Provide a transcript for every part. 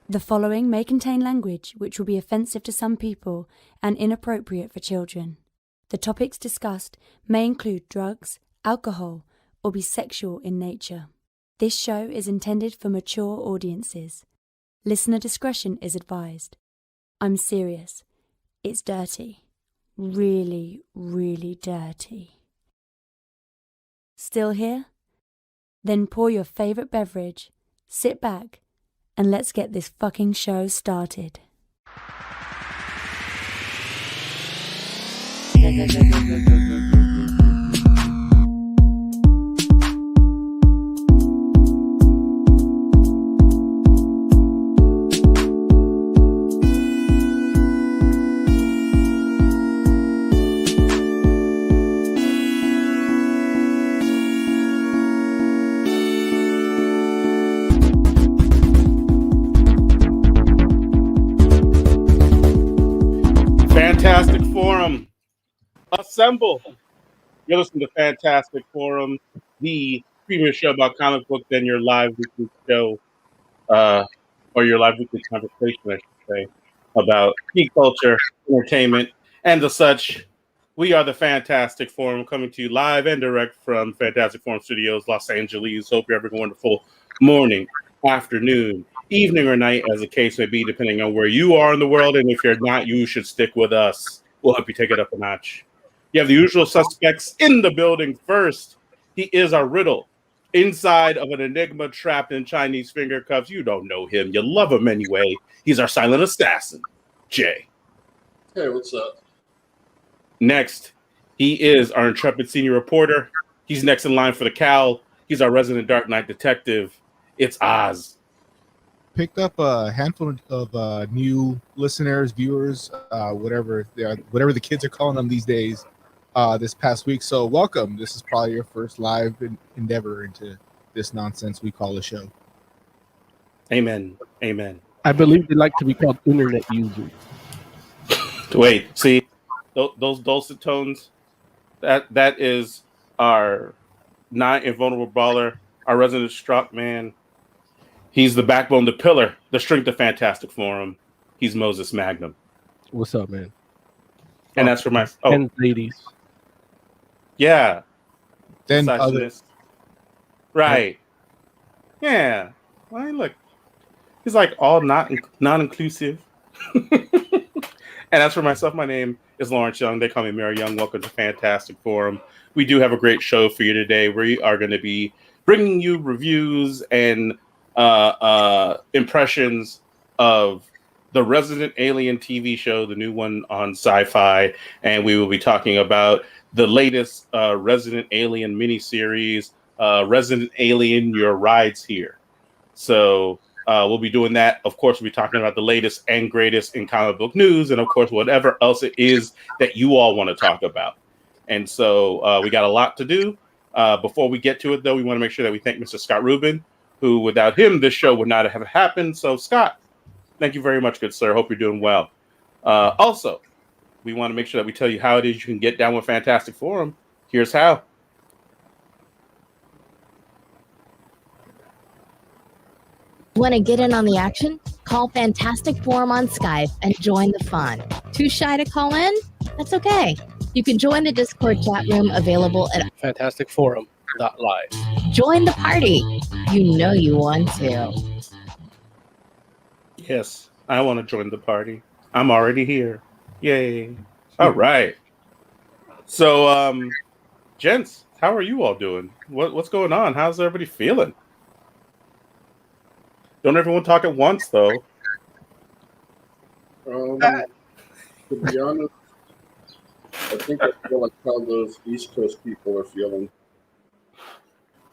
The following may contain language which will be offensive to some people and inappropriate for children. The topics discussed may include drugs, alcohol, or be sexual in nature. This show is intended for mature audiences. Listener discretion is advised. I'm serious. It's dirty. Really, really dirty. Still here? Then pour your favorite beverage, sit back, and let's get this fucking show started. Fantastic Forum, assemble. You're listening to Fantastic Forum, the premier show about comic books and your live weekly show, or your live weekly conversation, I should say, about geek culture, entertainment, and the such. We are the Fantastic Forum, coming to you live and direct from Fantastic Forum Studios, Los Angeles. Hope you're having a wonderful morning, afternoon, evening, or night, as the case may be, depending on where you are in the world. And if you're not, you should stick with us. We'll help you take it up a notch. You have the usual suspects in the building. First, he is our riddle. Inside of an enigma trapped in Chinese finger cuffs. You don't know him. You love him anyway. He's our silent assassin, Jay. Hey, what's up? Next, he is our intrepid senior reporter. He's next in line for the cowl. He's our resident Dark Knight detective. It's Oz. Picked up a handful of new listeners, viewers, whatever they are, whatever the kids are calling them these days, this past week. So welcome. This is probably your first live endeavor into this nonsense we call a show. Amen. Amen. I believe they like to be called internet users. Wait, see those dulcet tones? That is our non-invulnerable baller, our resident struck man. He's the backbone, the pillar, the strength of Fantastic Forum. He's Moses Magnum. What's up, man? And that's for my and ladies. Yeah. Then others. Right. Yeah. Well, look, he's like all non-inclusive. And as for myself, my name is Lawrence Young. They call me Mary Young. Welcome to Fantastic Forum. We do have a great show for you today. We are going to be bringing you reviews and impressions of the Resident Alien TV show, the new one on Sci-Fi, and we will be talking about the latest Resident Alien miniseries, Resident Alien: Your Ride's Here. So we'll be doing that. Of course, we'll be talking about the latest and greatest in comic book news, and of course, whatever else it is that you all want to talk about. And so we got a lot to do. Before we get to it, though, we want to make sure that we thank Mr. Scott Rubin, who without him, this show would not have happened. So, Scott, thank you very much, good sir. Hope you're doing well. Also, we want to make sure that we tell you how it is you can get down with Fantastic Forum. Here's how. Want to get in on the action? Call Fantastic Forum on Skype and join the fun. Too shy to call in? That's okay. You can join the Discord chat room available at FantasticForum.live. Join the party. You know you want to. Yes, I want to join the party. I'm already here. Yay. All right. So, gents, how are you all doing? What's going on? How's everybody feeling? Don't everyone talk at once, though. To be honest, I think I feel like how those East Coast people are feeling.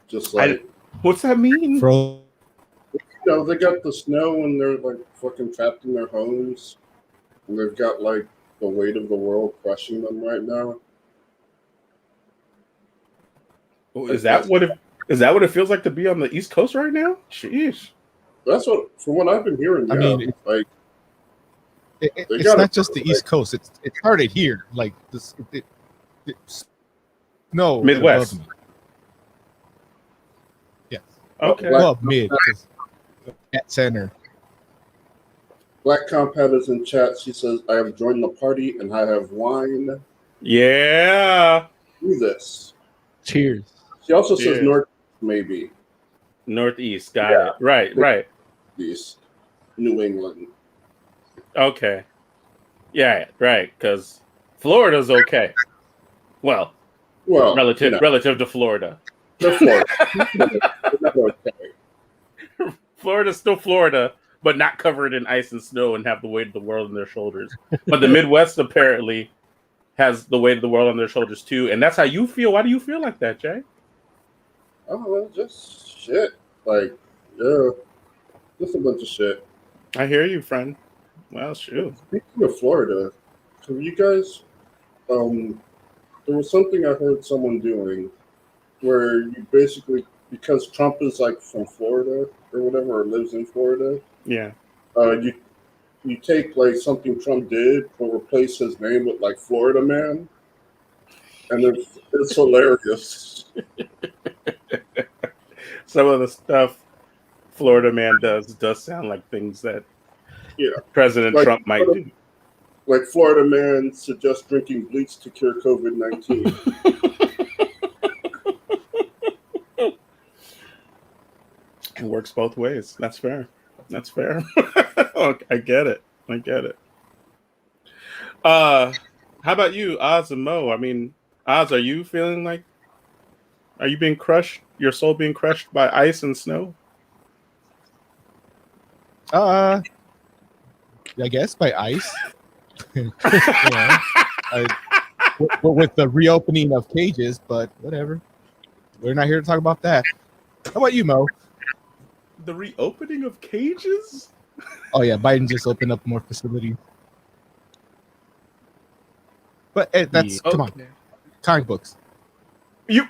Just like, what's that mean? They got the snow and they're like fucking trapped in their homes, and they've got like the weight of the world crushing them right now. Is that what it feels like to be on the East Coast right now? Sheesh. That's what, from what I've been hearing. Yeah, I mean, like it's not just the East Coast. It started here, like this. No, Midwest. Yes. Okay. Well, mid at center. Black Compat is in chat. She says, I have joined the party and I have wine. Yeah. Do this. Cheers. She also says Cheers. North, maybe. Northeast. Got Yeah. it. Right. East. New England. Okay. Yeah, right. Because Florida's okay. Well, Well, relative you know, relative to Florida. they're Florida. They're not okay. Florida's still Florida, but not covered in ice and snow and have the weight of the world on their shoulders. But the Midwest apparently has the weight of the world on their shoulders too. And that's how you feel. Why do you feel like that, Jay? I don't know, just shit. Like, yeah, just a bunch of shit. I hear you, friend. Well, shoot. Speaking of Florida, have you guys, there was something I heard someone doing where you basically, because Trump is like from Florida or whatever, or lives in Florida, Yeah. you take like something Trump did and replace his name with like Florida Man, and it's hilarious. Some of the stuff Florida Man does sound like things that Yeah. President Like, Trump might do. Like Florida Man suggests drinking bleach to cure COVID-19. It works both ways. That's fair. That's fair. I get it. How about you, Oz and Mo? I mean, Oz, are you feeling like, are you being crushed? Your soul being crushed by ice and snow? I guess by ice. With the reopening of cages, but whatever. We're not here to talk about that. How about you, Mo? The reopening of cages? Oh yeah, Biden just opened up more facilities. But that's come on, comic books. You.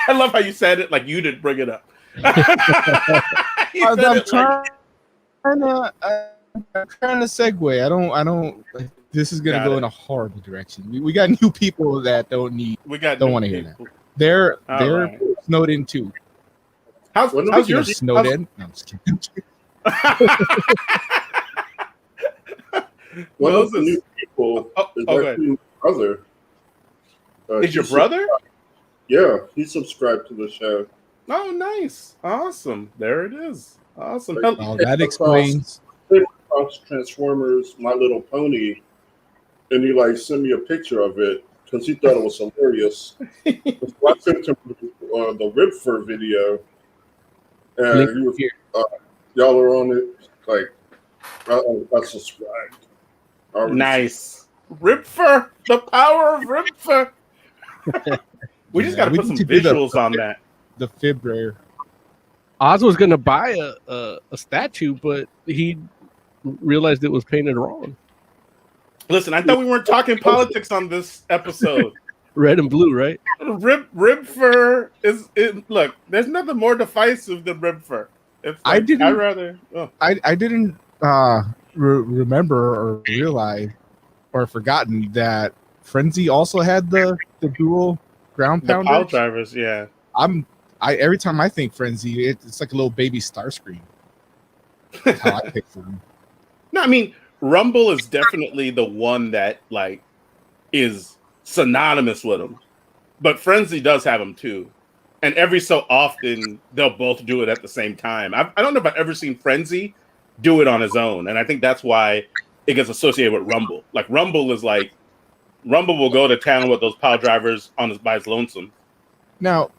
I love how you said it like you didn't bring it up. I'm trying to segue. I don't. This is gonna Got go it. in a horrible direction. We got new people that don't want to hear that. They're right. snowed in too. How's Speaking yours of snowed in? No, I'm just kidding. One of Moses. the new people is go actually my brother. Is your he brother? Yeah, he subscribed to the show. Oh, nice. Awesome. There it is. Awesome. Well, that explains. Fox Transformers My Little Pony, and he like sent me a picture of it because he thought it was hilarious. So I sent him the Rib Fur video, and he was, y'all are on it. Like, I subscribed. Nice. Ripfer. The power of Ripfer. We just got to put some visuals on that. The fib rare. Oz was gonna buy a statue, but he realized it was painted wrong. Listen, I thought we weren't talking politics on this episode. Red and blue, right? Ripfer is look. There's nothing more divisive than Ripfer. It's like, I didn't remember or realize or forgotten that Frenzy also had the dual ground the pounder. pile drivers. Yeah. Every time I think Frenzy, it's like a little baby Starscream. That's how I picture him. No, I mean Rumble is definitely the one that like is synonymous with him, but Frenzy does have him too, and every so often they'll both do it at the same time. I don't know if I've ever seen Frenzy do it on his own, and I think that's why it gets associated with Rumble. Like Rumble will go to town with those pile drivers by his lonesome. Now,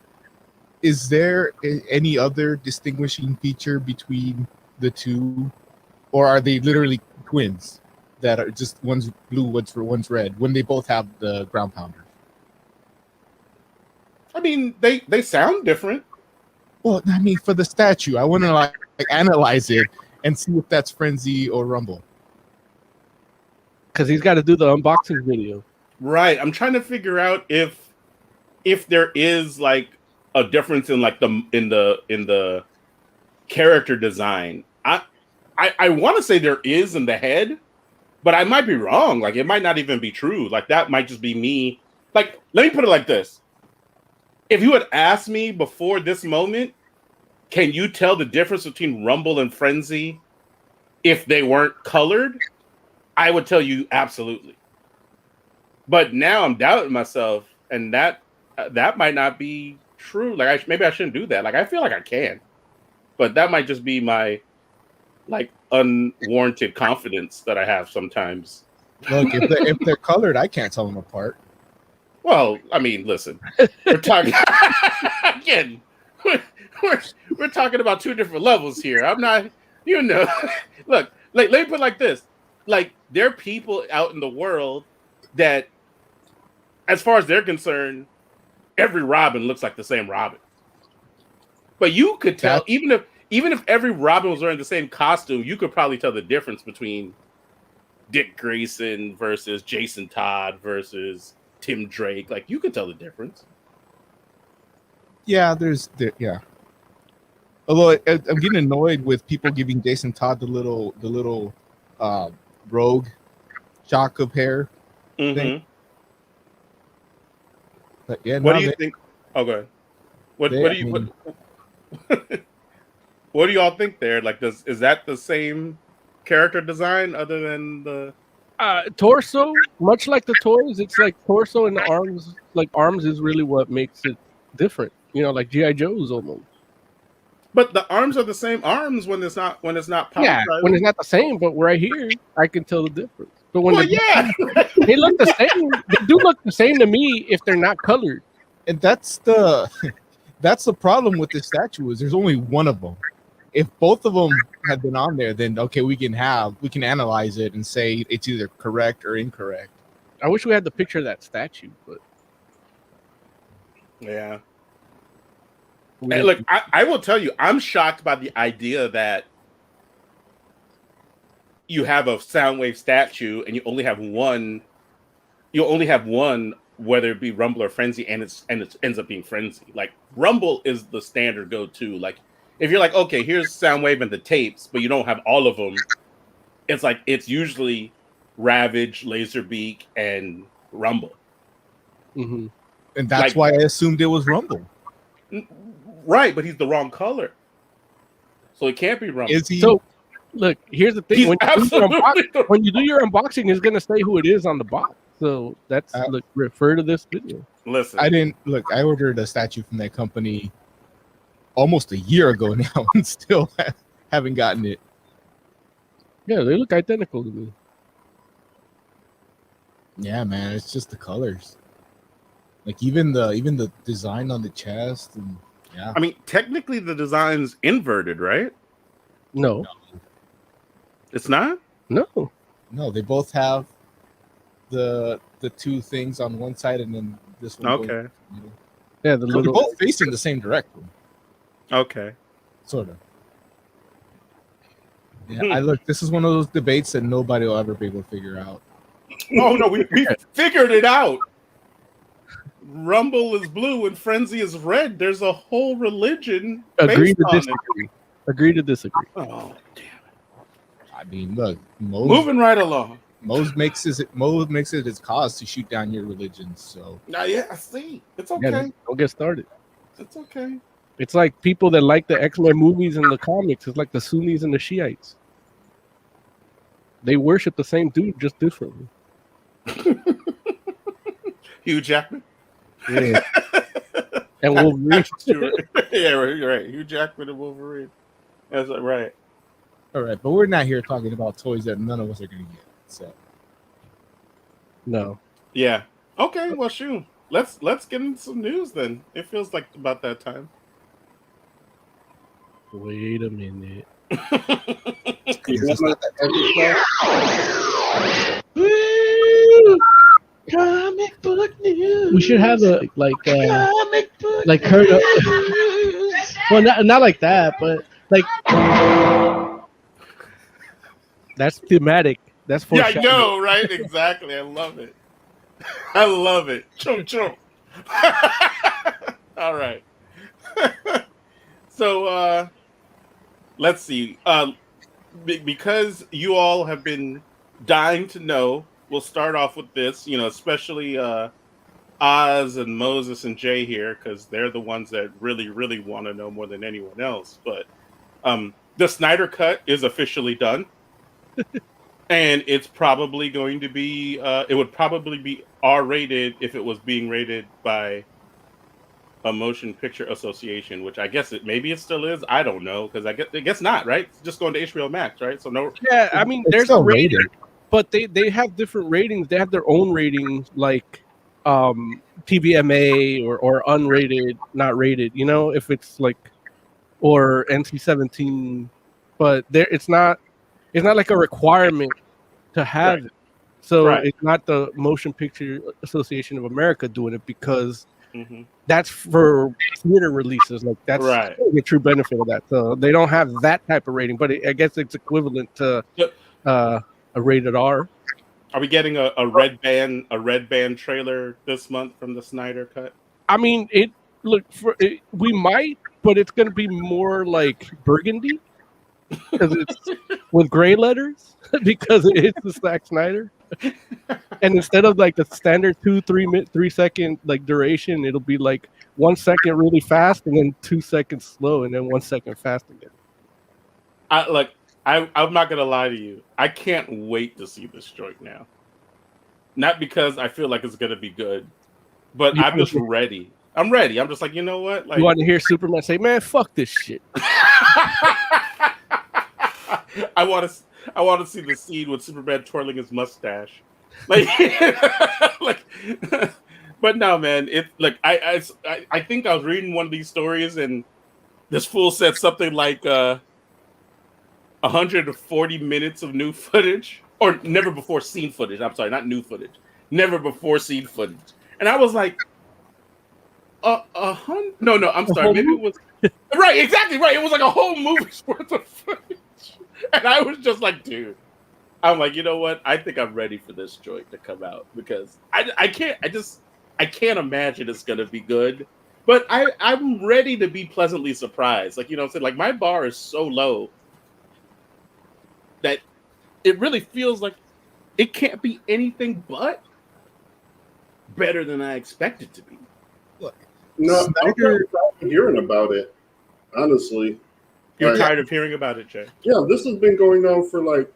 is there any other distinguishing feature between the two, or are they literally twins that are just one's blue, one's red, when they both have the ground pounder? I mean, they sound different. Well, I mean, for the statue, I want to like analyze it and see if that's Frenzy or Rumble. Because he's got to do the unboxing video. Right. I'm trying to figure out if there is like a difference in like the character design. I want to say there is in the head, but I might be wrong. Like it might not even be true. Like that might just be me. Like, let me put it like this. If you had asked me before this moment, can you tell the difference between Rumble and Frenzy? if they weren't colored, I would tell you absolutely. But now I'm doubting myself, and that might not be true. Like maybe I shouldn't do that. Like I feel like I can, but that might just be my like unwarranted confidence that I have sometimes. Look, if they're colored, I can't tell them apart. Well, I mean, listen, we're talking again. We're talking about two different levels here. I'm not, look, like, let me put it like this: like, there are people out in the world that, as far as they're concerned, every Robin looks like the same Robin. But you could tell, even if every Robin was wearing the same costume, you could probably tell the difference between Dick Grayson versus Jason Todd versus Tim Drake. Like, you could tell the difference. Yeah, yeah. Although I'm getting annoyed with people giving Jason Todd the little rogue shock of hair thing. But yeah, what do you think? Oh, go ahead. What do you all think there? Like, is that the same character design other than the torso? Much like the toys, it's like torso and the arms. Like arms is really what makes it different. Like G.I. Joe's almost. But the arms are the same arms when it's not when it's not the same. But right here, I can tell the difference. But when they look the same, they do look the same to me if they're not colored. And that's the problem with this statue is there's only one of them. If both of them had been on there, then okay, we can analyze it and say it's either correct or incorrect. I wish we had the picture of that statue, but yeah. And look, I will tell you, I'm shocked by the idea that you have a Soundwave statue and you only have one, whether it be Rumble or Frenzy, and it ends up being Frenzy. Like, Rumble is the standard go-to. Like, if you're like, okay, here's Soundwave and the tapes, but you don't have all of them, it's like it's usually Ravage, Laserbeak, and Rumble. Mm-hmm. And that's why I assumed it was Rumble. Right, but he's the wrong color, so it can't be Rumble. Is he? So, look, here's the thing: when you do your unboxing, it's gonna say who it is on the box. So that's refer to this video. Listen, I ordered a statue from that company almost a year ago now, and still haven't gotten it. Yeah, they look identical to me. Yeah, man, it's just the colors. Like even the design on the chest and. Yeah. I mean, technically the design's inverted, right? No. It's not? No, they both have the two things on one side and then this one. Okay. Yeah, they're both facing the same direction. Okay. Sort of. Yeah, this is one of those debates that nobody will ever be able to figure out. Oh no, we figured it out. Rumble is blue and Frenzy is red. There's a whole religion. Agree to disagree. Agree to disagree. Oh, damn it. I mean, look, moving right along. Mose makes it his cause to shoot down your religions. So yeah, I see. It's okay. Yeah, don't get started. It's okay. It's like people that like the X-Men movies and the comics. It's like the Sunnis and the Shiites. They worship the same dude, just differently. Hugh Jackman. Yeah. And Wolverine. Yeah, right. Hugh Jackman and Wolverine. That's right. All right, but we're not here talking about toys that none of us are going to get. So, no. Yeah. Okay. Well, shoot. Let's get into some news then. It feels like about that time. Wait a minute. Comic book news. We should have a comic book like her. Well, not like that, but like that's thematic. That's for. Yeah, I know, right? Exactly. I love it. I love it. Chum chum. All right. So let's see. Because you all have been dying to know, we'll start off with this. Especially Oz and Moses and Jay here, because they're the ones that really, really want to know more than anyone else. But the Snyder Cut is officially done. And it's probably going to be. It would probably be R-rated if it was being rated by a motion picture association, which I guess maybe it still is. I don't know because I guess not, right? It's just going to HBO Max, right? So no. Yeah, I mean, It's there's still a rating, rated. but they have different ratings. They have their own ratings, like TVMA or unrated, not rated. You know, if it's like or NC-17, but it's not like a requirement to have Right. it. So Right. it's not the Motion Picture Association of America doing it because Mhm. that's for theater releases. Like that's Right. the true benefit of that. So they don't have that type of rating, but I guess it's equivalent to Yep. a rated R. Are we getting a red band trailer this month from the Snyder Cut? I mean, we might, but it's going to be more like burgundy because it's with gray letters because it's the Zack Snyder. And instead of like the standard 3 second like duration, it'll be like 1 second really fast and then 2 seconds slow and then 1 second fast again. I'm not gonna lie to you. I can't wait to see this joint now. Not because I feel like it's gonna be good, but I'm just ready. I'm ready. I'm just like, you know what? Like, You want to hear Superman say, "Man, fuck this shit." I want to see the scene with Superman twirling his mustache, like, like. But no, man. It like I think I was reading one of these stories and this fool said something like 140 minutes of new footage or never before seen footage. I'm sorry, not new footage, never before seen footage. And I was like, no, I'm sorry. Maybe it was right, exactly right. It was like a whole movie's worth of footage. And I was just like, dude, I'm like, you know what? I think I'm ready for this joint to come out because I can't imagine it's gonna be good. But I'm ready to be pleasantly surprised. Like, you know what I'm saying? Like, my bar is so low that it really feels like it can't be anything but better than I expect it to be. No, I'm Snyder- tired of hearing about it. Honestly, You're Like- tired of hearing about it, Jay? yeah, this has been going on for like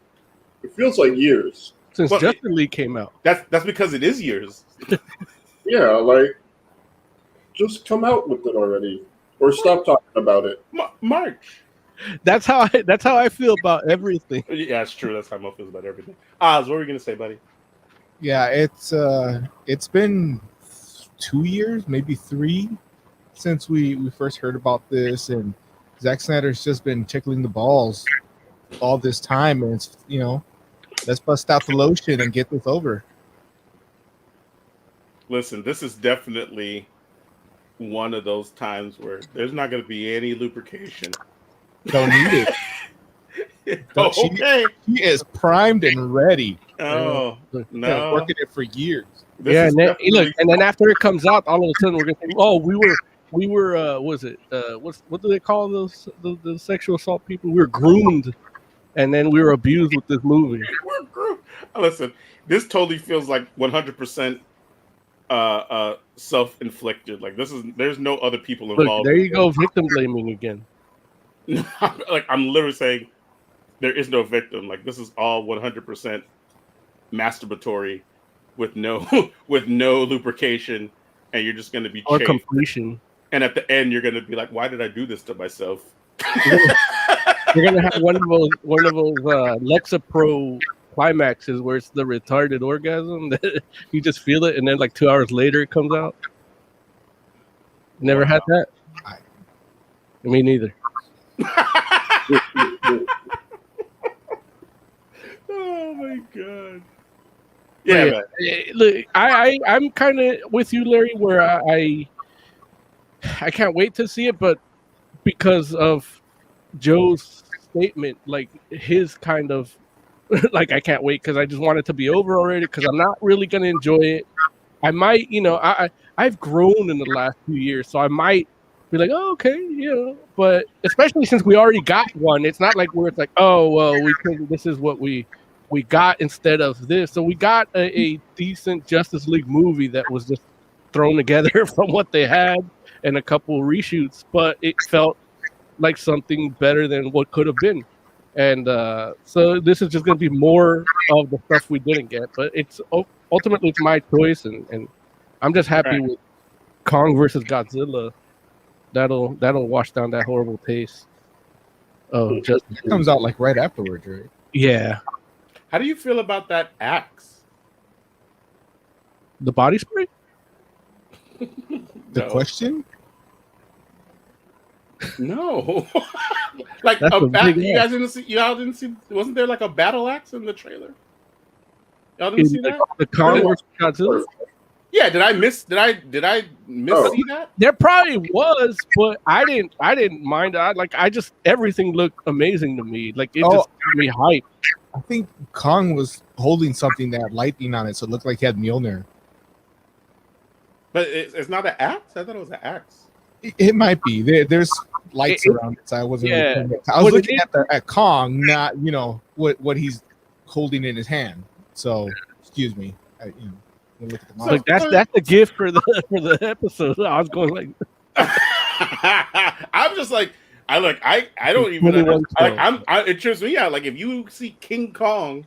it feels like years. Since Well, Justice League came out. That's because it is years. Yeah, like just come out with it already, or stop talking about it. March. That's how I feel about everything. Yeah, it's true. That's how Mo feels about everything. Oz, what were you gonna say, buddy? Yeah, it's been 2 years, maybe 3, since we first heard about this, and Zack Snyder's just been tickling the balls all this time, and it's let's bust out the lotion and get this over. Listen, this is definitely one of those times where there's not going to be any lubrication. Don't need it. Oh, She- okay. He is primed and ready. Oh Been no. working it for years. This Yeah, is and then, definitely- look, and then after it comes out, all of a sudden we're gonna think, oh, we were was it what do they call those the sexual assault people? We were groomed, and then we were abused with this movie. Listen, this totally feels like 100% self-inflicted. Like there's no other people Look, involved. there you go, victim blaming again. Like I'm literally saying there is no victim. Like this is all 100% masturbatory with no with no lubrication, and you're just going to be Or chafed. completion. And at the end, you're going to be like, "Why did I do this to myself?" You're gonna have one of those Lexapro climaxes where it's the retarded orgasm that you just feel it, and then like 2 hours later it comes out. Never Wow. had that. Me neither. Oh my god! Yeah, Yeah, man. Look, I'm kind of with you, Larry, where I can't wait to see it, but because of Joe's statement, like his kind of like I can't wait because I just want it to be over already because I'm not really gonna enjoy it. I might, I've grown in the last few years, so I might be like, oh, okay, but especially since we already got one, it's not like where it's like, oh, well, this is what we got instead of this. So we got a decent Justice League movie that was just thrown together from what they had and a couple reshoots, but it felt like something better than what could have been. And so this is just going to be more of the stuff we didn't get. But it's ultimately it's my choice, and I'm just happy Right. with Kong versus Godzilla. That'll wash down that horrible taste. Oh, just It comes out like right afterwards, right? yeah, How do you feel about that axe? the body spray. The No. question? No. Like That's a a big you axe. guys didn't see? Y'all didn't see? Wasn't there like a battle axe in the trailer? Y'all didn't In see that? the Kong versus Godzilla. Yeah. Did I miss? Did I miss Oh. see that? There probably was, but I didn't mind. I just everything looked amazing to me. Like it Oh. just got me hyped. I think Kong was holding something that had lightning on it, so it looked like he had Mjolnir. But it's not an axe. I thought it was an axe. It might be. There's lights around it, so I wasn't. Yeah. Really I was What it looking at Kong, not what he's holding in his hand. So excuse me. We'll look at the So- model. Like that's the gift for the episode. I was going like, I'm just like I don't even 21 like it trips me out. Like if you see King Kong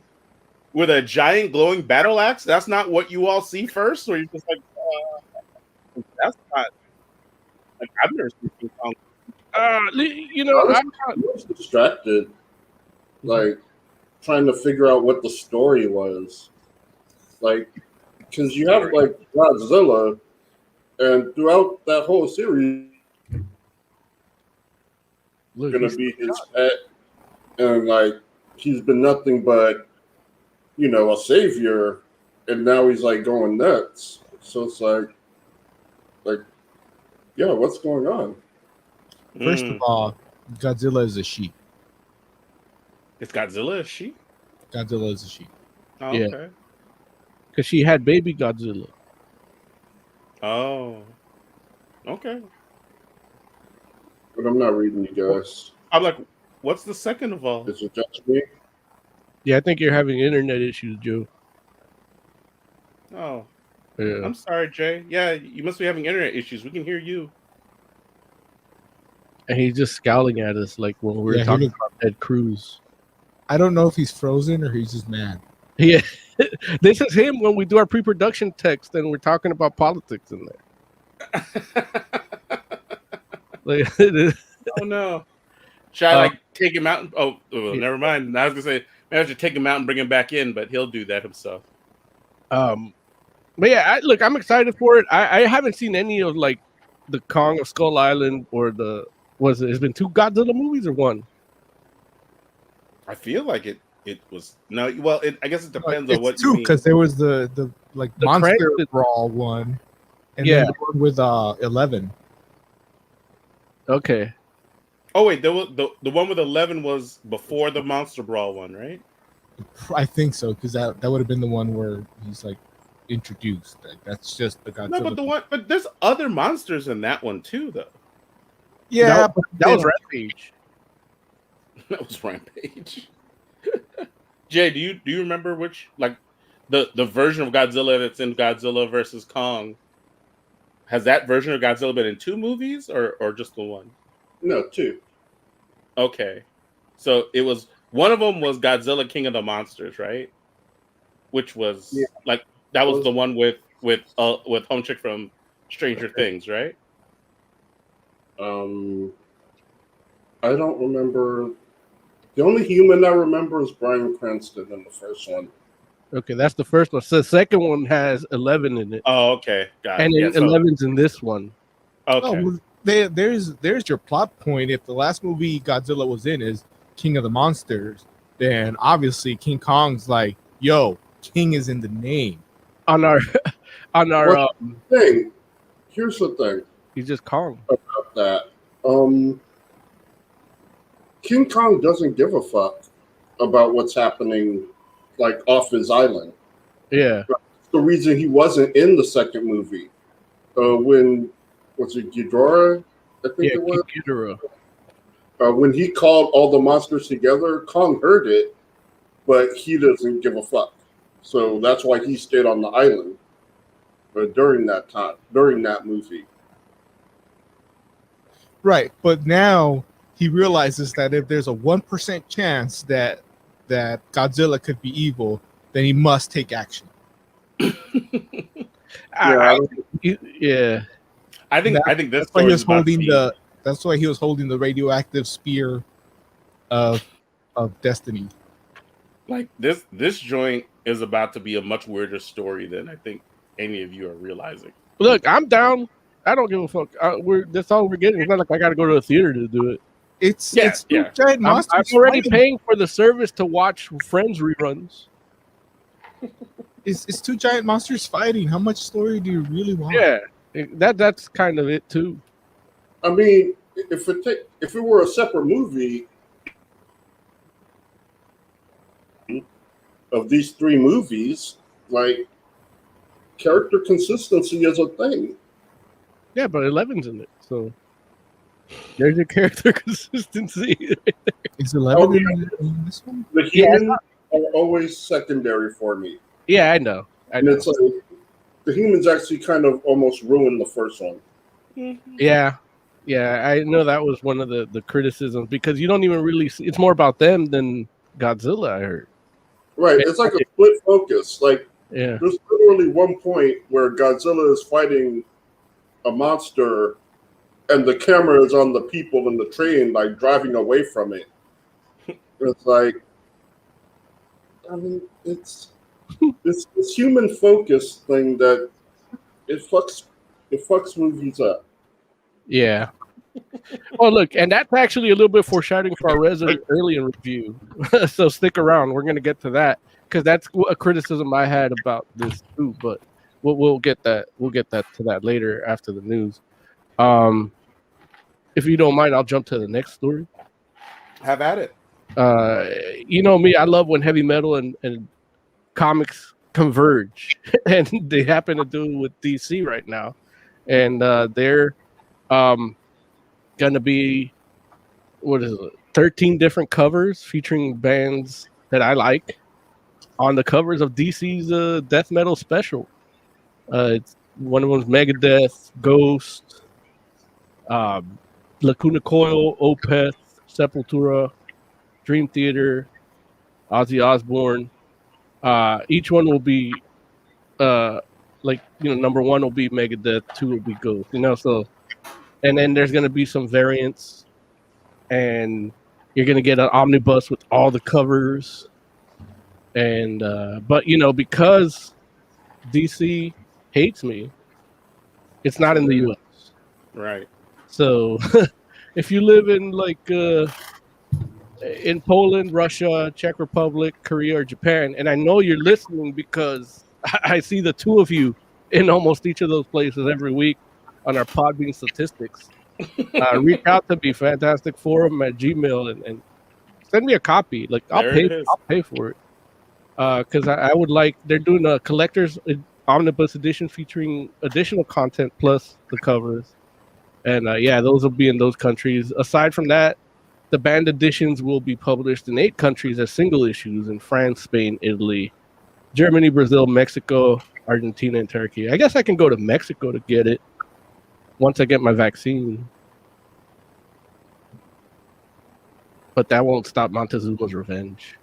with a giant glowing battle axe, that's not what you all see first, or you're just like that's not like I've never seen King Kong. you know, I was distracted, like trying to figure out what the story was, like because you have like Godzilla, and throughout that whole series, look, gonna be his pet, and like he's been nothing but a savior, and now he's like going nuts. So it's like yeah, what's going on? First of all, Godzilla is a sheep. It's Godzilla, is she? Godzilla is a sheep. Oh, Yeah. okay. because she had baby Godzilla. Oh. Okay. But I'm not reading you guys. I'm like, what's the second of all? Is it just me? Yeah, I think you're having internet issues, Joe. Oh. Yeah. I'm sorry, Jay. Yeah, you must be having internet issues. We can hear you. And he's just scowling at us like when we were Yeah, he talking looked- about Ted Cruz. I don't know if he's frozen or he's just mad. Yeah, this is him when we do our pre-production text and we're talking about politics in there. Like, Oh no. Should I like take him out? Oh, well, never mind. I was gonna say maybe I should take him out and bring him back in, but he'll do that himself. but yeah, I'm excited for it. I haven't seen any of like the Kong of Skull Island or it's been 2 Godzilla movies or 1? I feel like it was no. Well, I guess it depends on It's what you two mean. because there was the monster Frank- brawl one, and Yeah. then the one with 11. Okay. Oh wait, the one with 11 was before the Monster Brawl one, right? I think so because that would have been the one where he's like introduced. Like, that's just the Godzilla. No, but there's other monsters in that one too, though. yeah, that, but that was they- Rampage. That was Rampage. Jay, do you remember which like the version of Godzilla that's in Godzilla versus Kong? Has that version of Godzilla been in 2 movies or just the one? No, 2. Okay, so it was one of them was Godzilla King of the Monsters, right? Which was Yeah. like that was the one with Home Chick from Stranger Things, right? I don't remember. The only human I remember is Bryan Cranston in the first one. Okay, that's the first one. So the second one has 11 in it. Oh, okay, got it. And Yeah, then 11's in this one. okay. Oh, well, there's your plot point. If the last movie Godzilla was in is King of the Monsters, then obviously King Kong's like, yo, King is in the name. On our What? Thing. Here's the thing he's just Kong. about that. King Kong doesn't give a fuck about what's happening, like off his island. Yeah. The reason he wasn't in the second movie, when was it Ghidorah? I think Yeah, it was. King Ghidorah. When he called all the monsters together, Kong heard it, but he doesn't give a fuck. So that's why he stayed on the island. But during that movie, Right, but now he realizes that if there's a 1% chance that Godzilla could be evil, then he must take action. Yeah. I think this That's why story he is was about holding speed. That's why he was holding the radioactive spear of destiny. Like this joint is about to be a much weirder story than I think any of you are realizing. Look, I'm down. I don't give a fuck. That's all we're getting. It's not like I got to go to a theater to do it. It's Yeah, two yeah. giant I'm monsters. already fighting. paying for the service to watch Friends reruns. It's two giant monsters fighting. How much story do you really want? Yeah, that's kind of it too. I mean, if it were a separate movie of these three movies, like character consistency is a thing. Yeah, but 11's in it, so there's your character consistency. Is 11 Oh, yeah. in this one? The Yeah, it's humans are always secondary for me, Yeah, I know. and it's like the humans actually kind of almost ruined the first one. Yeah, I know that was one of the criticisms because you don't even really see. It's more about them than Godzilla. I heard. Right? It's like a split focus. Like Yeah, there's literally one point where Godzilla is fighting a monster, and the camera is on the people in the train, like driving away from it. It's like, I mean, it's this human focus thing that it fucks movies up. yeah. Well, look, and that's actually a little bit foreshadowing for our Resident Alien review. So stick around. We're gonna get to that because that's a criticism I had about this too. But we'll get that. We'll get that to that later after the news. If you don't mind, I'll jump to the next story. Have at it. You know me, I love when heavy metal and comics converge, and they happen to do it with DC right now, and they're gonna be 13 different covers featuring bands that I like on the covers of DC's death metal special. It's one of them's Megadeth, Ghost, Lacuna Coil, Opeth, Sepultura, Dream Theater, Ozzy Osbourne. Each one will be number one will be Megadeth, two will be Ghost, so and then there's gonna be some variants, and you're gonna get an omnibus with all the covers, and but because DC hates me, it's not in the US. Right. So if you live in in Poland, Russia, Czech Republic, Korea, or Japan, and I know you're listening because I see the two of you in almost each of those places every week on our Podbean statistics, reach out to me, Fantastic Forum at Gmail, and send me a copy. Like I'll pay for it because I would like. They're doing a collector's omnibus edition featuring additional content plus the covers, and those will be in those countries. Aside from that, the band editions will be published in 8 countries as single issues in France, Spain, Italy, Germany, Brazil, Mexico, Argentina, and Turkey. I guess I can go to Mexico to get it once I get my vaccine. But that won't stop Montezuma's revenge.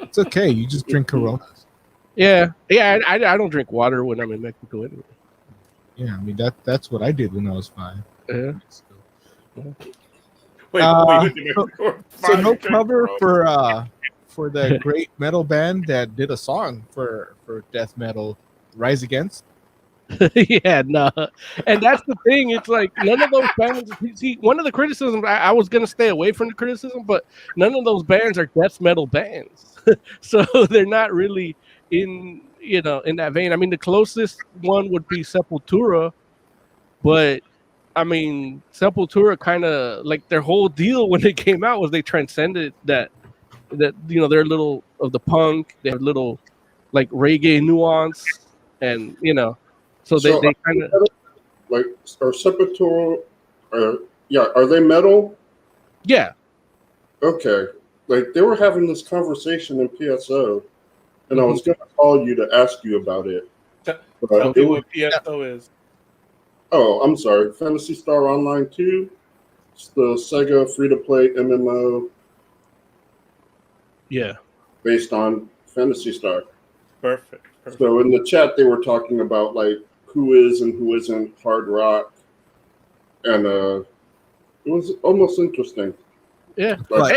It's okay. You just drink Coronas. Yeah. I don't drink water when I'm in Mexico anyway. Yeah, I mean that's what I did when I was 5. Yeah. So no cover for the great metal band that did a song for death metal, Rise Against. Yeah, no. And that's the thing. It's like none of those bands. See, one of the criticisms I was gonna stay away from the criticism, but none of those bands are death metal bands, so they're not really in that vein. I mean, the closest one would be Sepultura, but I mean, Sepultura kind of like their whole deal when they came out was they transcended that they're a little of the punk, they have a little like reggae nuance, and so they kind of like are Sepultura. Are they metal? Yeah. Okay, like they were having this conversation in PSO, and I was going to call you to ask you about it. Tell me what PSO is. Oh, I'm sorry. Phantasy Star Online 2. It's the Sega free-to-play MMO Yeah. based on Phantasy Star. Perfect. Perfect. So in the chat, they were talking about like who is and who isn't hard rock, and it was almost interesting. Yeah. But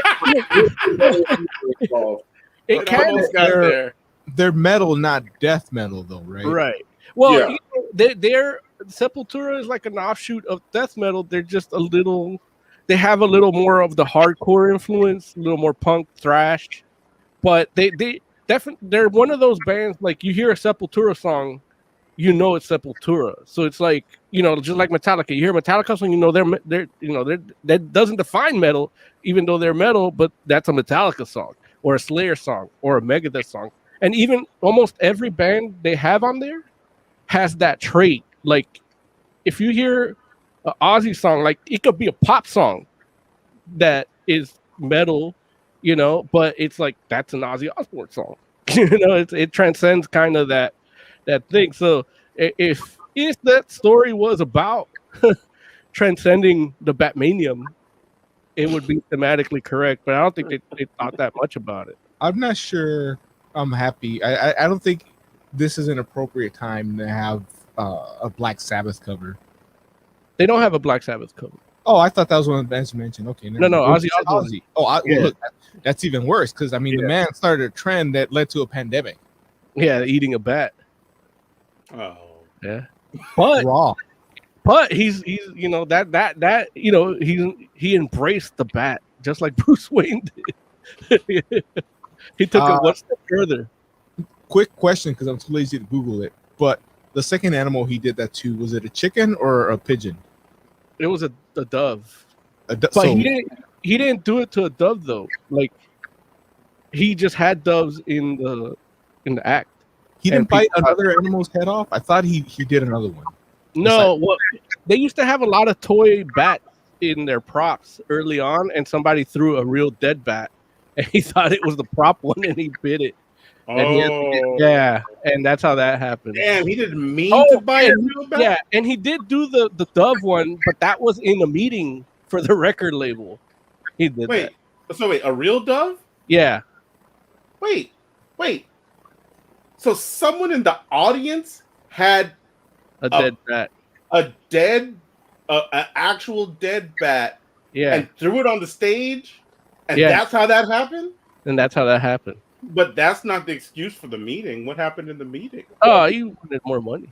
It kind of almost got there. They're metal, not death metal, though, right? right. Well, Yeah. you know, they're Sepultura is like an offshoot of death metal. They're just a little. They have a little more of the hardcore influence, a little more punk thrash, but they definitely they're one of those bands. Like you hear a Sepultura song, you know it's Sepultura. So it's like, you know, just like Metallica. You hear a Metallica song, you know they're that doesn't define metal, even though they're metal, but that's a Metallica song or a Slayer song or a Megadeth song. And even almost every band they have on there has that trait. Like if you hear an Ozzy song, like it could be a pop song that is metal, you know, but it's like that's an Ozzy Osbourne song. You know, it transcends kind of that thing. So if that story was about transcending the Batmanium, it would be thematically correct. But I don't think they thought that much about it. I'm not sure I'm happy. I don't think this is an appropriate time to have a Black Sabbath cover. They don't have a Black Sabbath cover. Oh, I thought that was one of the bands you mentioned. Okay, No, Ozzy Osbourne. Ozzy. Oh, Yeah. well, look, that's even worse because I mean the Yeah. man started a trend that led to a pandemic. Yeah, eating a bat. Oh. Yeah, but Raw. he's you know that you know he embraced the bat just like Bruce Wayne did. He took it one step further. Quick question because I'm too lazy to Google it. But the second animal he did that to, was it a chicken or a pigeon? It was a dove, But but he didn't do it to a dove though. Like he just had doves in the act. he didn't and bite people- another animal's head off. I thought he did another one. No, well, they used to have a lot of toy bats in their props early on, and somebody threw a real dead bat, and he thought it was the prop one, and he bit it. And he had to Oh. yeah, and that's how that happened. Damn, he didn't mean Oh, to bite and- it real bad. Yeah, and he did do the dove one, but that was in a meeting for the record label. He did Wait. that. So wait, a real dove? Yeah, Wait. So someone in the audience had a dead bat. an actual dead bat Yeah, and threw it on the stage, and Yeah. that's how that happened. and that's how that happened. But that's not the excuse for the meeting. What happened in the meeting? Oh, he wanted more money.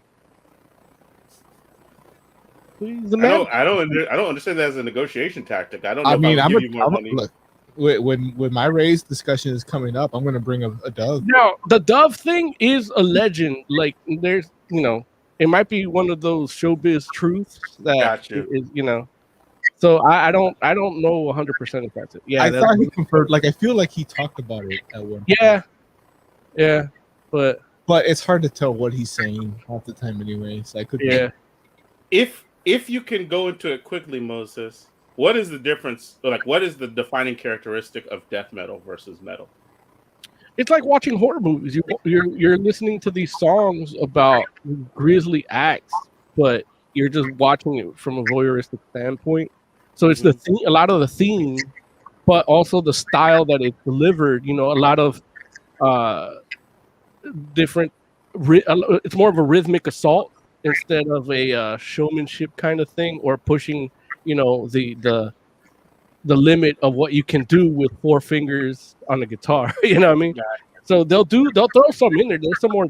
He's the man. I don't understand that as a negotiation tactic. I don't know I mean, if I I'm would give you more a money. look. When my raise discussion is coming up, I'm going to bring a dove. Now, the dove thing is a legend. Like, there's, you know, it might be one of those showbiz truths that Got you. is, you know. So I don't know 100% if that's it. Yeah, I that's- thought he confirmed. Like I feel like he talked about it at one. yeah, but But it's hard to tell what he's saying half the time anyway. So I could. yeah. If you can go into it quickly, Moses, what is the difference? Like, what is the defining characteristic of death metal versus metal? It's like watching horror movies. You're listening to these songs about grisly acts, but you're just watching it from a voyeuristic standpoint. So it's the a lot of the theme, but also the style that it's delivered. You know, a lot of different. It's more of a rhythmic assault instead of a showmanship kind of thing, or pushing, you know, the limit of what you can do with 4 fingers on a guitar. You know what I mean? Yeah. So they'll throw some in there.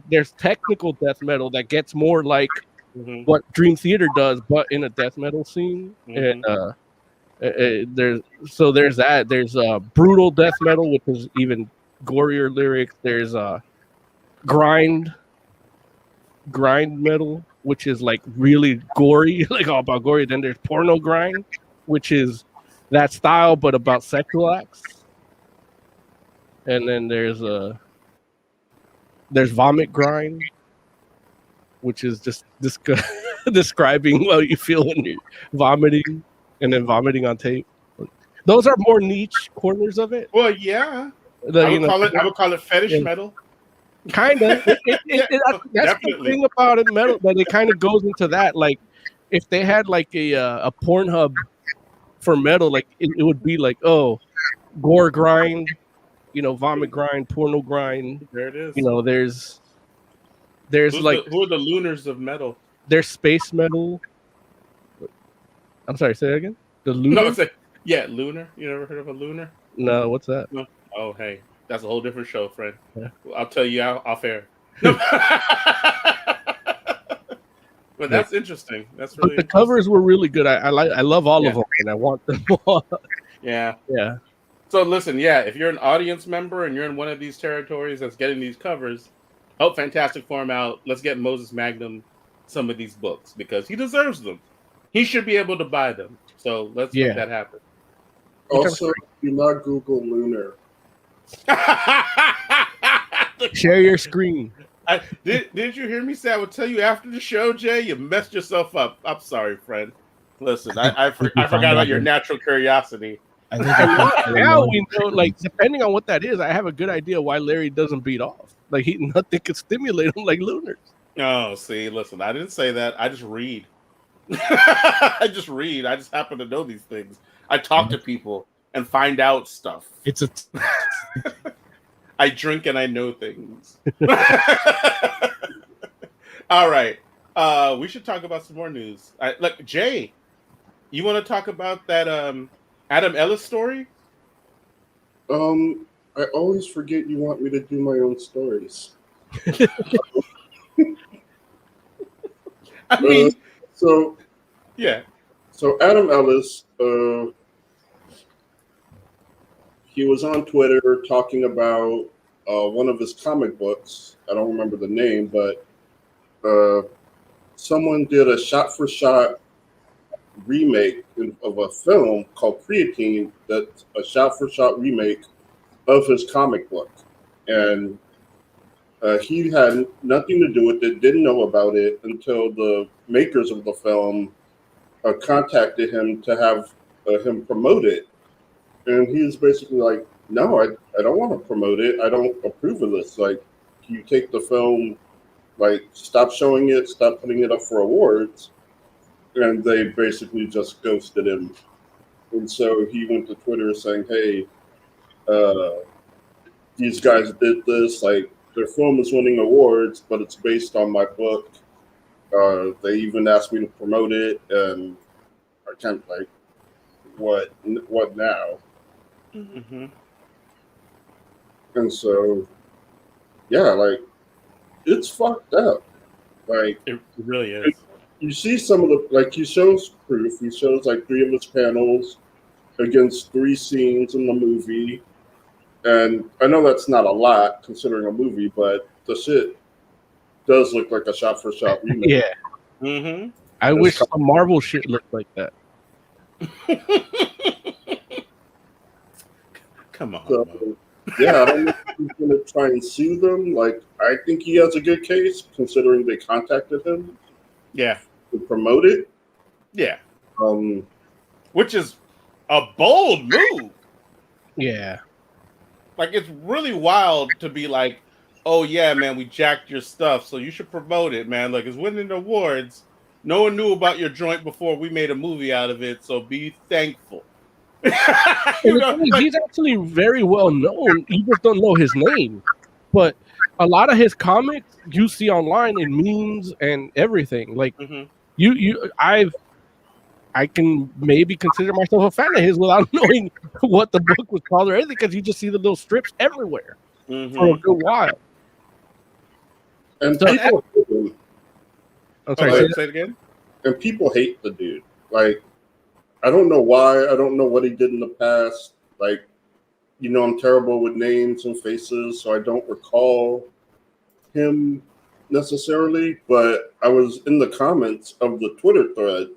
There's technical death metal that gets more like Mhm. what Dream Theater does, but in a death metal scene. Mhm. And there's that. There's brutal death metal, which is even gorier lyrics. There's grind metal, which is like really gory, like all about gory. Then there's porno grind, which is that style but about sexual acts. And then there's vomit grind, which is just describing what you feel when you're vomiting and then vomiting on tape. Those are more niche corners of it. Well, yeah, The, I you would know, call it fetish Yeah. metal. Kind of. That's the Definitely. thing about it, metal, that it kind of goes into that. Like, if they had like a Pornhub for metal, like it would be like, oh, gore grind, vomit grind, porno grind. There it is. There's who like are the lunars of metal? there's space metal. I'm sorry, say that again. The lunar? No, it's like, yeah, lunar. You never heard of a lunar? No, what's that? No. Oh, hey, that's a whole different show, friend. Yeah. I'll tell you off air. No. But that's interesting. That's really. But the covers were really good. I love all of them, and I want them all. Yeah. Yeah. So listen, if you're an audience member and you're in one of these territories that's getting these covers, help Fantastic Forum out. Let's get Moses Magnum some of these books because he deserves them. He should be able to buy them. So let's make that happen. Also, do not Google lunar. Share your screen. Did you hear me say I would tell you after the show, Jay? You messed yourself up. I'm sorry, friend. Listen, I forgot about your natural curiosity. I think Now we know, like, depending on what that is, I have a good idea why Larry doesn't beat off. Like, nothing can stimulate him like lunars. Oh, see, listen, I didn't say that. I just read. I just happen to know these things. I talk to people and find out stuff. I drink and I know things. All right. We should talk about some more news. Look, Jay, you want to talk about that Adam Ellis story? I always forget you want me to do my own stories. I mean, so Adam Ellis, he was on Twitter talking about one of his comic books. I don't remember the name, but someone did a shot-for-shot remake of a film called Creatine. That's a shot-for-shot remake of his comic book, and he had nothing to do with it, didn't know about it until the makers of the film contacted him to have him promote it. And he's basically like, no, I don't want to promote it. I don't approve of this. Like, you take the film, like, stop showing it, stop putting it up for awards. And they basically just ghosted him. And so he went to Twitter saying, hey, these guys did this, like, their film is winning awards, but it's based on my book. They even asked me to promote it, and I can't, like, what now? Mm-hmm. And so, like, it's fucked up. Like, It really is. You see some of the, like, he shows proof. He shows, like, 3 of his panels against 3 scenes in the movie. And I know that's not a lot considering a movie, but the shit does look like a shot-for-shot remake. Yeah. Mm-hmm. I wish some Marvel shit looked like that. Come on. So, I don't know if he's going to try and sue them. Like, I think he has a good case considering they contacted him Yeah. to promote it. Yeah. Um, Which is a bold move. Yeah. Like, it's really wild to be like, oh, yeah, man, we jacked your stuff, so you should promote it, man. Like, it's winning awards. No one knew about your joint before we made a movie out of it, so be thankful. He's actually very well known. You just don't know his name. But a lot of his comics you see online in memes and everything. Like, I can maybe consider myself a fan of his without knowing what the book was called or anything, because you just see the little strips everywhere for a good while. and So people hate him. I'm sorry, Say it again? And people hate the dude. Like, I don't know why. I don't know what he did in the past. Like, I'm terrible with names and faces, so I don't recall him necessarily. But I was in the comments of the Twitter thread,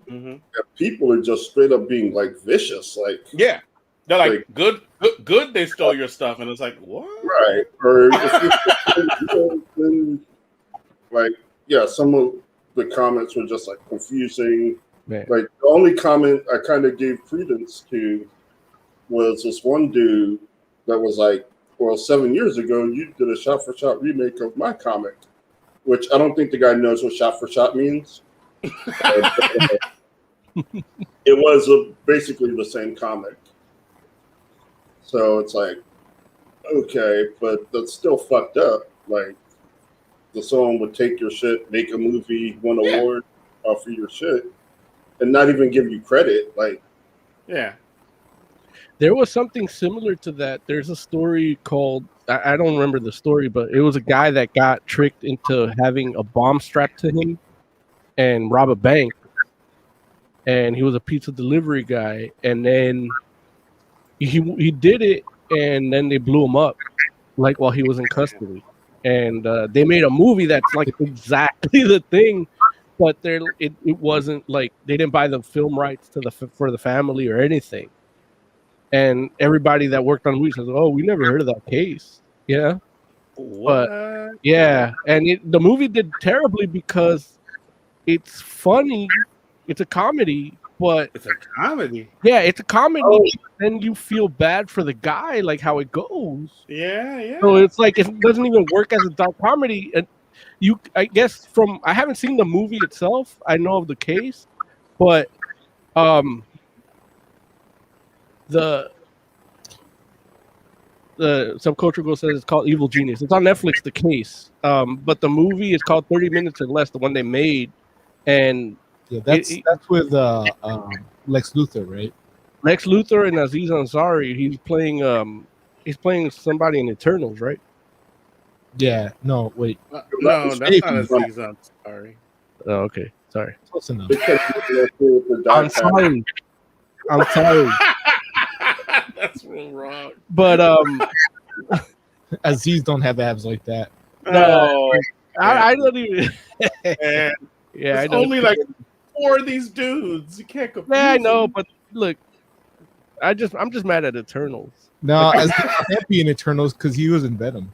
and people are just straight up being, like, vicious. Like, yeah. They're like, good, they stole your stuff. And it's like, what? Right. Or if then, like, some of the comments were just, like, confusing. Man. Like, the only comment I kind of gave credence to was this one dude that was like, well, 7 years ago, you did a shot-for-shot remake of my comic, which I don't think the guy knows what shot-for-shot means. It was basically the same comic. So it's like, okay, but that's still fucked up. Like, someone would take your shit, make a movie, win an award off of your shit, and not even give you credit. Like, Yeah. There was something similar to that. There's a story called, I don't remember the story, but it was a guy that got tricked into having a bomb strapped to him and rob a bank. And he was a pizza delivery guy. And then he did it, and then they blew him up, like while he was in custody. And they made a movie that's like exactly the thing, but it wasn't like they didn't buy the film rights for the family or anything. And everybody that worked on the movie says, "Oh, we never heard of that case." Yeah, What? but yeah, and the movie did terribly because it's funny, it's a comedy, but It's a comedy. yeah, it's a comedy. Then you feel bad for the guy, like how it goes. Yeah, yeah. So it's like it doesn't even work as a dark comedy. And I guess I haven't seen the movie itself. I know of the case, but the Subculture Girl says it's called Evil Genius. It's on Netflix, the case. But the movie is called 30 Minutes or Less, the one they made. And Yeah, that's with Lex Luthor, right? Lex Luthor and Aziz Ansari, he's playing somebody in Eternals, right? Yeah. No, wait. No, that's not Aziz Ansari. Oh, okay. Sorry. Close enough. I'm sorry. I'm sorry. That's real wrong. But Aziz don't have abs like that. No. I don't even. Man, Yeah, I there's know. only like 4 of these dudes. You can't compete. Yeah, I know, but look, I'm just mad at Eternals. No, Aziz can't be in Eternals because he was in Venom.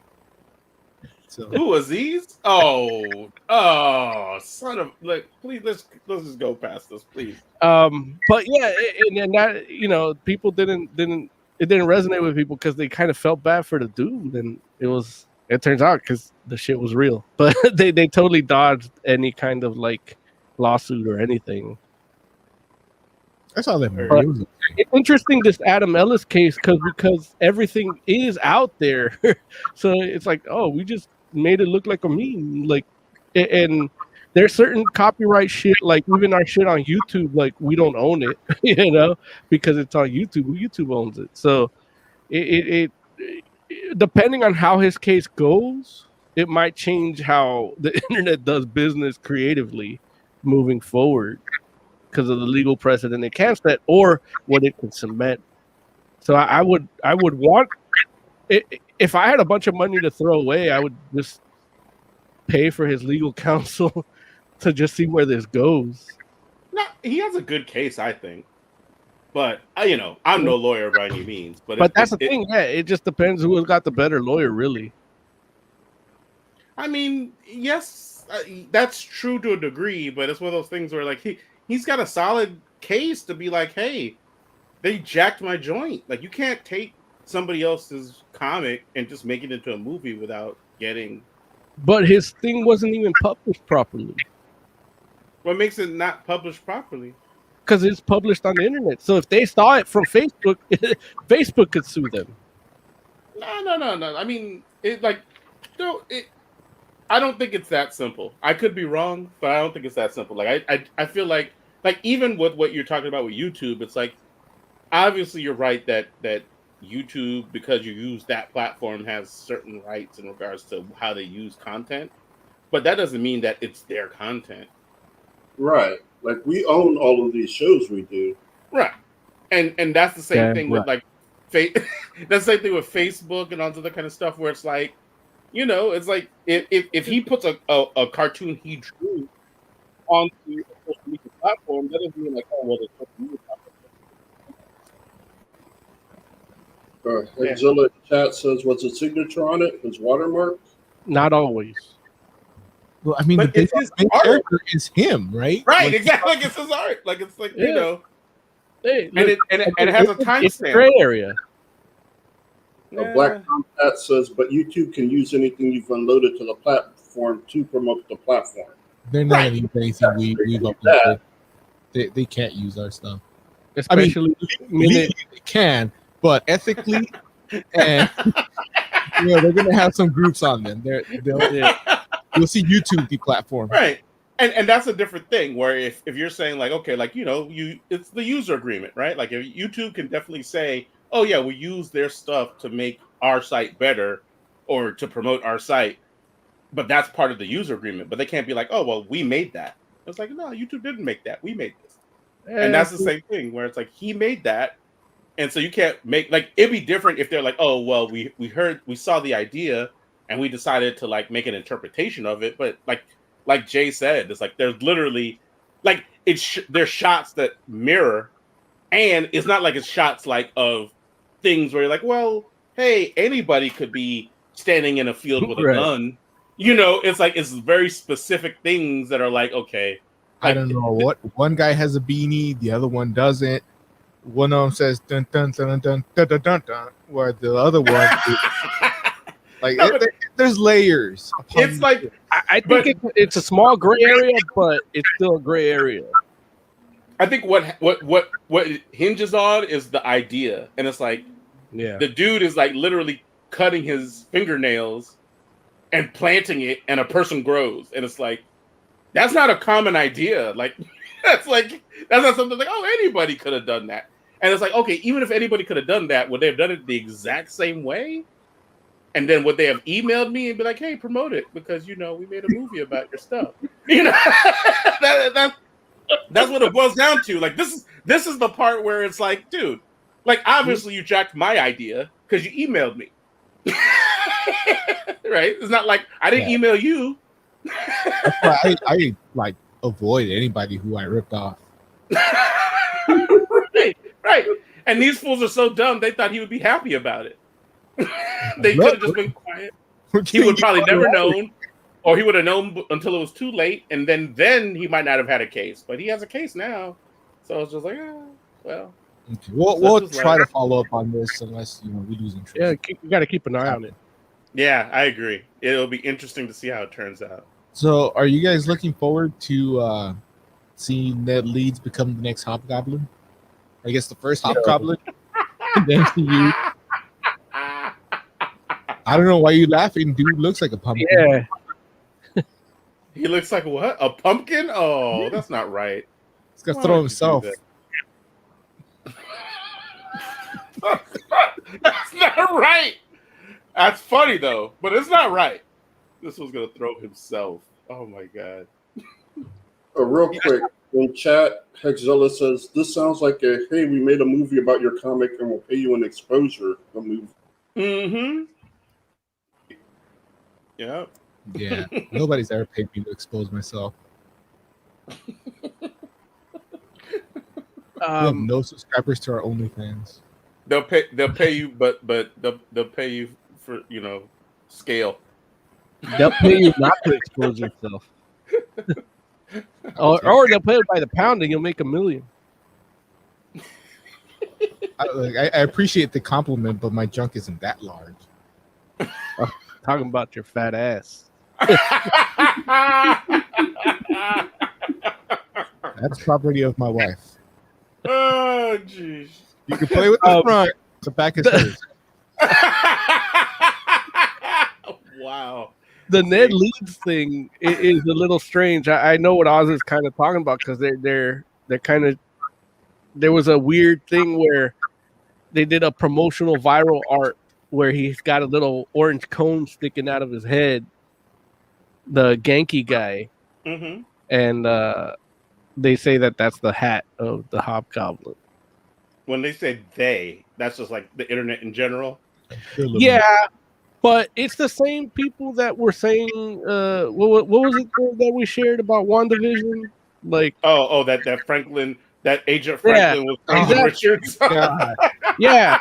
So Who, Aziz? Oh, son of, like, please, let's just go past this, please. But yeah, and that people didn't resonate with people because they kind of felt bad for the dude, and it turns out because the shit was real, but they totally dodged any kind of like lawsuit or anything. I saw that movie. But It was- it's interesting, this Adam Ellis case, because everything is out there. So it's like, oh, we just made it look like a meme. Like, and there's certain copyright shit, like even our shit on YouTube, like we don't own it, because it's on YouTube. YouTube owns it. So it depending on how his case goes, it might change how the internet does business creatively moving forward, because of the legal precedent it can set or what it can cement. So I would want it, if I had a bunch of money to throw away, I would just pay for his legal counsel to just see where this goes. No, he has a good case, I think. But I'm no lawyer by any means. But that's the thing. Yeah, it just depends who has got the better lawyer, really. I mean, yes, that's true to a degree, but it's one of those things where, like, he's got a solid case to be like, hey, they jacked my joint. Like, you can't take somebody else's comic and just make it into a movie without getting. But his thing wasn't even published properly. What makes it not published properly? Because it's published on the internet. So if they saw it from Facebook, Facebook could sue them. No. I mean, I don't think it's that simple. I could be wrong, but I don't think it's that simple. Like, I feel like even with what you're talking about with YouTube, it's like, obviously you're right that YouTube, because you use that platform, has certain rights in regards to how they use content, but that doesn't mean that it's their content. right. Like, we own all of these shows we do. Right. And that's the same thing with, right. like, that's the same thing with Facebook and all that kind of stuff, where it's like, it's like if he puts a cartoon he drew onto a social media platform, that doesn't mean like, oh, well, it's social media platform. Exilla chat says, what's his signature on it? His watermark? Not always. Well, I mean, But the it's his main art. character is him, right? Right, Like, exactly. Like, it's his art. Like, it's like, Yeah. Hey, and it has a it's a timestamp. gray area. Black Tom Cat says, but YouTube can use anything you've unloaded to the platform to promote the platform. They're not Right. gonna use anything we've uploaded. They can't use our stuff. Especially Legally they can, but ethically, and they're gonna have some groups on them. You'll see YouTube deplatform. Right. And that's a different thing where if you're saying like, okay, like, it's the user agreement, right? Like if YouTube can definitely say, oh yeah, we use their stuff to make our site better or to promote our site, but that's part of the user agreement. But they can't be like, oh, well, we made that. It's like, no, YouTube didn't make that. We made this. And that's the same thing where it's like, he made that. And so you can't make, like, it'd be different if they're like, oh, well, we saw the idea and we decided to like make an interpretation of it. But like Jay said, it's like, there's literally like, there's shots that mirror, and it's not like it's shots like of things where you're like, well, hey, anybody could be standing in a field with a Right. gun. It's like, it's very specific things that are like, okay. I don't know what one guy has a beanie, the other one doesn't. One of them says dun dun dun dun dun dun dun dun, where the other one is, like No, but there's layers. it's like, I think it's a small gray area, but it's still a gray area. I think what it hinges on is the idea, and it's like Yeah. the dude is like literally cutting his fingernails and planting it, and a person grows, and it's like, that's not a common idea. Like that's not something like, oh, anybody could have done that. And it's like, okay, even if anybody could have done that, would they have done it the exact same way? And then would they have emailed me and be like, hey, promote it because we made a movie about your stuff. That's what it boils down to. Like this is the part where it's like, dude, like obviously you jacked my idea because you emailed me. Right? It's not like I didn't email you. That's why I like avoid anybody who I ripped off. Right. And these fools are so dumb, they thought he would be happy about it. They could have just been quiet. He would probably never known, or he would have known until it was too late, and then he might not have had a case. But he has a case now. So it's just like, well. Okay. We'll try to follow up on this unless we lose interest. Yeah, you got to keep an eye on it. Yeah, I agree. It'll be interesting to see how it turns out. So, are you guys looking forward to seeing Ned Leeds become the next Hobgoblin? I guess the first Hobgoblin in the MCU. I don't know why you laughing. Dude looks like a pumpkin. Yeah. He looks like what? A pumpkin? Oh, that's not right. He's gonna Why throw would you do himself. That's not right. That's funny though, but it's not right. This was gonna throw himself. Oh my god. Real quick, in chat, Hexzilla says, this sounds like hey, we made a movie about your comic and we'll pay you an exposure. The movie. Mm-hmm. Yeah. Yeah, nobody's ever paid me to expose myself. We have no subscribers to our OnlyFans. They'll pay you, but they'll pay you for scale. They'll pay you not to expose yourself. Or they'll pay it by the pound and you'll make $1 million. I appreciate the compliment, but my junk isn't that large. Talking about your fat ass. That's property of my wife. Oh, jeez. You can play with the front. The back is hers. Wow. The Ned Leeds thing is a little strange. I know what Oz is kind of talking about because they're kind of. There was a weird thing where they did a promotional viral art where he's got a little orange cone sticking out of his head. The Genki guy, Mm-hmm. and they say that that's the hat of the Hobgoblin. When they say they, that's just like the internet in general. Yeah, but it's the same people that were saying. What was it that we shared about WandaVision? Like, that Franklin, that Agent Franklin was Crazy exactly. Richards. Yeah,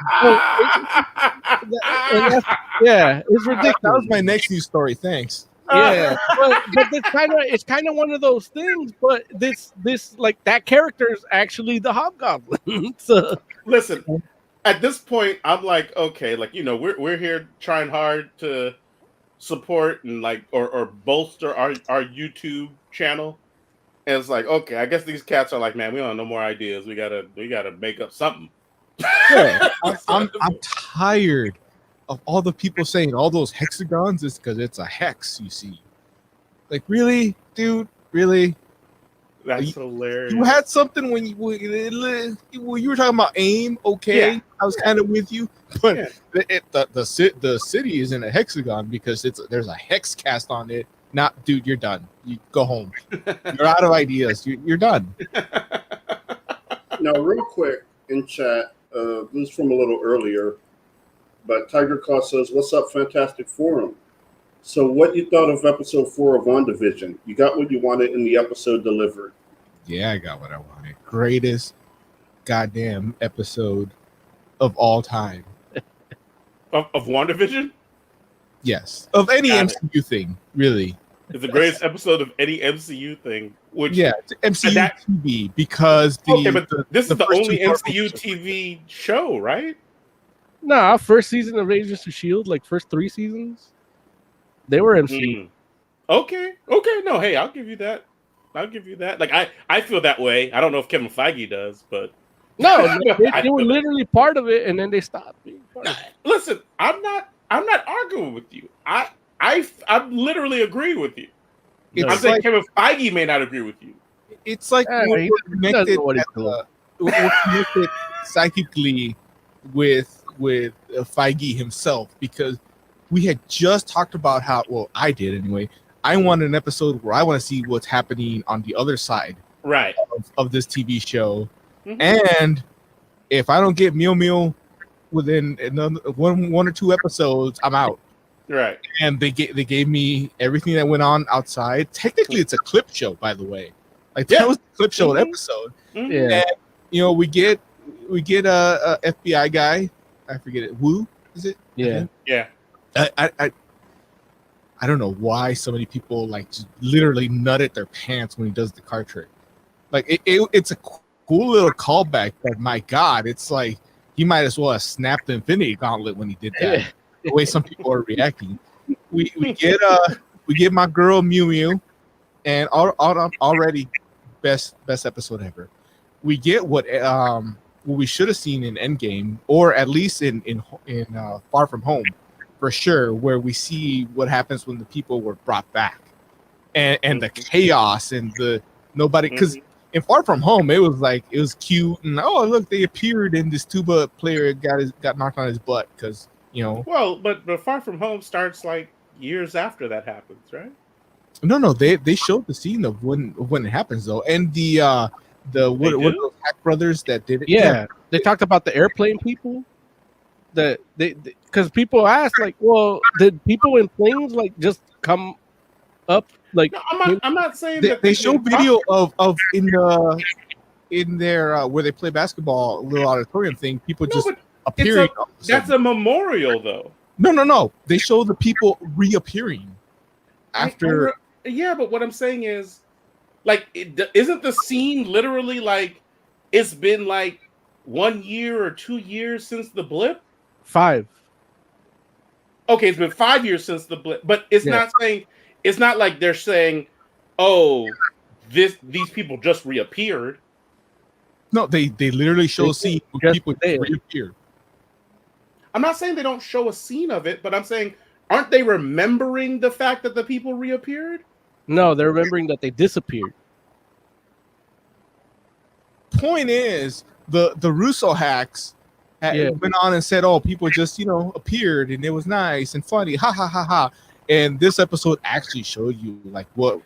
it's ridiculous. That was my next news story. Thanks. Yeah, but it's kind of one of those things. But this like that character is actually the Hobgoblin. So Listen, at this point, I'm like, okay, like we're here trying hard to support and like or bolster our YouTube channel. And it's like, okay, I guess these cats are like, man, we don't have no more ideas. We gotta make up something. Yeah, I'm tired of all the people saying all those hexagons is because it's a hex. You see, like, really, dude, really? That's hilarious. You had something when you were talking about AIM. Okay, Yeah. I was kind of with you, but Yeah. the city is in a hexagon because there's a hex cast on it. Not, dude, you're done. You go home. You're out of ideas. You're done. Now, real quick in chat, this is from a little earlier, but Tiger Claw says, "What's up, Fantastic Forum? So, what you thought of episode 4 of WandaVision? You got what you wanted in the episode delivered." Yeah, I got what I wanted. Greatest goddamn episode of all time. Of WandaVision? Yes, of any Got it. MCU thing, really. It's the greatest episode of any MCU thing. Which Yeah, it's MCU that- TV because okay, but this is the first only two parts MCU were- TV show, right? Nah, first season of Agents of Shield, like first 3 seasons, they were MCU. Mm. Okay. No, hey, I'll give you that. Like I feel that way. I don't know if Kevin Feige does, but No, I they were feel- literally part of it, and then they stopped being part of it. Listen, I'm not arguing with you. I'm literally agreeing with you. It's I'm saying like- Kevin Feige may not agree with you. It's like Yeah, we're he connected, doesn't know what he's at we're connected psychically with Feige himself because we had just talked about how, well, I did anyway. I want an episode where I want to see what's happening on the other side Right. of this TV show, Mhm. and if I don't get Mew Mew within another one or two episodes, I'm out. Right. And they gave me everything that went on outside. Technically, it's a clip show, by the way. Like that Yeah. was a clip show Mhm. episode. Mhm. Yeah. And we get a FBI guy. I forget it. Wu, is it? Yeah. Yeah. I don't know why so many people like just literally nutted their pants when he does the card trick. Like it's a cool little callback, but my God, it's like he might as well have snapped the Infinity Gauntlet when he did that. The way some people are reacting. We get my girl Mew Mew, and already best episode ever. We get what we should have seen in Endgame, or at least in Far From Home, for sure, where we see what happens when the people were brought back, and the chaos and the nobody. Because in Far From Home, it was cute, and oh look, they appeared, and this tuba player got knocked on his butt because Well, but Far From Home starts like years after that happens, right? No, they showed the scene of when it happens though, and the what are those hack brothers that did it? Yeah, they talked about the airplane people. That they because people ask like, well, did people in planes like just come up like? No, I'm not saying that They show video of in their where they play basketball, little auditorium thing. People No, just but appearing. that's a memorial, though. No. They show the people reappearing after. Yeah, but what I'm saying is, like, isn't the scene literally like it's been like 1 year or 2 years since the blip? 5. Okay, it's been 5 years since the blip, but it's not saying it's not like they're saying, "Oh, these people just reappeared." No, they literally show a scene where people reappear. I'm not saying they don't show a scene of it, but I'm saying, aren't they remembering the fact that the people reappeared? No, they're remembering that they disappeared. Point is, the Russo hacks went on and said, "Oh, people just appeared and it was nice and funny, ha ha ha ha." And this episode actually showed you like what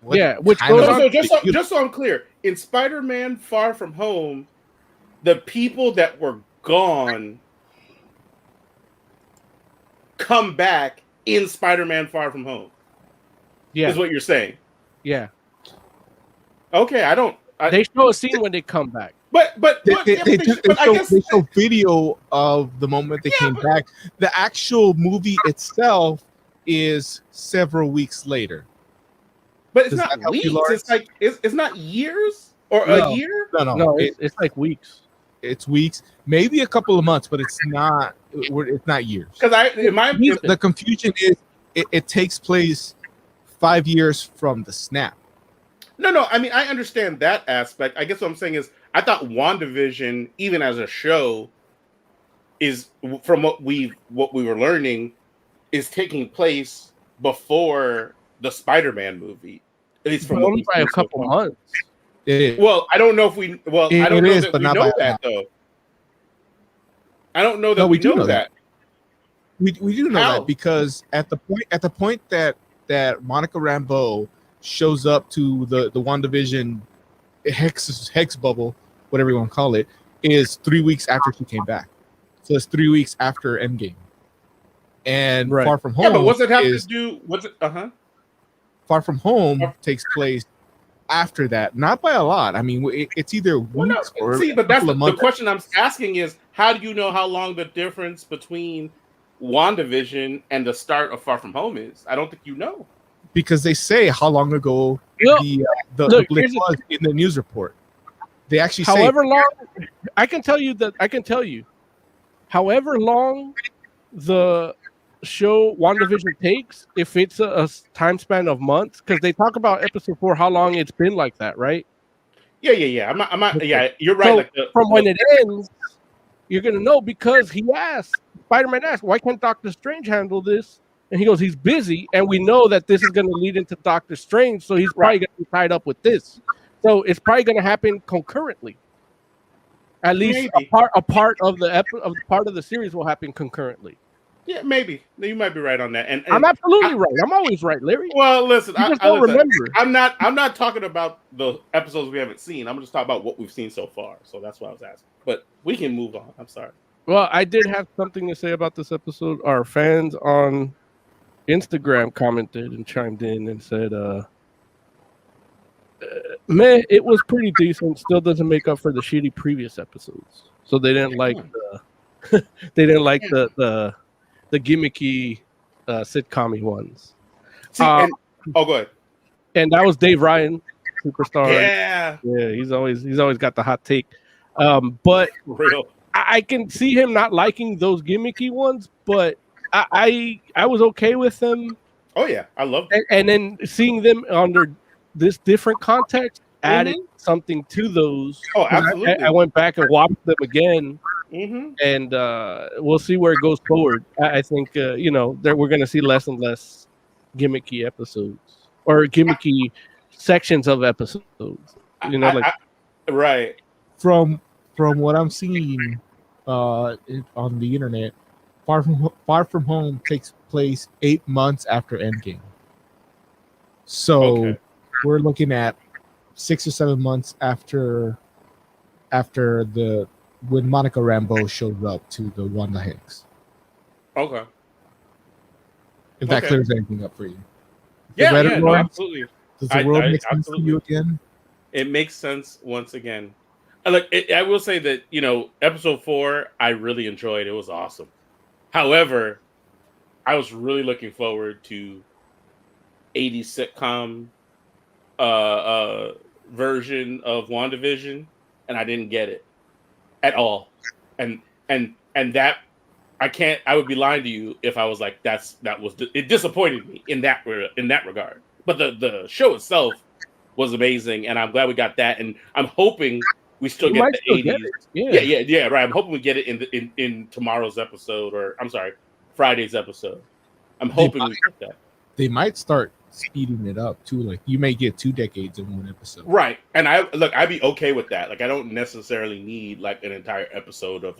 which kind goes of- on- Just so I'm clear, in Spider-Man Far From Home, the people that were gone come back in Spider-Man Far From Home. Yeah, Is what you're saying. yeah. Okay, They show a scene when they come back. But they show video of the moment they came back. The actual movie itself is several weeks later. But it's Does not that help you, weeks. Lawrence? It's like it's not years or No. a year. No, It's like weeks. it's weeks, maybe a couple of months, but it's not years. Because The confusion is it takes place 5 years from the snap. No. I mean, I understand that aspect. I guess what I'm saying is, I thought WandaVision, even as a show, is from what we were learning, is taking place before the Spider-Man movie. At least from But what only we've by a seen so couple far. months. It is. Well, I don't know if we. Well, I don't It know is, that but we not know by a that lot. though. I don't know that No, we we do know know that. We do know How? that because at the point that Monica Rambeau shows up to the WandaVision hex bubble, whatever you want to call it, is 3 weeks after she came back. So it's 3 weeks after Endgame. And Right. Far From Home Yeah, but what's it have is to do? What's it? Far From Home takes place after that, not by a lot. I mean, it's either Well, no. weeks or See, a but that's couple of the months. question I'm asking is, how do you know how long the difference between WandaVision and the start of Far From Home is? I don't think you know. Because they say how long ago Well, the look, blip here's the- was in the news report. They actually say However long, I can tell you, however long the show WandaVision takes, if it's a time span of months, because they talk about episode 4, how long it's been like that, right? Yeah. I'm not. Okay. Yeah, you're right. So Like from when it ends, you're gonna know because Spider-Man asked, why can't Doctor Strange handle this? And he goes, he's busy, and we know that this is gonna lead into Doctor Strange, so he's probably gonna be tied up with this. So it's probably gonna happen concurrently. At least Maybe. a part of the series will happen concurrently. Yeah, maybe you might be right on that. And I'm absolutely right. I'm always right, Larry. well, listen, You just don't remember. I'm not talking about the episodes we haven't seen. I'm just talking about what we've seen so far. So that's why I was asking. But we can move on. I'm sorry. Well, I did have something to say about this episode. Our fans on Instagram commented and chimed in and said, man, it was pretty decent. Still doesn't make up for the shitty previous episodes. So they didn't like the gimmicky sitcom-y ones. See, go ahead. And that was Dave Ryan, superstar. Yeah, he's always got the hot take. But real. I can see him not liking those gimmicky ones, but I was okay with them. Oh yeah, I love it. And then seeing them under this different context added something to those. Oh, absolutely. I went back and watched them again, and we'll see where it goes forward. I think we're going to see less and less gimmicky episodes or gimmicky sections of episodes. right. From what I'm seeing on the internet, Far From Home takes place 8 months after Endgame. So we're looking at 6 or 7 months after when Monica Rambeau shows up to the Wanda Hicks. Okay. If that clears anything up for you. Absolutely. Does the world make sense to you again? It makes sense once again. Look, I will say that, episode 4, I really enjoyed. It was awesome. However, I was really looking forward to 80s sitcom version of WandaVision, and I didn't get it at all. And that I would be lying to you if I was like, it disappointed me in that regard. But the show itself was amazing, and I'm glad we got that, and I'm hoping we still get the 80s. Yeah, right. I'm hoping we get it in tomorrow's episode, or I'm sorry, Friday's episode. I'm hoping we get that. They might start speeding it up too. Like you may get 2 decades in one episode. Right. And I'd be okay with that. Like I don't necessarily need like an entire episode of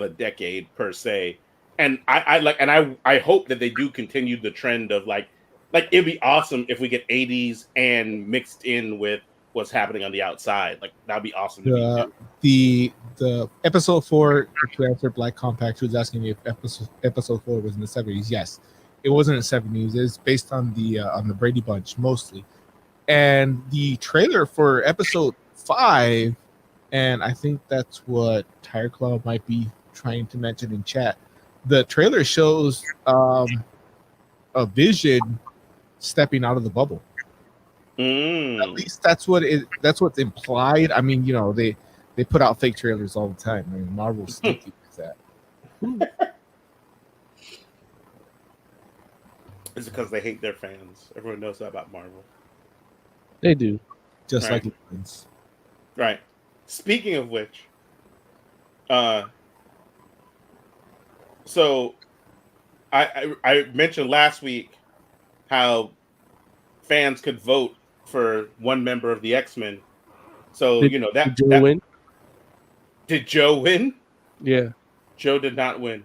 a decade per se. And I hope that they do continue the trend of like it'd be awesome if we get 80s and mixed in with what's happening on the outside. Like that'd be awesome to me too. The episode 4 to answer Black Compact, who was asking me if episode 4 was in the 70s. Yes. It wasn't in the 70s. It's based on the Brady Bunch mostly. And the trailer for episode 5, and I think that's what Tire Club might be trying to mention in chat. The trailer shows a Vision stepping out of the bubble. At least that's what's implied. I mean, they put out fake trailers all the time. I mean, Marvel's sneaky with that. It's because they hate their fans. Everyone knows that about Marvel. They do. just Right. like Legends. Right. Speaking of which, so I mentioned last week how fans could vote for one member of the X-Men. So Did, you know did Joe that win? did Joe win? Yeah. Joe did not win.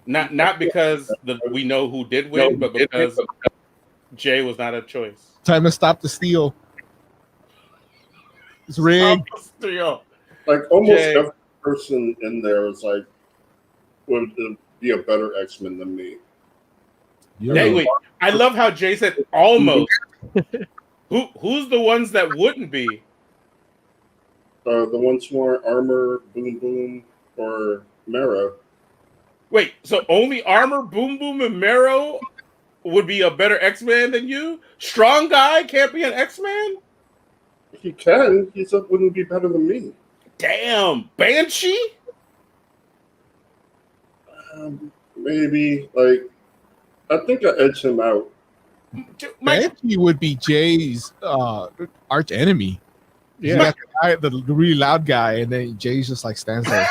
Not because we know who did win, but because Jay was not a choice. Time to stop the steal. It's rigged. Steal. Like almost Jay. every person in there is like would be a better X-Men than me. Hey, wait. I love how Jay said almost. Who's the ones that wouldn't be? The ones who are Armor, Boom Boom, or Marrow. Wait, so only Armor, Boom Boom, and Marrow would be a better X-Man than you? Strong Guy can't be an X-Man? He can. He just wouldn't be better than me. Damn, Banshee? Maybe. Like, I think I edged him out. Banshee would be Jay's arch enemy. Yeah. You got the really loud guy, and then Jay's just like stands there.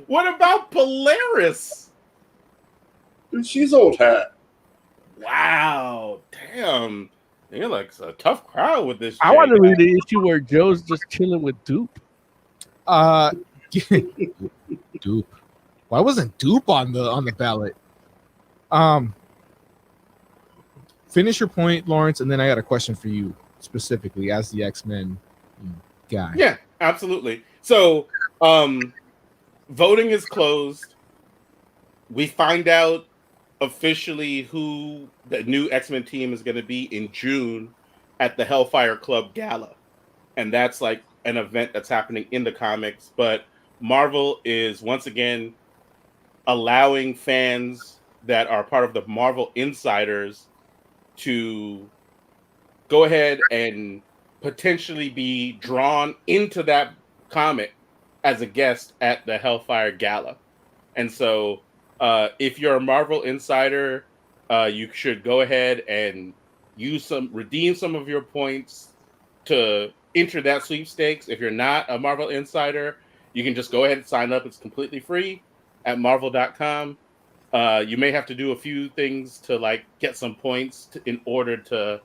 What about Polaris? Dude, she's old hat. Wow, damn. You're like a tough crowd with this. I want to read the issue where Joe's just chilling with Dupe. Dupe. Why wasn't Dupe on the ballot? Finish your point, Lawrence, and then I got a question for you specifically as the X-Men guy. Yeah, absolutely. So, voting is closed. We find out officially who the new X-Men team is going to be in June at the Hellfire Club Gala. And that's like an event that's happening in the comics. But Marvel is once again allowing fans that are part of the Marvel Insiders to go ahead and potentially be drawn into that comic as a guest at the Hellfire Gala. And so if you're a Marvel Insider, you should go ahead and redeem some of your points to enter that sweepstakes. If you're not a Marvel Insider, you can just go ahead and sign up. It's completely free at marvel.com. You may have to do a few things to like get some points in order to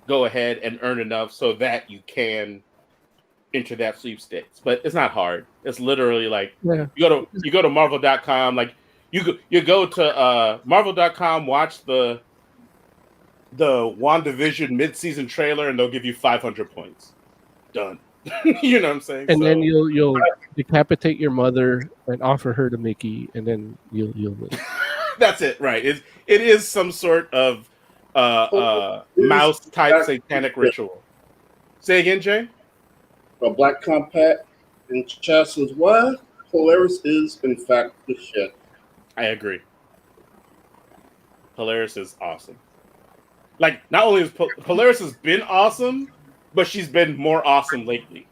go ahead and earn enough so that you can enter that sweepstakes. But it's not hard. It's literally like you go to marvel.com, like you go to marvel.com, watch the WandaVision mid-season trailer, and they'll give you 500 points. Done. You know what I'm saying? And then you'll decapitate your mother and offer her to Mickey, and then you'll win. That's it, right? It is some sort of mouse type satanic ritual. Say again, Jay. A Black Compact in chat says, "What? Polaris is in fact the shit." I agree. Polaris is awesome. Like, not only is Polaris has been awesome, but she's been more awesome lately.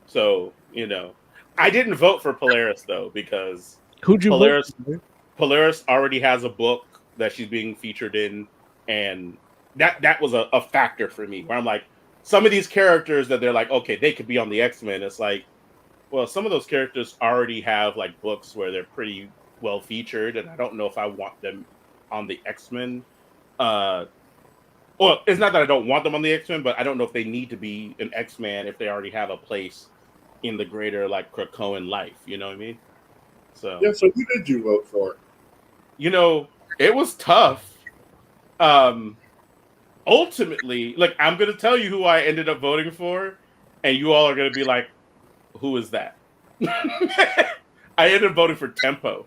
So, you know, I didn't vote for Polaris though because Who'd you Polaris vote? Polaris already has a book that she's being featured in, and that was a factor for me. Where I'm like, some of these characters that they're like, okay, they could be on the X-Men. It's like, well, some of those characters already have like books where they're pretty well featured, and I don't know if I want them on the X-Men. Well, it's not that I don't want them on the X-Men, but I don't know if they need to be an X-Man if they already have a place in the greater like Krakoan life. You know what I mean? So Yeah. So who did you vote for? you know, it was tough. Ultimately, like, I'm gonna tell you who I ended up voting for, and you all are gonna be like, "Who is that?" I ended up voting for Tempo,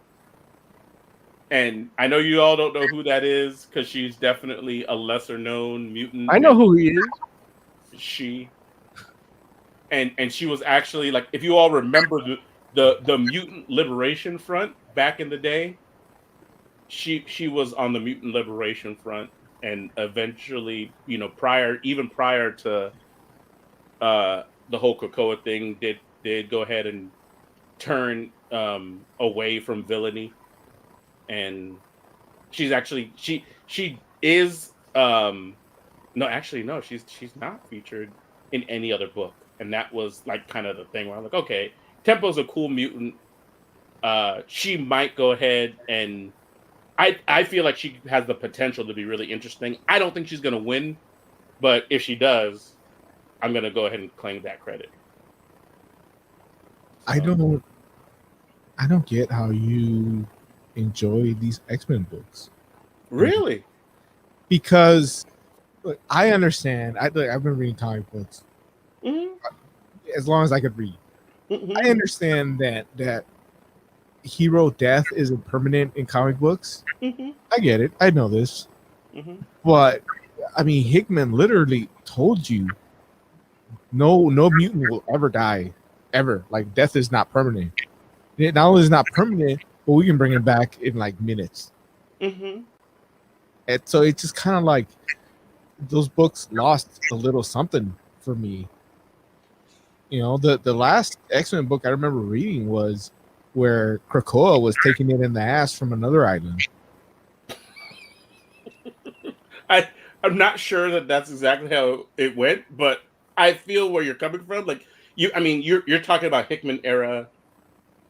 and I know you all don't know who that is because she's definitely a lesser known mutant. I know who he is. She and she was actually like, if you all remember the Mutant Liberation Front back in the day, she was on the Mutant Liberation Front, and eventually, you know, prior to the whole Krakoa thing, did go ahead and turn away from villainy, and she's actually she she is no, actually no, she's not featured in any other book. And that was like kind of the thing where I'm like, okay, Tempo's a cool mutant. She might go ahead and I feel like she has the potential to be really interesting. I don't think she's gonna win, but if she does, I'm gonna go ahead and claim that credit. I don't get how you enjoy these X-Men books. Really? Because look, I understand. I've been reading comic books Mm-hmm. as long as I could read. Mm-hmm. I understand that hero death isn't permanent in comic books. Mm-hmm. I get it. I know this. Mm-hmm. But I mean, Hickman literally told you no mutant will ever die, ever. Like death is not permanent. It not only is not permanent, but we can bring it back in like minutes. Mm-hmm. And so it's just kind of like those books lost a little something for me. You know, the last X-Men book I remember reading was where Krakoa was taking it in the ass from another island. I'm not sure that that's exactly how it went, but I feel where you're coming from. Like you're talking about Hickman era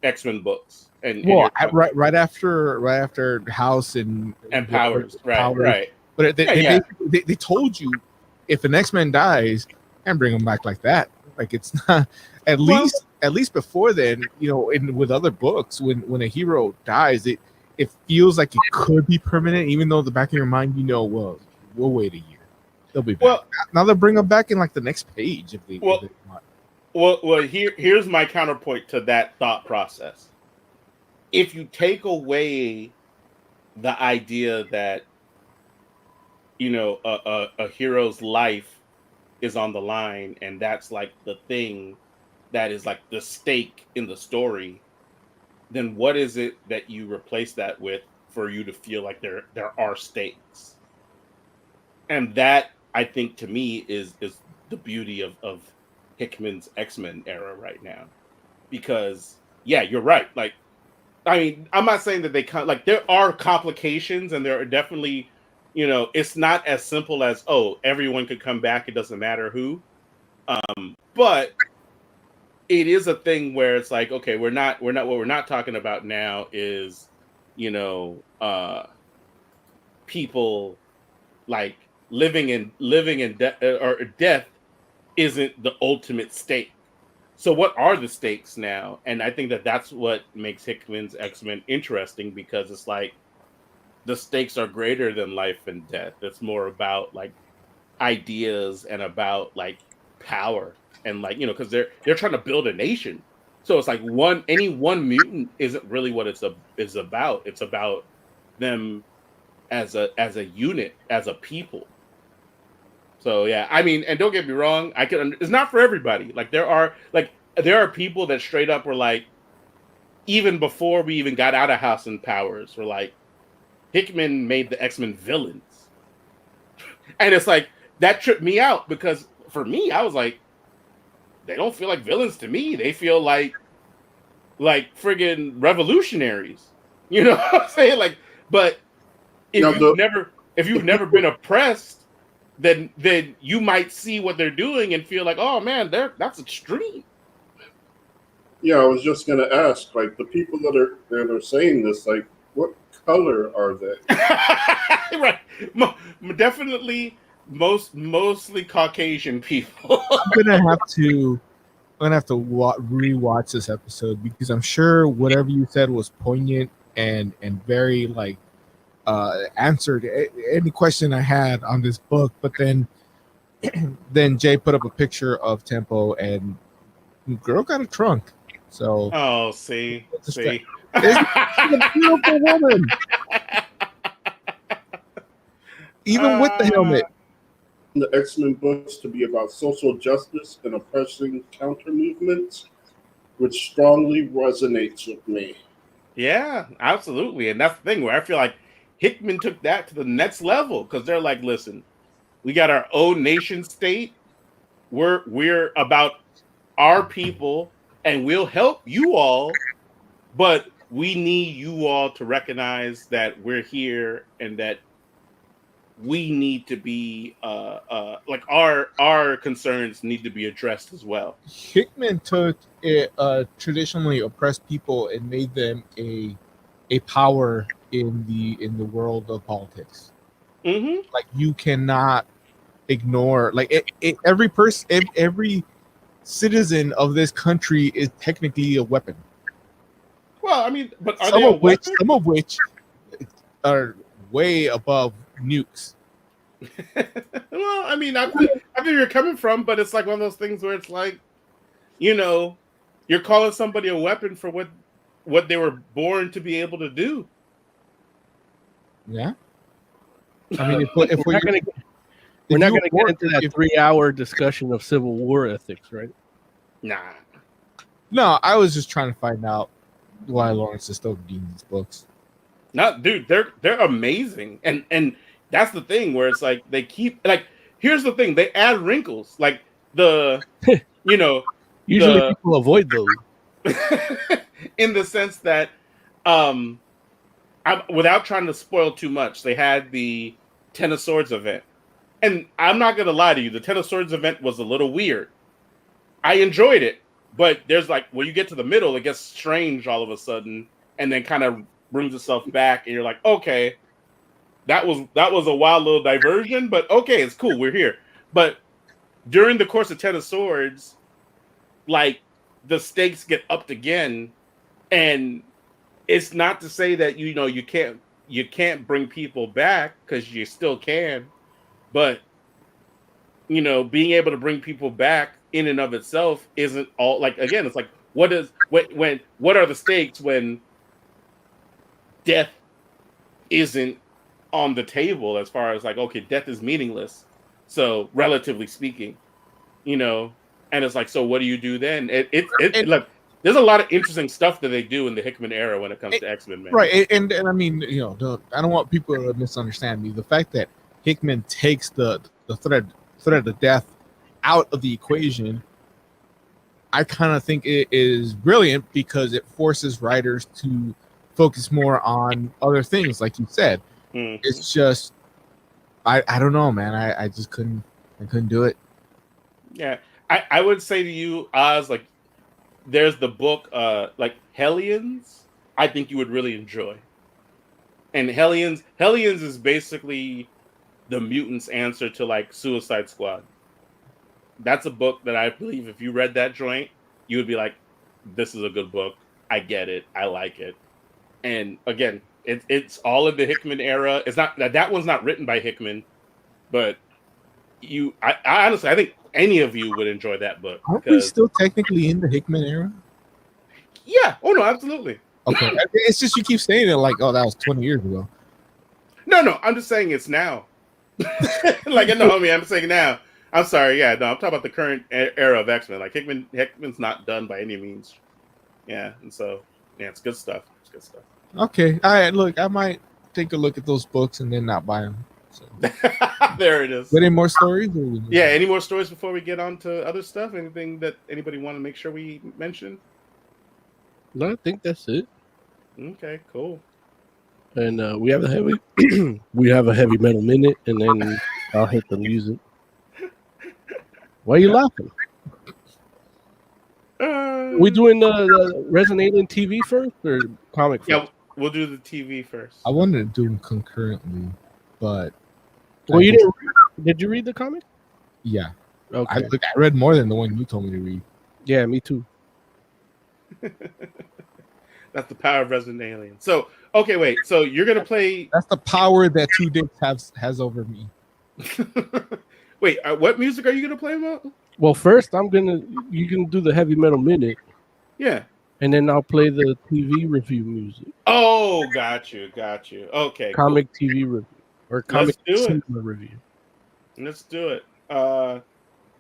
X-Men books, and right after House and Powers, right. But Yeah. they told you if an X-Men dies, and bring them back like that. Like it's not at least before then, you know, with other books, when a hero dies, it feels like it could be permanent, even though the back of your mind, you know, well, we'll wait a year. They'll be back. Well, now they'll bring them back in like the next page if they want. Well, here's my counterpoint to that thought process. If you take away the idea that, you know, a hero's life is on the line, and that's like the thing that is like the stake in the story, then what is it that you replace that with for you to feel like there are stakes? And that, I think, to me is the beauty of Hickman's X-Men era right now. Because yeah, you're right. Like, I mean, I'm not saying that like there are complications, and there are definitely, you know, it's not as simple as, oh, everyone could come back, it doesn't matter who. But it is a thing where it's like, okay, we're not what we're not talking about now is, you know, people like living in death, or death isn't the ultimate stake. So what are the stakes now? And I think that that's what makes Hickman's X-Men interesting, because it's like the stakes are greater than life and death. It's more about like ideas and about like power, and like, you know, because they're trying to build a nation. So it's like any one mutant isn't really what it's about. It's about them as a unit, as a people. So yeah, I mean, and don't get me wrong, it's not for everybody. Like there are people that straight up were like, even before we even got out of House and Powers, were like, Hickman made the X-Men villains. And it's like, that tripped me out, because for me, I was like, they don't feel like villains to me. They feel like friggin' revolutionaries. You know what I'm saying? Like, but if you've never been oppressed, then you might see what they're doing and feel like, oh man, that's extreme. Yeah, I was just gonna ask, like, the people that are saying this, like, what color are they? Right, definitely mostly Caucasian people. I'm gonna have to rewatch this episode, because I'm sure whatever you said was poignant and very like answered any question I had on this book. But then Jay put up a picture of Tempo, and girl got a trunk. So see, she's a beautiful woman, even with the helmet. The X-Men books to be about social justice and oppressing counter movements, which strongly resonates with me. Yeah, absolutely. And that's the thing where I feel like Hickman took that to the next level, because they're like, listen, we got our own nation state. We're about our people, and we'll help you all, but we need you all to recognize that we're here, and that we need to be like our concerns need to be addressed as well. Hickman took traditionally oppressed people and made them a power in the world of politics. Mm-hmm. Like, you cannot ignore, like, every person, every citizen of this country is technically a weapon. Well, I mean, but are Some they a of which weapon? are way above nukes. Well, I mean, I think where you're coming from, but it's like one of those things where it's like, you know, you're calling somebody a weapon for what they were born to be able to do. Yeah. I mean, if We're not going to get into that 3-hour discussion of Civil War ethics, right? Nah. No, I was just trying to find out why Lawrence is still reading these books. Not, dude, they're amazing, and that's the thing where it's like they keep, like, here's the thing, they add wrinkles, like the you know, usually people avoid those in the sense that without trying to spoil too much, they had the Ten of Swords event, and I'm not gonna lie to you, the Ten of Swords event was a little weird. I enjoyed it, but there's like, when you get to the middle, it gets strange all of a sudden, and then kind of brings itself back, and you're like, okay, that was a wild little diversion, but okay, it's cool, we're here. But during the course of Ten of Swords, like, the stakes get upped again, and it's not to say that, you know, you can't bring people back, because you still can, but, you know, being able to bring people back in and of itself isn't all, like, again, it's like, what are the stakes when death isn't on the table, as far as like, okay, death is meaningless, so relatively speaking, you know, and it's like, so what do you do then? Look, there's a lot of interesting stuff that they do in the Hickman era when it comes to X-Men, man. Right, and I mean, you know, I don't want people to misunderstand me. The fact that Hickman takes the threat of death out of the equation, I kind of think it is brilliant, because it forces writers to focus more on other things, like you said. It's just, I don't know, man. I just couldn't do it. Yeah, I would say to you, Oz, like, there's the book, like Hellions. I think you would really enjoy. And Hellions is basically the mutants' answer to like Suicide Squad. That's a book that I believe if you read that joint, you would be like, this is a good book. I get it. I like it. And again, it's all in the Hickman era. It's not that one's not written by Hickman, but I honestly, I think any of you would enjoy that book. Aren't we still technically in the Hickman era? Yeah. Oh no, absolutely. Okay. It's just you keep saying it like, oh, that was 20 years ago. No, I'm just saying it's now. Like, no, homie, I'm saying now. I'm sorry. Yeah, no, I'm talking about the current era of X-Men. Like, Hickman's not done by any means. Yeah, and so, yeah, it's good stuff. It's good stuff. Okay. All right. Look, I might take a look at those books and then not buy them. So. There it is. Any more stories? Yeah, any more stories before we get on to other stuff? Anything that anybody want to make sure we mention? No, I think that's it. Okay, cool. And we have a heavy metal minute, and then I'll hit the music. Why are you laughing? We doing the Resident Alien TV first or comic first? Yeah, we'll do the TV first. I wanted to do them concurrently, but well, you didn't. Did you read the comic? Yeah. Okay. I read more than the one you told me to read. Yeah, me too. That's the power of Resident Alien. So, okay, wait. So you're gonna play? That's the power that Two Dicks has over me. Wait, what music are you gonna play about? Well, first you can do the heavy metal minute. Yeah. And then I'll play the TV review music. Oh, got you. Okay. Comic cool. TV review or comic cinema review. Let's do it.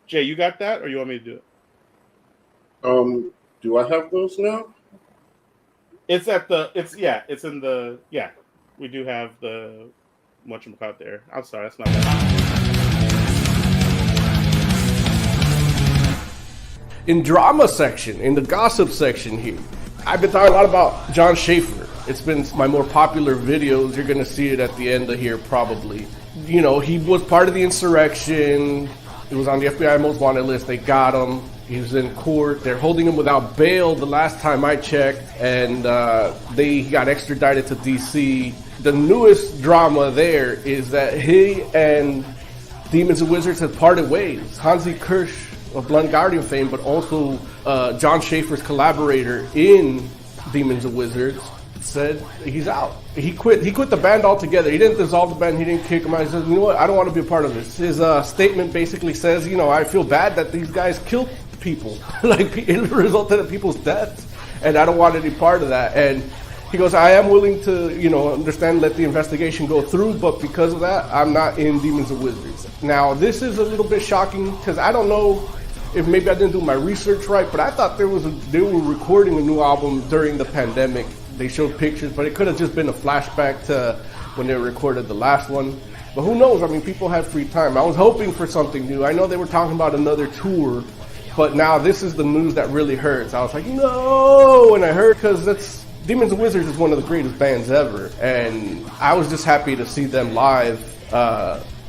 Jay, you got that, or you want me to do it? Do I have those now? It's in the we do have the whatchamacallit there. I'm sorry, that's not that. In drama section, in the gossip section here, I've been talking a lot about John Schaefer. It's been my more popular videos. You're going to see it at the end of here probably. you know, he was part of the insurrection. He was on the FBI most wanted list. They got him. He was in court. They're holding him without bail the last time I checked, and he got extradited to D.C. The newest drama there is that he and Demons and Wizards have parted ways. Hansi Kirsch of Blind Guardian fame, but also John Schaefer's collaborator in Demons and Wizards, said he's out. He quit the band altogether. He didn't dissolve the band. He didn't kick him out. He says, you know what, I don't want to be a part of this. His statement basically says, you know, I feel bad that these guys killed people. Like, it resulted in people's deaths, and I don't want any part of that. And he goes, I am willing to, you know, understand, let the investigation go through, but because of that, I'm not in Demons and Wizards. Now, this is a little bit shocking, because I don't know if maybe I didn't do my research right, but I thought they were recording a new album during the pandemic. They showed pictures, but it could have just been a flashback to when they recorded the last one. But who knows? I mean, people have free time. I was hoping for something new. I know they were talking about another tour, but now this is the news that really hurts. I was like, no, when I heard, because that's Demons and Wizards is one of the greatest bands ever, and I was just happy to see them live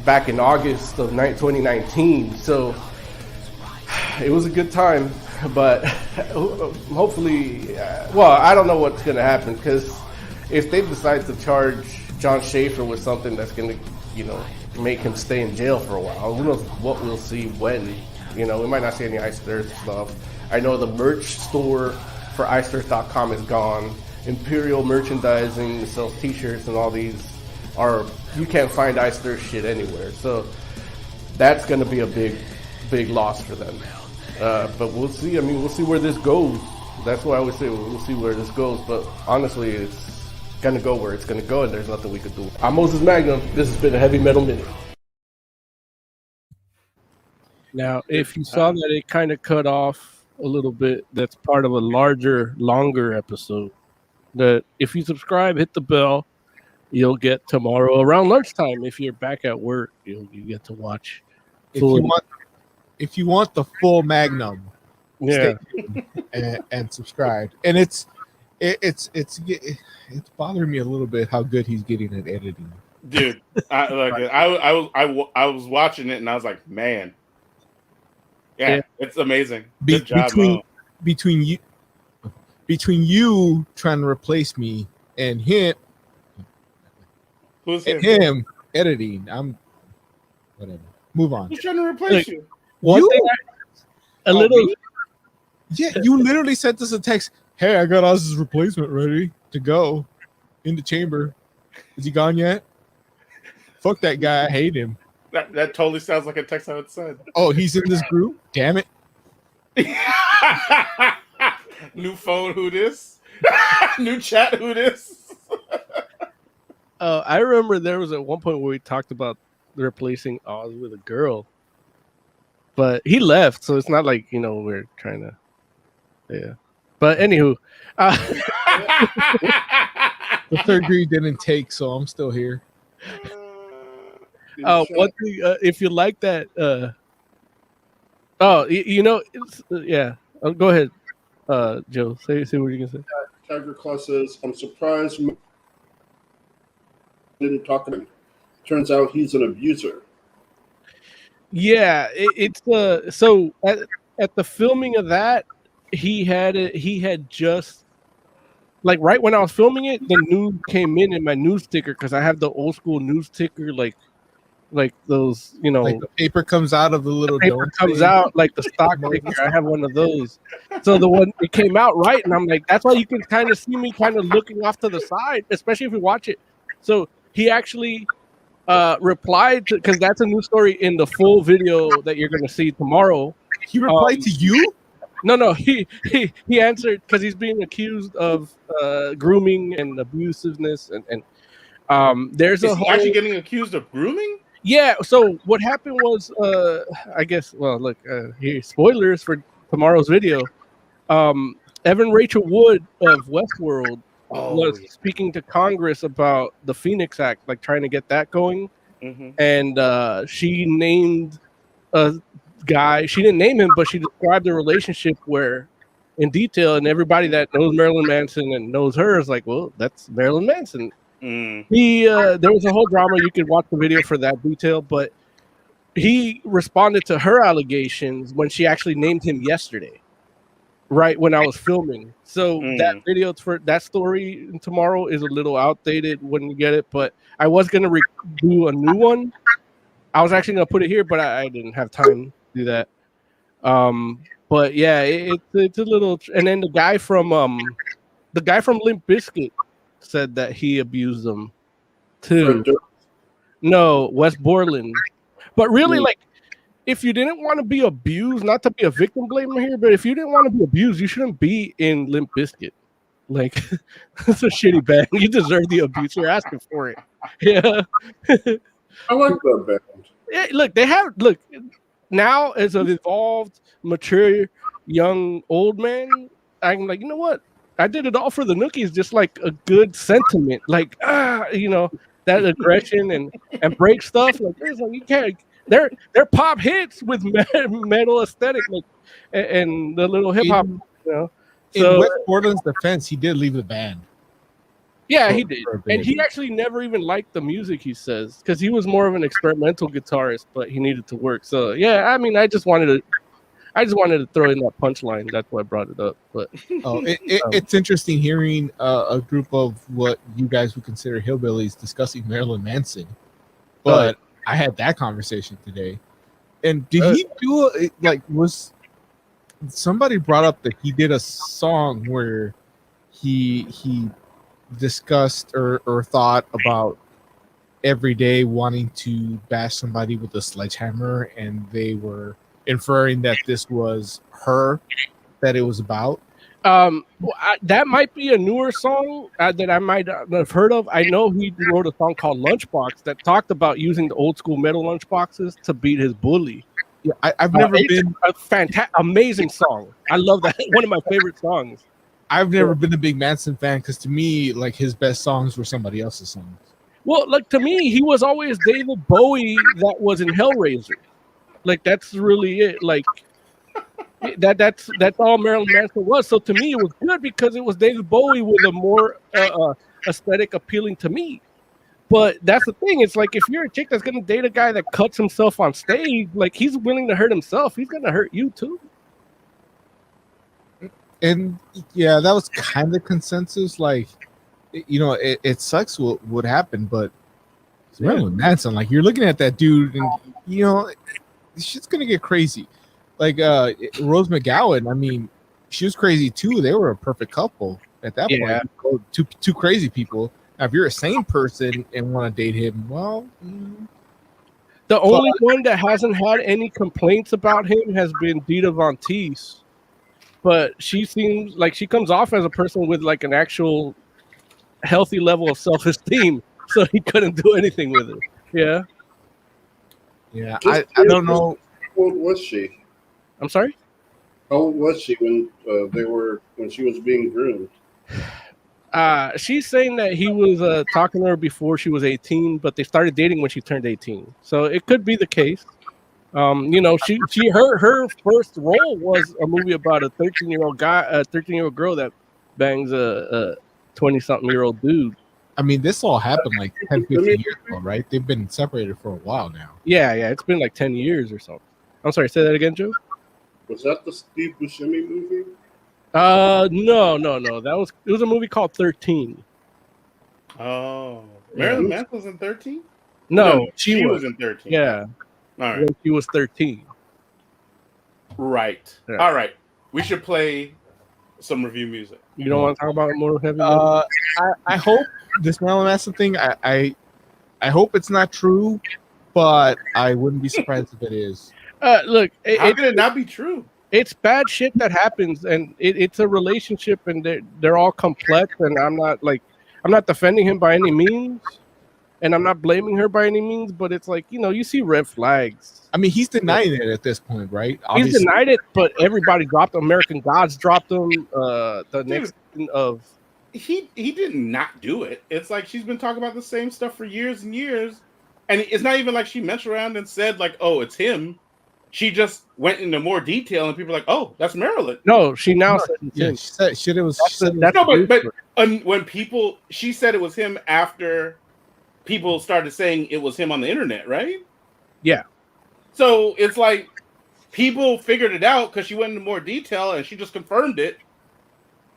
back in August of 2019. So it was a good time, but hopefully, well, I don't know what's going to happen, because if they decide to charge John Schaefer with something that's going to, you know, make him stay in jail for a while, who knows what we'll see when. You know, we might not see any Iced Earth stuff. I know the merch store for IceEarth.com is gone. Imperial Merchandising sells t-shirts, and all these you can't find Iced Earth shit anywhere. So that's going to be a big loss for them. But we'll see. I mean, we'll see where this goes. That's why I always say we'll see where this goes. But honestly, it's going to go where it's going to go, and there's nothing we could do. I'm Moses Magnum. This has been a Heavy Metal Minute. Now, if you saw that it kind of cut off a little bit, that's part of a larger, longer episode. That if you subscribe, hit the bell, you'll get tomorrow around lunchtime. If you're back at work, you get to watch. If you want the full Magnum, Yeah. stay tuned and subscribe. And it's bothering me a little bit how good he's getting at editing. Dude, I was watching it and I was like, man, yeah. It's amazing. Good job, between you trying to replace me and him, him editing, I'm whatever. Move on. Who's trying to replace you? Yeah, you literally sent us a text. Hey, I got Oz's replacement ready to go in the chamber. Is he gone yet? Fuck that guy. I hate him. That totally sounds like a text I would send. Oh, he's in this group? Damn it. New phone, who this? New chat, who this? I remember there was at one point where we talked about replacing Oz with a girl, but he left, so it's not like, you know, we're trying to, yeah. But anywho, the surgery didn't take, so I'm still here. one thing, if you like that, you know, it's, yeah. Go ahead, Joe. Say what you're gonna say. Tiger Claw says, I'm surprised didn't talk to him. Turns out he's an abuser. Yeah, it's so at the filming of that, he had just, like, right when I was filming it, the news came in my news ticker, because I have the old school news ticker, like those, you know, like the paper comes out of the little paper comes out like the stock ticker. I have one of those. So the one, it came out right, and I'm like, that's why you can kind of see me kind of looking off to the side, especially if you watch it. So he actually replied to, because that's a new story in the full video that you're going to see tomorrow. He replied to you? No, he answered, because he's being accused of grooming and abusiveness, and there's Is he actually getting accused of grooming? Yeah. So what happened was, I guess, well, look, here, spoilers for tomorrow's video. Evan Rachel Wood of Westworld was speaking to Congress about the Phoenix Act, like trying to get that going. Mm-hmm. And she named a guy. She didn't name him, but she described the relationship where, in detail, and everybody that knows Marilyn Manson and knows her is like, well, that's Marilyn Manson. He there was a whole drama. You could watch the video for that detail, but he responded to her allegations when she actually named him yesterday, right when I was filming. So that video for that story tomorrow is a little outdated when you get it, but I was gonna do a new one. I was actually gonna put it here, but I didn't have time to do that. But yeah, it's a little. And then the guy from Limp Bizkit said that he abused them too. No, Wes Borland. But really, like, if you didn't want to be abused, not to be a victim blamer here, but if you didn't want to be abused, you shouldn't be in Limp Bizkit. Like, it's a shitty band. You deserve the abuse. You're asking for it. Yeah. I like that band. Yeah, look, now as an evolved, mature, young, old man, I'm like, you know what? I did it all for the Nookies, just like a good sentiment. Like, that aggression and break stuff. Like, you can't. They're pop hits with metal aesthetic, like, and the little hip hop. So, in Wes Borland's defense, he did leave the band. Yeah, he did, and he actually never even liked the music. He says because he was more of an experimental guitarist, but he needed to work. So yeah, I mean, I just wanted to throw in that punchline. That's why I brought it up. But it's interesting hearing a group of what you guys would consider hillbillies discussing Marilyn Manson. But I had that conversation today. And did he do was somebody brought up that he did a song where he discussed or thought about every day wanting to bash somebody with a sledgehammer, and they were inferring that this was her that it was about? That might be a newer song that I might not have heard of. I know he wrote a song called Lunchbox that talked about using the old school metal lunchboxes to beat his bully. Yeah, I've never been a amazing song. I love that. One of my favorite songs. I've never been a big Manson fan because to me, like, his best songs were somebody else's songs. Well, like, to me, he was always David Bowie that was in Hellraiser. Like, that's really it. Like, that's all Marilyn Manson was. So to me, it was good because it was David Bowie with a more aesthetic appealing to me. But that's the thing. It's like, if you're a chick that's going to date a guy that cuts himself on stage, like, he's willing to hurt himself, he's going to hurt you too. And yeah, that was kind of consensus. Like, it sucks what would happen, but it's Marilyn Manson. Like, you're looking at that dude, and shit's gonna get crazy. Like Rose McGowan, I mean, she was crazy too. They were a perfect couple at that point. Two crazy people. Now, if you're a sane person and want to date him, well, the only one that hasn't had any complaints about him has been Dita Von Teese. But she seems like she comes off as a person with like an actual healthy level of self-esteem. So he couldn't do anything with it. Yeah. Yeah. I don't know. How old was she? I'm sorry? How old was she when she was being groomed? She's saying that he was talking to her before she was 18, but they started dating when she turned 18. So it could be the case. Her first role was a movie about a 13-year-old girl that bangs a 20-something-year-old dude. I mean, this all happened like 10, 15 years ago, right? They've been separated for a while now. Yeah, it's been like 10 years or something. I'm sorry, say that again, Joe? Was that the Steve Buscemi movie? No. It was a movie called 13. Oh. Marilyn Manson was in 13? No, she was in 13. Yeah. All right. When she was 13. Right. Yeah. All right. We should play some review music. You don't want to talk about more heavy metal? I hope this Marilyn Manson thing, I hope it's not true, but I wouldn't be surprised if it is. Look, how can it not be true? It's bad shit that happens, and it's a relationship, and they're all complex, and I'm not defending him by any means, and I'm not blaming her by any means, but it's like, you see red flags. I mean, he's denying it at this point, right? Obviously. He's denied it, but everybody dropped him. American Gods dropped him. He did not do it. It's like she's been talking about the same stuff for years and years, and it's not even like she messed around and said like, "Oh, it's him." she just went into more detail, and people are like, "Oh, that's Marilyn." No, she now said it's Yeah, him. she said shit. It was. That's She said the- it that's was No, but the- when people, she said it was him after people started saying it was him on the internet, right? Yeah. So it's like people figured it out because she went into more detail and she just confirmed it.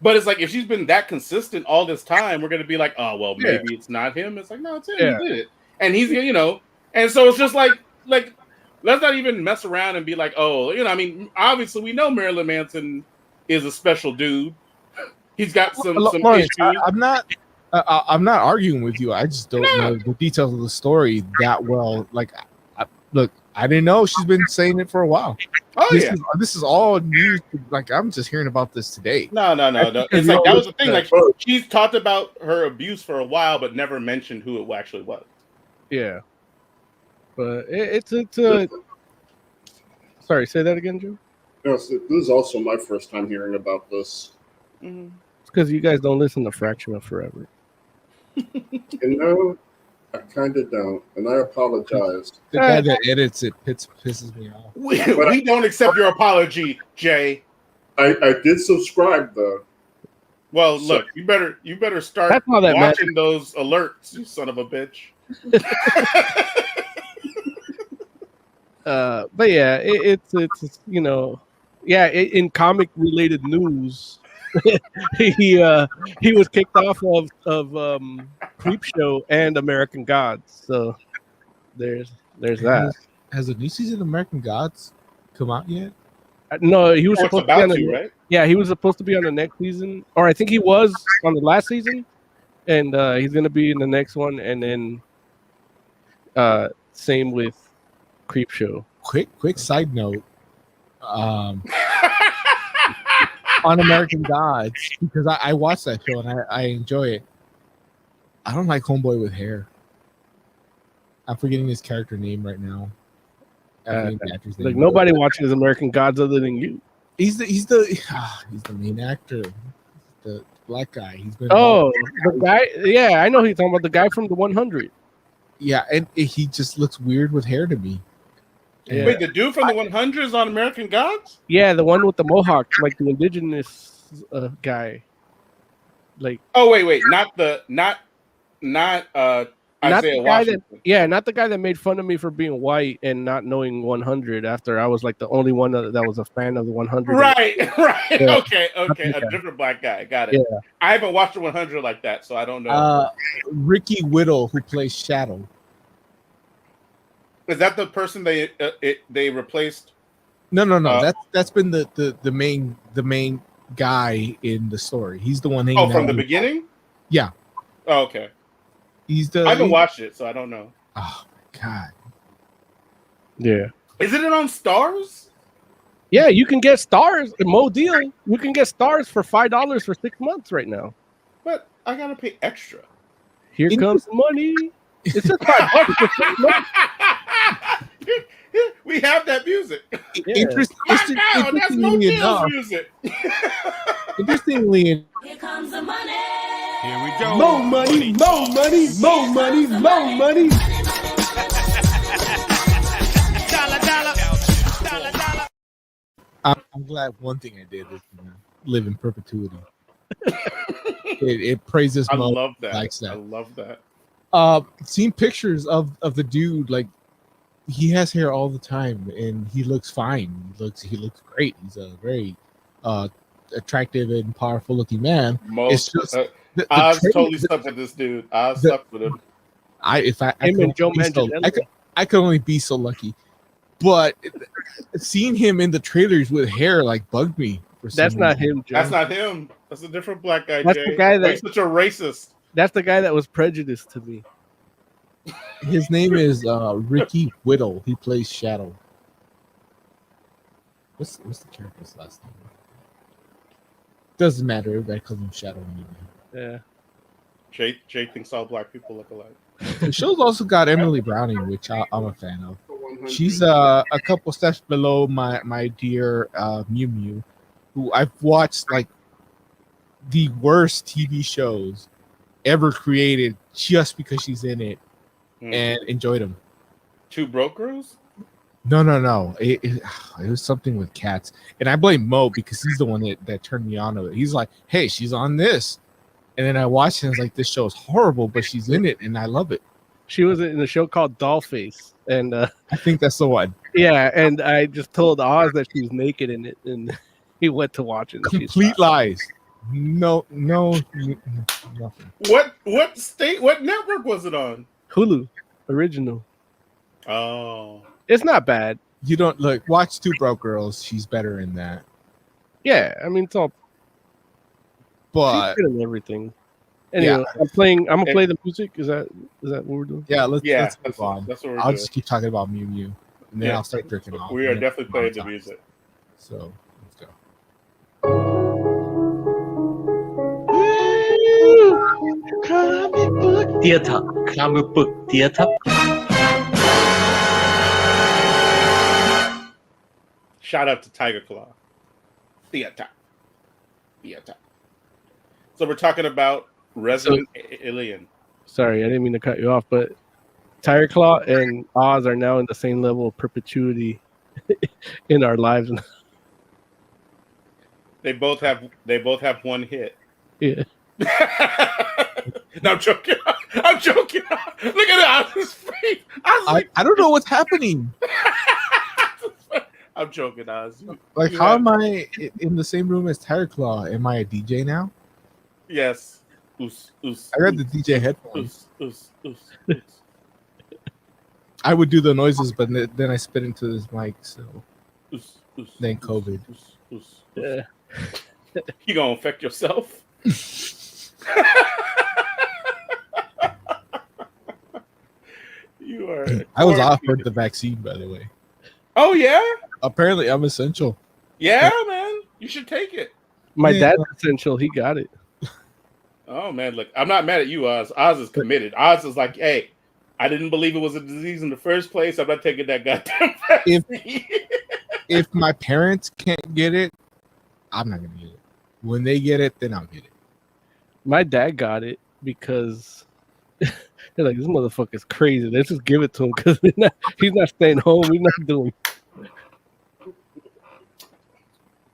But it's like if she's been that consistent all this time, we're gonna be like, oh well, Yeah. maybe it's not him. It's like, no, it's him. Yeah. He did it, and he's and so it's just like let's not even mess around and be like, oh, I mean, obviously we know Marilyn Manson is a special dude. He's got some Lawrence, issues. I'm not arguing with you. I just don't know the details of the story that well. Like, look, I didn't know she's been saying it for a while. Oh yeah. This is all news. Like, I'm just hearing about this today. No. It's like that was the thing. Like she's talked about her abuse for a while, but never mentioned who it actually was. Yeah. But it's a. Sorry, say that again, Joe. Yes, this is also my first time hearing about this. Mm-hmm. It's because you guys don't listen to Fraction of Forever. I kind of don't, and I apologize. The guy that edits it pisses me off. We don't accept your apology, Jay. I did subscribe though. Well, look, you better start That's how that watching those alerts, you son of a bitch. But yeah, it's in comic related news, he was kicked off of Creepshow and American Gods. So there's that. Has the new season of American Gods come out yet? No, he was It's supposed to be on about the, to, right? yeah, he was supposed to be on the next season, or I think he was on the last season, and he's gonna be in the next one, and then same with Creepshow. Quick side note. On American Gods, because I watched that show and I enjoy it. I don't like homeboy with hair. I'm forgetting his character name right now. The actor's name. Like nobody watches American Gods other than you. He's the main actor, the black guy. He's been Oh, the guy. Yeah, I know who you're talking about. The guy from the 100. yeah, and he just looks weird with hair to me. Yeah. Wait, the dude from the 100s on American Gods? Yeah, the one with the mohawk, like the indigenous guy. Like Oh wait, not Isaiah the guy that, Washington. not the guy that made fun of me for being white and not knowing 100 after I was like the only one that was a fan of the 100. Right. Yeah. Okay, Okay. a different black guy. Got it. Yeah. I haven't watched the 100 like that, so I don't know. Ricky Whittle, who plays Shadow. Is that the person they replaced? No. That's been the main guy in the story. He's the one hanging Oh, from out the with- beginning? Yeah. Oh, okay. He's the. I haven't watched it, so I don't know. Oh my god. Yeah. Isn't it on Stars? Yeah, you can get stars. Mo deal. You can get stars for $5 for 6 months right now. But I gotta pay extra. Here comes the money. It's just $5 for 6 months. We have that music. Yeah. Right now, that's no Interestingly deals enough, music. interestingly, Here comes the money. Here we go. More money, more money, more money, more money. I'm glad one thing I did is live in perpetuity. it praises I Mo, love that. likes that. I love that. Seen pictures of the dude, like he has hair all the time and he looks fine. He looks great. He's a very attractive and powerful looking man. Most, It's just the Oz trade- totally stuck with this dude. Oz the- stuck with him. I Him could and Joe only be so- Manganiello. I could only be so lucky. But seeing him in the trailers with hair like bugged me. For some That's not reason. him, Joe. That's not him. That's a different black guy. That's Jay. the guy that- He's such a racist. That's the guy that was prejudiced to me. His name is Ricky Whittle. He plays Shadow. What's the character's last name? Doesn't matter. Everybody calls him Shadow anyway. Yeah. Jay thinks all black people look alike. The show's also got Emily Browning, which I'm a fan of. She's a couple steps below my dear Mew Mew, who I've watched like the worst TV shows ever created just because she's in it and enjoyed them. Two Broke Girls? No. It was something with cats, and I blame Mo because he's the one that turned me on to it. He's like, "Hey, she's on this," and then I watched it and I was like, "This show is horrible," but she's in it, and I love it. She was in a show called Dollface, and I think that's the one. yeah, and I just told Oz that she was naked in it, and he went to watch it. And she's Complete not. lies. No, nothing. What network was it on? Hulu original. Oh, It's not bad. You don't look. Watch Two Broke Girls. She's better in that. Yeah, I mean it's all But she's good in everything. Anyway, Yeah. I'm gonna play the music. Is that what we're doing? yeah, let's that's move on. that's what we're I'll doing. just keep talking about Mew Mew, and then Yeah. I'll start jerking off. We and are then definitely playing the monetize. music. So let's go. Comic book Theater, comic book theater. Shout out to Tiger Claw. Theater. So we're talking about Resident Alien. Sorry, I didn't mean to cut you off, but Tiger Claw and Oz are now in the same level of perpetuity in our lives. They both have one hit. Yeah. No, I'm joking. I'm joking. Look at Oz's face. I don't know what's happening. I'm joking, Oz. Like, You how have- am I in the same room as Tiger Claw? Am I a DJ now? Yes. Oos, oos, I got the DJ headphones. oos, oos, oos, oos, I would do the noises, but then I spit into this mic. So oos, oos, Then oos, COVID. oos, oos. Yeah. You gonna infect yourself? You are. I was offered the vaccine, by the way. Oh yeah, Apparently, I'm essential. yeah, man. You should take it. My Yeah. dad's essential. He got it. Oh man, look, I'm not mad at you, Oz. Oz is committed. Oz is like, hey, I didn't believe it was a disease in the first place. I'm not taking that goddamn If- vaccine. If my parents can't get it, I'm not gonna get it. When they get it, then I'll get it. My dad got it because they're like, this motherfucker's crazy. Let's just give it to him because he's not staying home. We're not doing.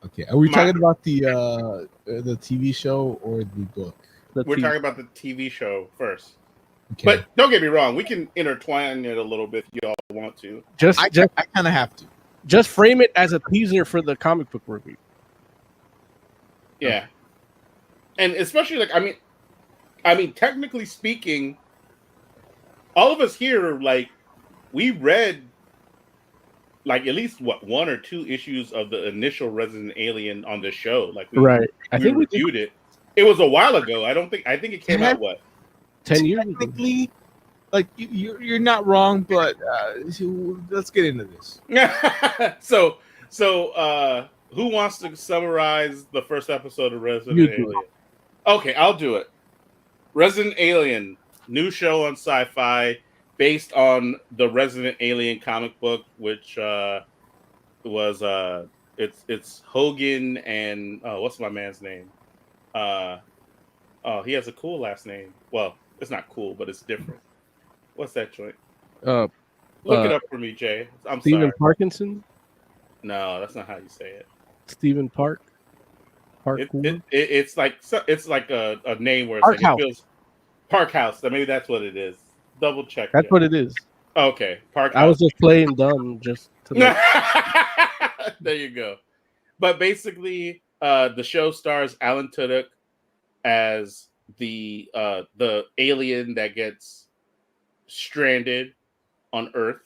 Okay, are we My- talking about the TV show or the book? the We're team. talking about the TV show first. Okay. But don't get me wrong, we can intertwine it a little bit if y'all want to. Just I kind of have to. just frame it as a teaser for the comic book review. Yeah. And especially like I mean technically speaking, all of us here like we read like at least one or two issues of the initial Resident Alien on the show. Like we, I we think we did reviewed it. It was a while ago. I think it came out what? 10 years ago. Technically, like you're not wrong, but let's get into this. so who wants to summarize the first episode of Resident You do Alien? Okay, I'll do it. Resident Alien, new show on Sci-Fi based on the Resident Alien comic book, which was it's Hogan and what's my man's name? He has a cool last name. Well, it's not cool, but it's different. What's that joint? Look it up for me, Jay. I'm Stephen sorry. Parkinson, No, that's not how you say it. Stephen Park. It's like a name where it's Park like House. it feels Park House. Maybe that's what it is. Double check. That's Jay. what it is. Okay, Park I was House. just playing dumb just to like, There you go. But basically, the show stars Alan Tudyk as the alien that gets stranded on Earth,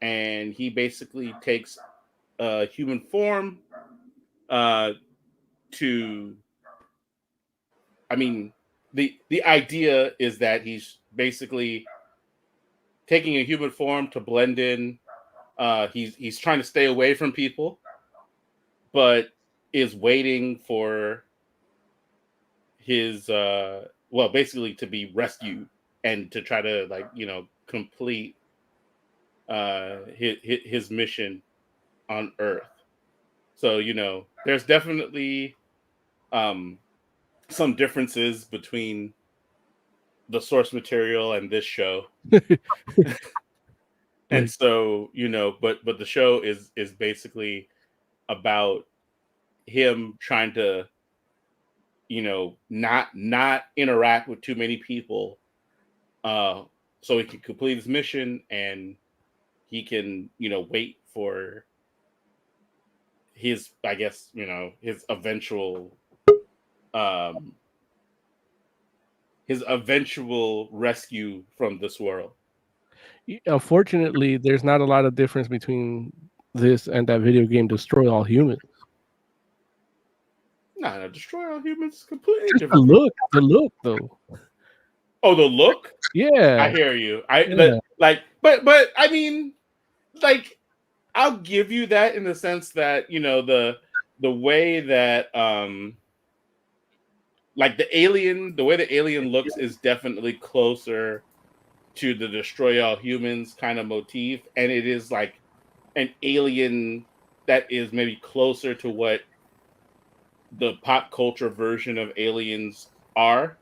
and he basically takes human form. The idea is that he's basically taking a human form to blend in. He's trying to stay away from people, but is waiting for his basically to be rescued and to try to complete his mission on Earth. So there's definitely some differences between the source material and this show. And so, but the show is basically about him trying to, not interact with too many people, so he can complete his mission, and he can, wait for his, I guess, his eventual rescue from this world. Unfortunately, there's not a lot of difference between this and that video game Destroy All Humans. No, Destroy All Humans is completely Just different. the look though. Oh, the look? Yeah. I hear you. Yeah. But I mean, like, I'll give you that in the sense that, the way that like the way the alien looks is definitely closer to the Destroy All Humans kind of motif, and it is like an alien that is maybe closer to what the pop culture version of aliens are.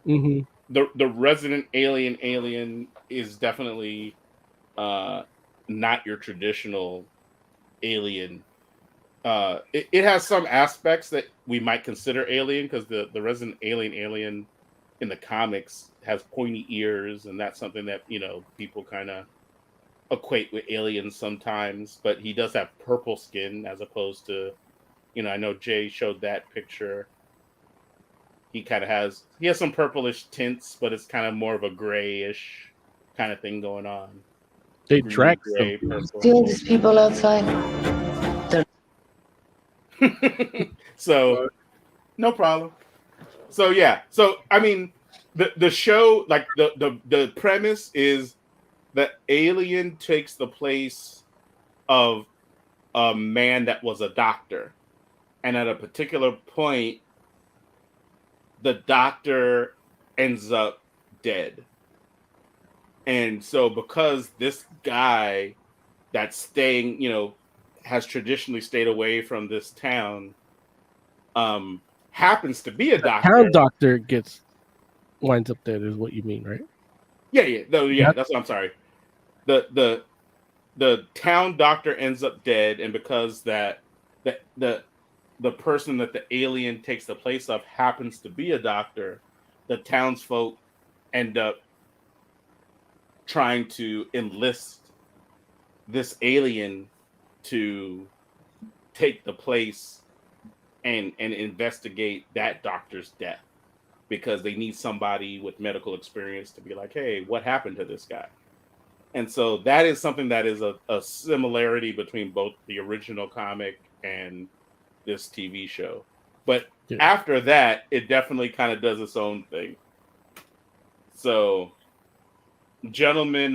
Mm-hmm. The resident alien is definitely not your traditional alien. It has some aspects that we might consider alien, because the resident alien in the comics has pointy ears, and that's something that people kind of equate with aliens sometimes. But he does have purple skin, as opposed to, I know Jay showed that picture. He has some purplish tints, but it's kind of more of a grayish kind of thing going on. They track gray, purple. Seeing these people outside. So no problem. So yeah. So I mean, the show, like the premise is that alien takes the place of a man that was a doctor, and at a particular point, the doctor ends up dead. And so because this guy that's staying, has traditionally stayed away from this town, happens to be a doctor. Town doctor winds up dead, is what you mean, right? Yeah. That's what I'm sorry. The town doctor ends up dead, and because the person that the alien takes the place of happens to be a doctor, the townsfolk end up trying to enlist this alien to take the place and investigate that doctor's death, because they need somebody with medical experience to be like, hey, what happened to this guy? And so that is something that is a similarity between both the original comic and this TV show. But after that, it definitely kind of does its own thing. So, gentlemen,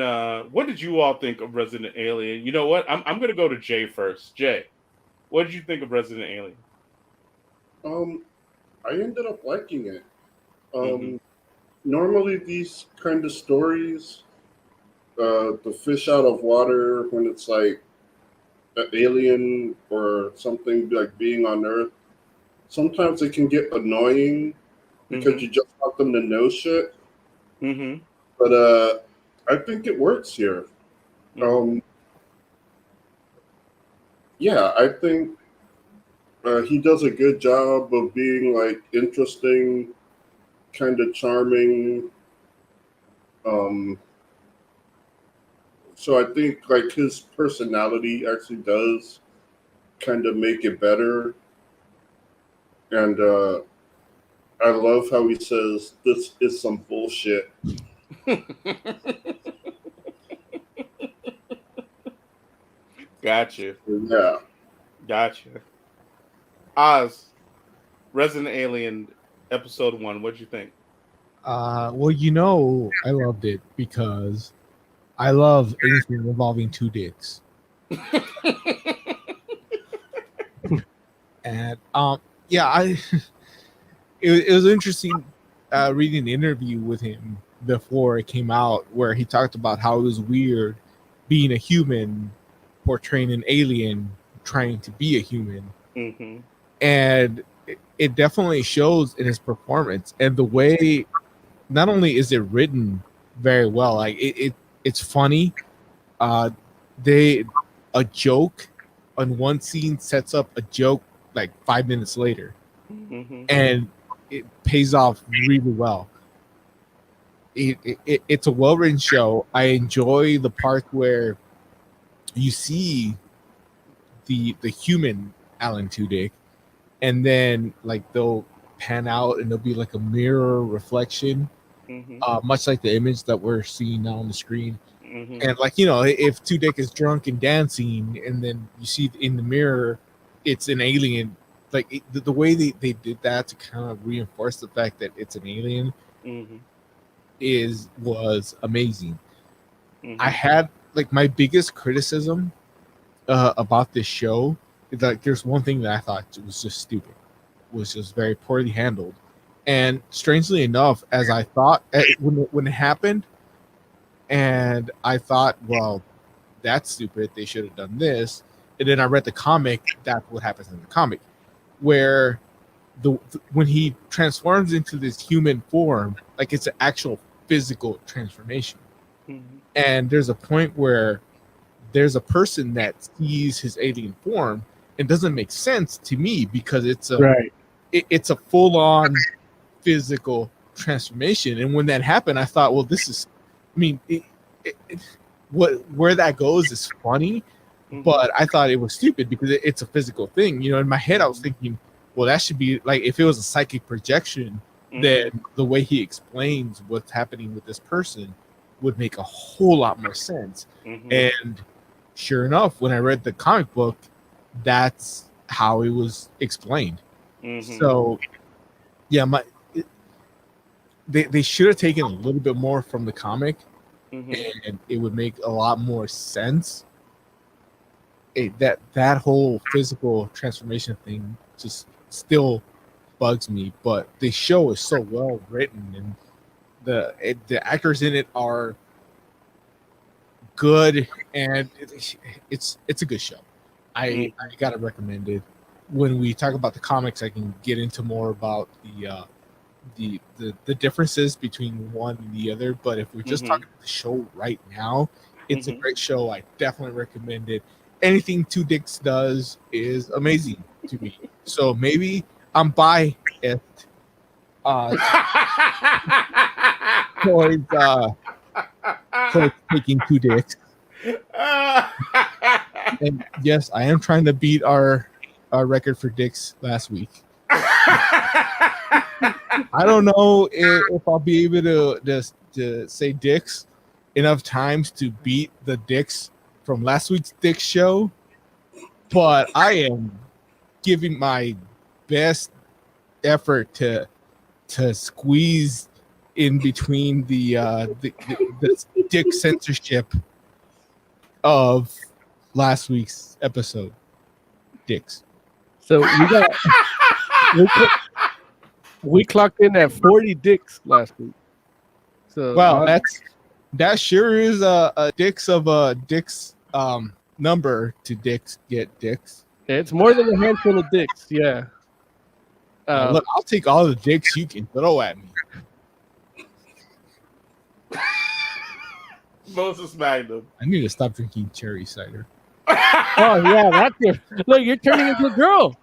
what did you all think of Resident Alien? You know what? I'm going to go to Jay first. Jay, what did you think of Resident Alien? I ended up liking it. Normally, these kind of stories, the fish out of water, when it's like an alien or something like being on Earth, sometimes it can get annoying because you just want them to know shit. But I think it works here. Yeah, I think he does a good job of being like interesting, kind of charming. So I think like his personality actually does kind of make it better. And I love how he says, "This is some bullshit." Gotcha. Yeah. Gotcha. Oz, Resident Alien Episode 1, what'd you think? Well, I loved it because I love anything involving two dicks. And yeah, it was interesting reading an interview with him before it came out, where he talked about how it was weird being a human portraying an alien trying to be a human. And it definitely shows in his performance, and the way not only is it written very well, like it's funny, a joke on one scene sets up a joke like 5 minutes later, and it pays off really well. It's a well-written show. I enjoy the part where you see the human Alan Tudyk, and then like they'll pan out and there'll be like a mirror reflection, much like the image that we're seeing now on the screen. And like, you know, if Tudyk is drunk and dancing, and then you see in the mirror it's an alien, like the way they did that to kind of reinforce the fact that it's an alien was amazing. I had like my biggest criticism about this show is that there's one thing that I thought was just stupid, was just very poorly handled. And strangely enough, as I thought when it happened, and I thought, well, that's stupid, they should have done this. And then I read the comic, that's what happens in the comic, where when he transforms into this human form, like it's an actual physical transformation. And there's a point where there's a person that sees his alien form and doesn't make sense to me, because it's a full-on physical transformation. And when that happened, I thought, well, this is, I mean, where that goes is funny, but I thought it was stupid because it's a physical thing. You know, in my head, I was thinking, well, that should be like, if it was a psychic projection, then the way he explains what's happening with this person would make a whole lot more sense. And sure enough, when I read the comic book, that's how it was explained. So, yeah, they should have taken a little bit more from the comic, and it would make a lot more sense. That whole physical transformation thing just still bugs me, but the show is so well written, and the actors in it are good, and it's a good show. I gotta recommend it. When we talk about the comics, I can get into more about the differences between one and the other. But if we're just talking about the show right now, it's a great show. I definitely recommend it. Anything Two Dicks does is amazing to me. So maybe I'm biased towards taking Two Dicks. And yes, I am trying to beat our record for dicks last week. I don't know if I'll be able to say dicks enough times to beat the dicks from last week's dick show, but I am giving my best effort to squeeze in between the dick censorship of last week's episode. Dicks. So we clocked in at 40 dicks last week. So wow, that sure is a dicks of a dicks number to dicks get dicks. It's more than a handful of dicks, yeah. Look, I'll take all the dicks you can throw at me. Moses Magnum. I need to stop drinking cherry cider. Oh yeah, that's your look. You're turning into a girl.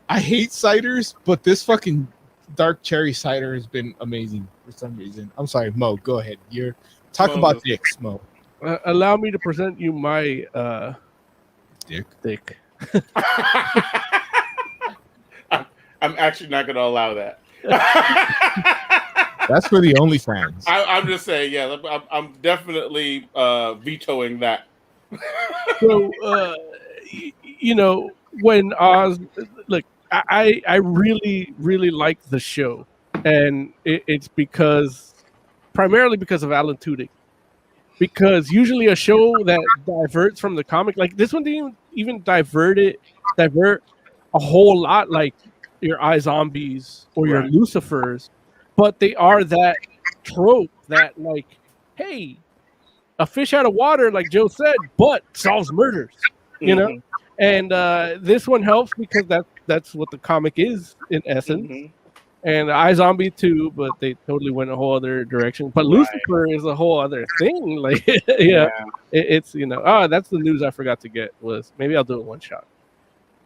I hate ciders, but this fucking dark cherry cider has been amazing for some reason. I'm sorry, Mo. Go ahead. You're talk about dicks, Mo. Allow me to present you my dick. I'm actually not going to allow that. That's for the OnlyFans. I'm just saying, yeah. I'm definitely vetoing that. So, you know, when Oz, look, I really, really like the show, and it's primarily because of Alan Tudyk. Because usually a show that diverts from the comic, like this one didn't even divert a whole lot, like your iZombies or your Lucifers, but they are that trope that, like, hey, a fish out of water, like Joe said, but solves murders, you know? And this one helps because that's what the comic is in essence. and iZombie too, but they totally went a whole other direction. But Right. Lucifer is a whole other thing. Like, yeah, it's that's the news I forgot to get. Was maybe I'll do it one shot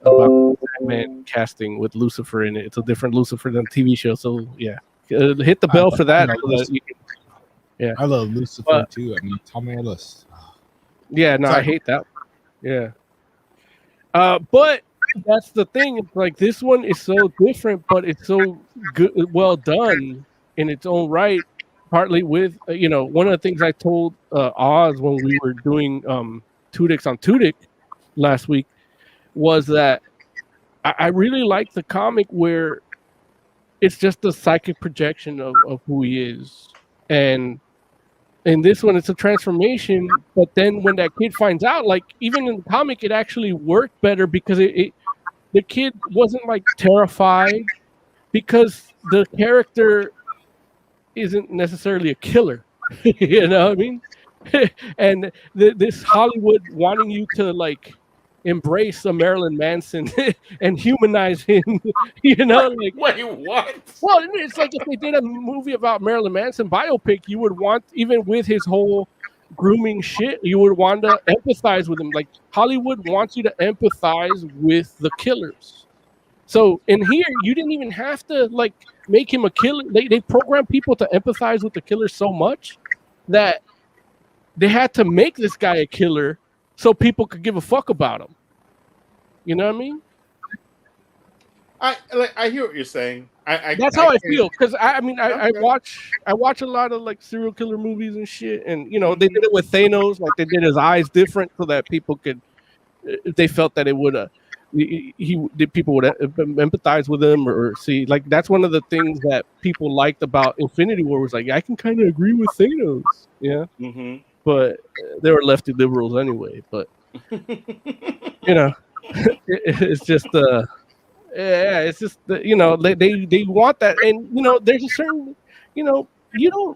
about Batman casting with Lucifer in it. It's a different Lucifer than TV show. So yeah, hit the bell for that. So that you can, I love Lucifer too. I mean, Tom Ellis. yeah, no, I hate that. Yeah. But that's the thing. It's like this one is so different, but it's so good, well done in its own right. Partly with one of the things I told Oz when we were doing Tudix on Tudyk last week was that I really like the comic where it's just a psychic projection of who he is, and in this one it's a transformation. But then when that kid finds out, like even in the comic, it actually worked better because the kid wasn't like terrified because the character isn't necessarily a killer. You know what I mean? And this Hollywood wanting you to like embrace a Marilyn Manson and humanize him, like Wait, what? well, it's like if they did a movie about Marilyn Manson biopic, you would want, even with his whole grooming shit, you would want to empathize with him. Like Hollywood wants you to empathize with the killers. So in here, you didn't even have to like make him a killer. They programmed people to empathize with the killer so much that they had to make this guy a killer so people could give a fuck about him. You know what I mean? I hear what you're saying. That's how I feel, because I watch a lot of like serial killer movies and shit, and they did it with Thanos, like they did his eyes different so that people could, they felt that it would people would empathize with him or see, like that's one of the things that people liked about Infinity War was like I can kind of agree with Thanos, yeah. Mm-hmm. But they were lefty liberals anyway. But it's just it's just they want that, and there's a certain you don't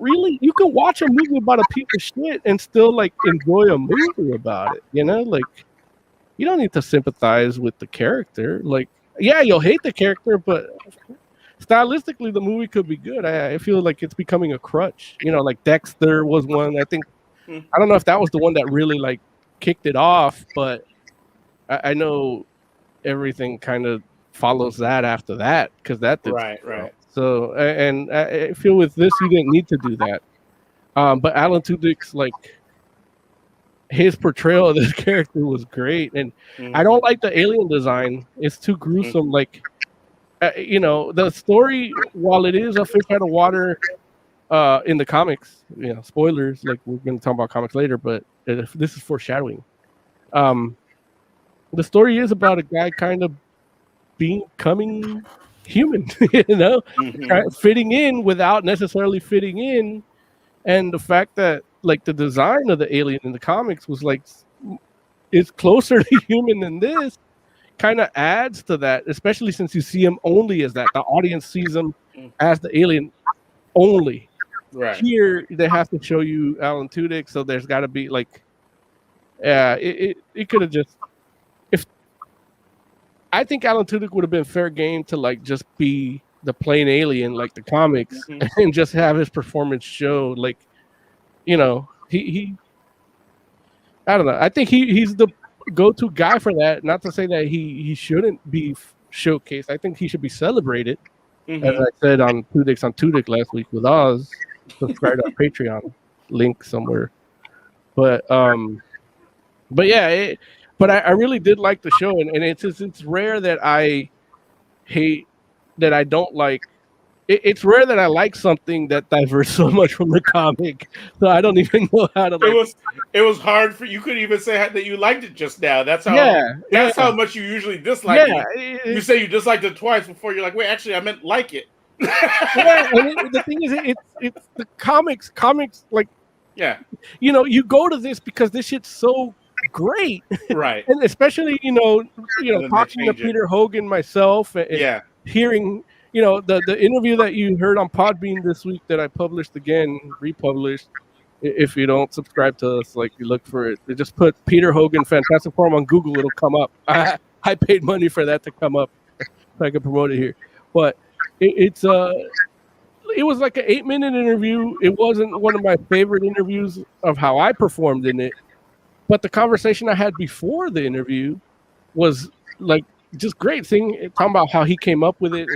really, you can watch a movie about a piece of shit and still like enjoy a movie about it. Like you don't need to sympathize with the character. Like yeah, you'll hate the character, but stylistically the movie could be good. I feel like it's becoming a crutch. Like Dexter was one. I think. I don't know if that was the one that really like kicked it off, but I know everything kind of follows that after that because that did right. So and I feel with this you didn't need to do that. But Alan Tudyk's like his portrayal of this character was great, and I don't like the alien design. It's too gruesome. Like the story, while it is a fish out of water. In the comics, spoilers, like we're going to talk about comics later, but this is foreshadowing. The story is about a guy kind of becoming human, fitting in without necessarily fitting in. And the fact that like the design of the alien in the comics was like, it's closer to human than this kind of adds to that, especially since you see him only as that. The audience sees him as the alien only. Right. Here they have to show you Alan Tudyk, so there's got to be like, it could have just, if I think Alan Tudyk would have been fair game to like just be the plain alien like the comics and just have his performance show like, he I don't know. I think he's the go-to guy for that. Not to say that he shouldn't be showcased. I think he should be celebrated. As I said on Tudyk last week with Oz. Subscribe to our Patreon link somewhere. But yeah, but I really did like the show, and it's rare that I don't like. It's rare that I like something that diverges so much from the comic, so I don't even know how to. Like, it was hard for you. Couldn't even say that you liked it just now. That's how how much you usually dislike it. You say you disliked it twice before you're like, wait, actually, I meant like it. The thing is, it's the comics. Like, you go to this because this shit's so great, right? And especially talking to Peter Hogan myself, and hearing. The interview that you heard on Podbean this week that I published again, republished. If you don't subscribe to us, like you look for it, they just put Peter Hogan Fantastic Forum on Google, it'll come up. I paid money for that to come up so I can promote it here. But it's it was like an 8-minute interview. It wasn't one of my favorite interviews of how I performed in it, but the conversation I had before the interview was like just great thing, talking about how he came up with it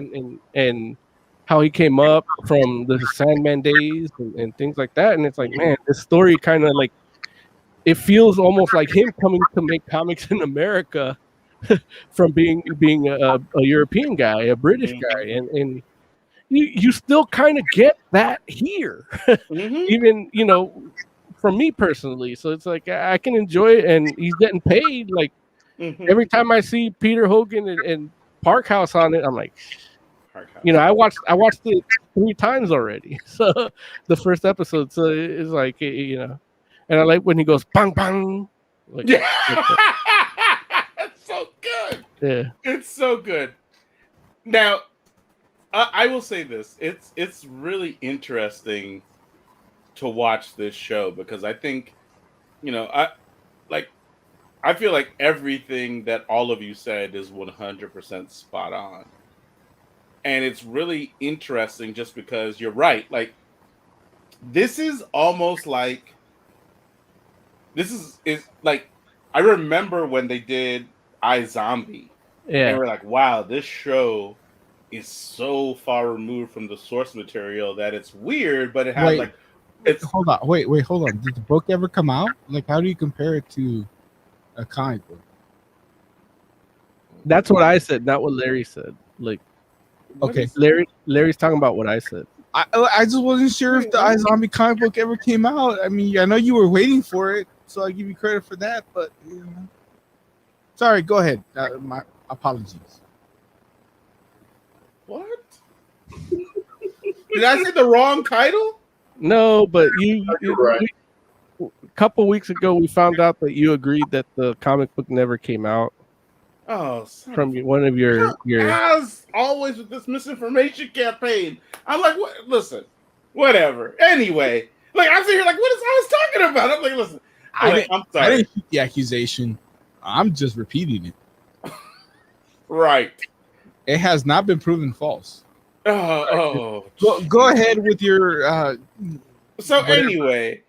and how he came up from the Sandman days and things like that. And it's like, man, this story kind of like, it feels almost like him coming to make comics in America from being a European guy, a British guy, and you still kind of get that here, even from me personally. So it's like I can enjoy it, and he's getting paid. Like every time I see Peter Hogan and Parkhouse on it, I'm like, I watched it 3 times already. So the first episode, so it's like and I like when he goes bang bang. Like, yeah, it's so good. Yeah, it's so good. Now, I will say this: it's really interesting to watch this show because I think, I feel like everything that all of you said is 100% spot on, and it's really interesting just because you're right. Like, this is almost like is like I remember when they did iZombie, and we're like, wow, this show is so far removed from the source material that it's weird, but it has hold on. Did the book ever come out? Like, how do you compare it to a comic book? That's what I said, not what Larry said. Like, okay, Larry's talking about what I said. I just wasn't sure if the iZombie comic book ever came out. I mean, I know you were waiting for it, so I give you credit for that. But sorry, go ahead. My apologies. What? Did I say the wrong title? No, but You're right. a couple weeks ago we found out that you agreed that the comic book never came out. Oh, from one of your as always with this misinformation campaign. I'm like, what? Listen, whatever. Anyway, like I'm sitting here like, what is I was talking about? I'm like, listen, I'm sorry. I didn't shoot the accusation. I'm just repeating it. Right. It has not been proven false. Go ahead with your. So anyway,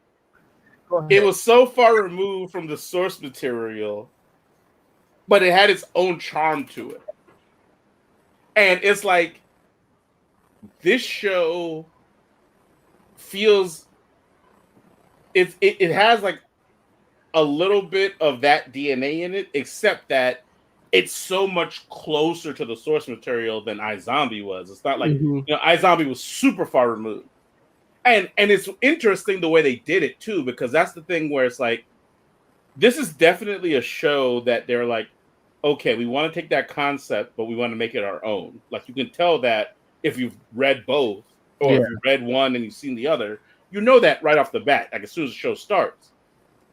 it was so far removed from the source material, but it had its own charm to it. And it's like, this show feels, it has like a little bit of that DNA in it, except that it's so much closer to the source material than iZombie was. It's not like, iZombie was super far removed. And it's interesting the way they did it too, because that's the thing where it's like, this is definitely a show that they're like, okay, we want to take that concept, but we want to make it our own. Like, you can tell that if you've read both, or if you've read one and you've seen the other, you know that right off the bat, like as soon as the show starts.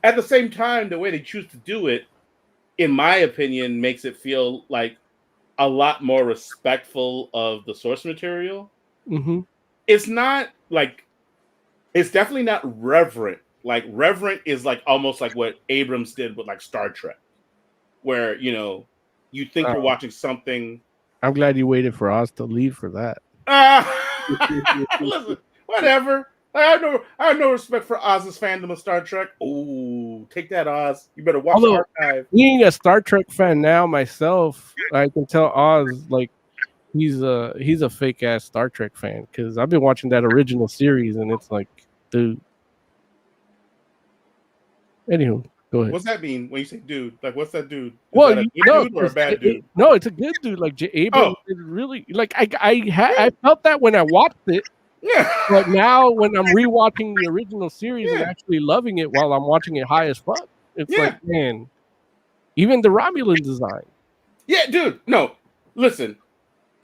At the same time, the way they choose to do it, in my opinion, makes it feel like a lot more respectful of the source material. Mm-hmm. It's not like, it's definitely not reverent. Like, reverent is like almost like what Abrams did with like Star Trek, where you think you're watching something. I'm glad you waited for Oz to leave for that. Listen, whatever. I have no respect for Oz's fandom of Star Trek. Oh, take that, Oz. You better watch the archive. Being a Star Trek fan now myself, I can tell Oz like he's a fake ass Star Trek fan, because I've been watching that original series and it's like, dude. Anywho, go ahead. What's that mean when you say dude? Like, what's that dude? Well, that a good dude or a bad dude? No, it's a good dude. Like J. Abrams is really like I felt that when I watched it. Yeah. But now when I'm rewatching the original series and actually loving it while I'm watching it high as fuck, it's like, man, even the Romulan design. Yeah, dude. No, listen.